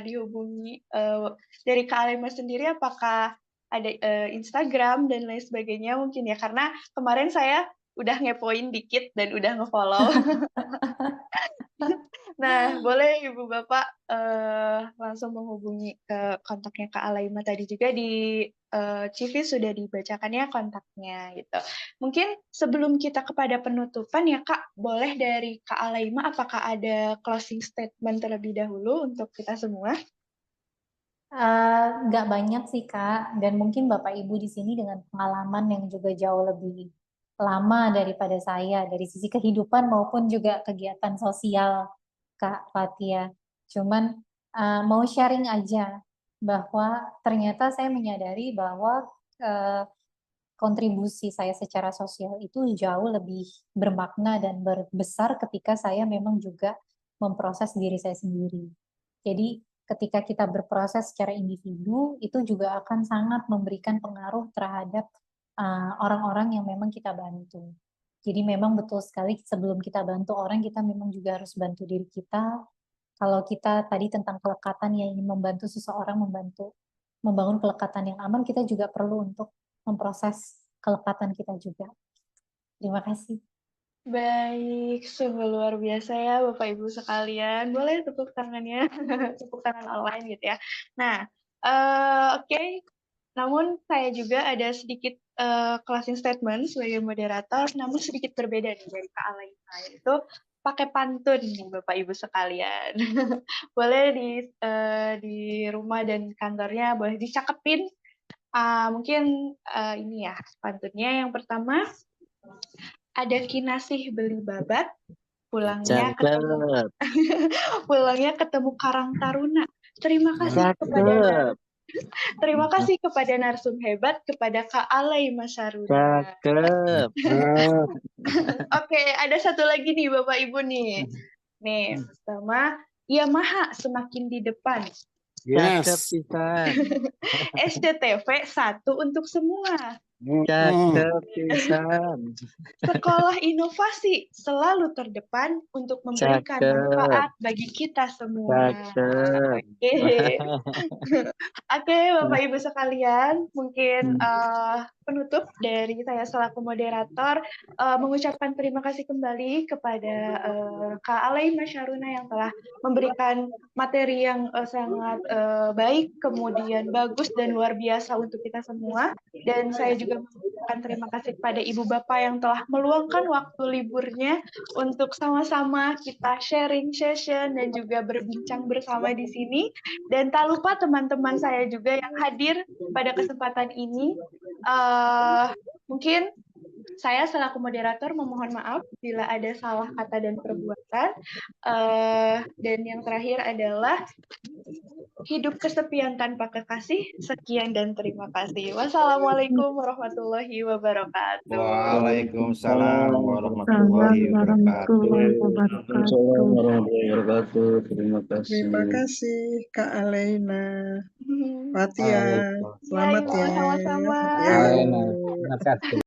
[SPEAKER 1] dihubungi dari Kak Alaima sendiri, apakah ada Instagram dan lain sebagainya mungkin ya, karena kemarin saya udah ngepoin dikit dan udah nge-follow. Nah, boleh Ibu Bapak langsung menghubungi ke kontaknya Kak Alaima, tadi juga di CV sudah dibacakan ya kontaknya gitu. Mungkin sebelum kita kepada penutupan ya Kak, boleh dari Kak Alaima apakah ada closing statement terlebih dahulu untuk kita semua?
[SPEAKER 3] Nggak banyak sih Kak, dan mungkin Bapak Ibu di sini dengan pengalaman yang juga jauh lebih lama daripada saya dari sisi kehidupan maupun juga kegiatan sosial Kak Fatia. Cuman mau sharing aja bahwa ternyata saya menyadari bahwa kontribusi saya secara sosial itu jauh lebih bermakna dan berbesar ketika saya memang juga memproses diri saya sendiri. Jadi ketika kita berproses secara individu, itu juga akan sangat memberikan pengaruh terhadap orang-orang yang memang kita bantu. Jadi memang betul sekali sebelum kita bantu orang, kita memang juga harus bantu diri kita. Kalau kita tadi tentang kelekatan yang ingin membantu seseorang, membangun kelekatan yang aman, kita juga perlu untuk memproses kelekatan kita juga. Terima kasih.
[SPEAKER 1] Baik, sungguh luar biasa ya Bapak Ibu sekalian. Boleh tepuk tangannya, tepuk tangan online gitu ya. Nah, oke. Namun saya juga ada sedikit closing statement sebagai moderator, namun sedikit berbeda nih dari Kak Alaina, yaitu pakai pantun nih Bapak Ibu sekalian. Boleh di rumah dan kantornya boleh dicakepin. Mungkin ini ya pantunnya. Yang pertama, ada kinasih beli babat, pulangnya ketemu pulangnya ketemu Karang Taruna. Terima kasih kepada narsum hebat, kepada Kak Alaima Syaruna. Oke, ada satu lagi nih Bapak Ibu nih. Nih, pertama, Yamaha semakin di depan.
[SPEAKER 10] Yes.
[SPEAKER 1] SCTV 1 untuk semua.
[SPEAKER 10] Sekolah
[SPEAKER 1] inovasi selalu terdepan untuk memberikan manfaat bagi kita semua. Oke, Bapak Ibu sekalian, mungkin penutup dari saya selaku moderator mengucapkan terima kasih kembali kepada Kak Alaima Syaruna yang telah memberikan materi yang sangat baik, kemudian bagus dan luar biasa untuk kita semua. Dan saya juga mengucapkan terima kasih kepada Ibu Bapak yang telah meluangkan waktu liburnya untuk sama-sama kita sharing session dan juga berbincang bersama di sini. Dan tak lupa teman-teman saya juga yang hadir pada kesempatan ini. Mungkin saya selaku moderator memohon maaf bila ada salah kata dan perbuatan. Dan yang terakhir adalah
[SPEAKER 10] hidup kesepian tanpa kekasih. Sekian dan terima kasih. Wassalamualaikum warahmatullahi wabarakatuh.
[SPEAKER 8] Waalaikumsalam warahmatullahi wabarakatuh.
[SPEAKER 11] Waalaikumsalam warahmatullahi wabarakatuh. Terima kasih.
[SPEAKER 9] Terima kasih Kak Alena. Fatia,
[SPEAKER 10] Ya,
[SPEAKER 9] selamat
[SPEAKER 10] Ibu,
[SPEAKER 9] ya.
[SPEAKER 10] sama-sama.
[SPEAKER 9] Ya.
[SPEAKER 12] Terima kasih.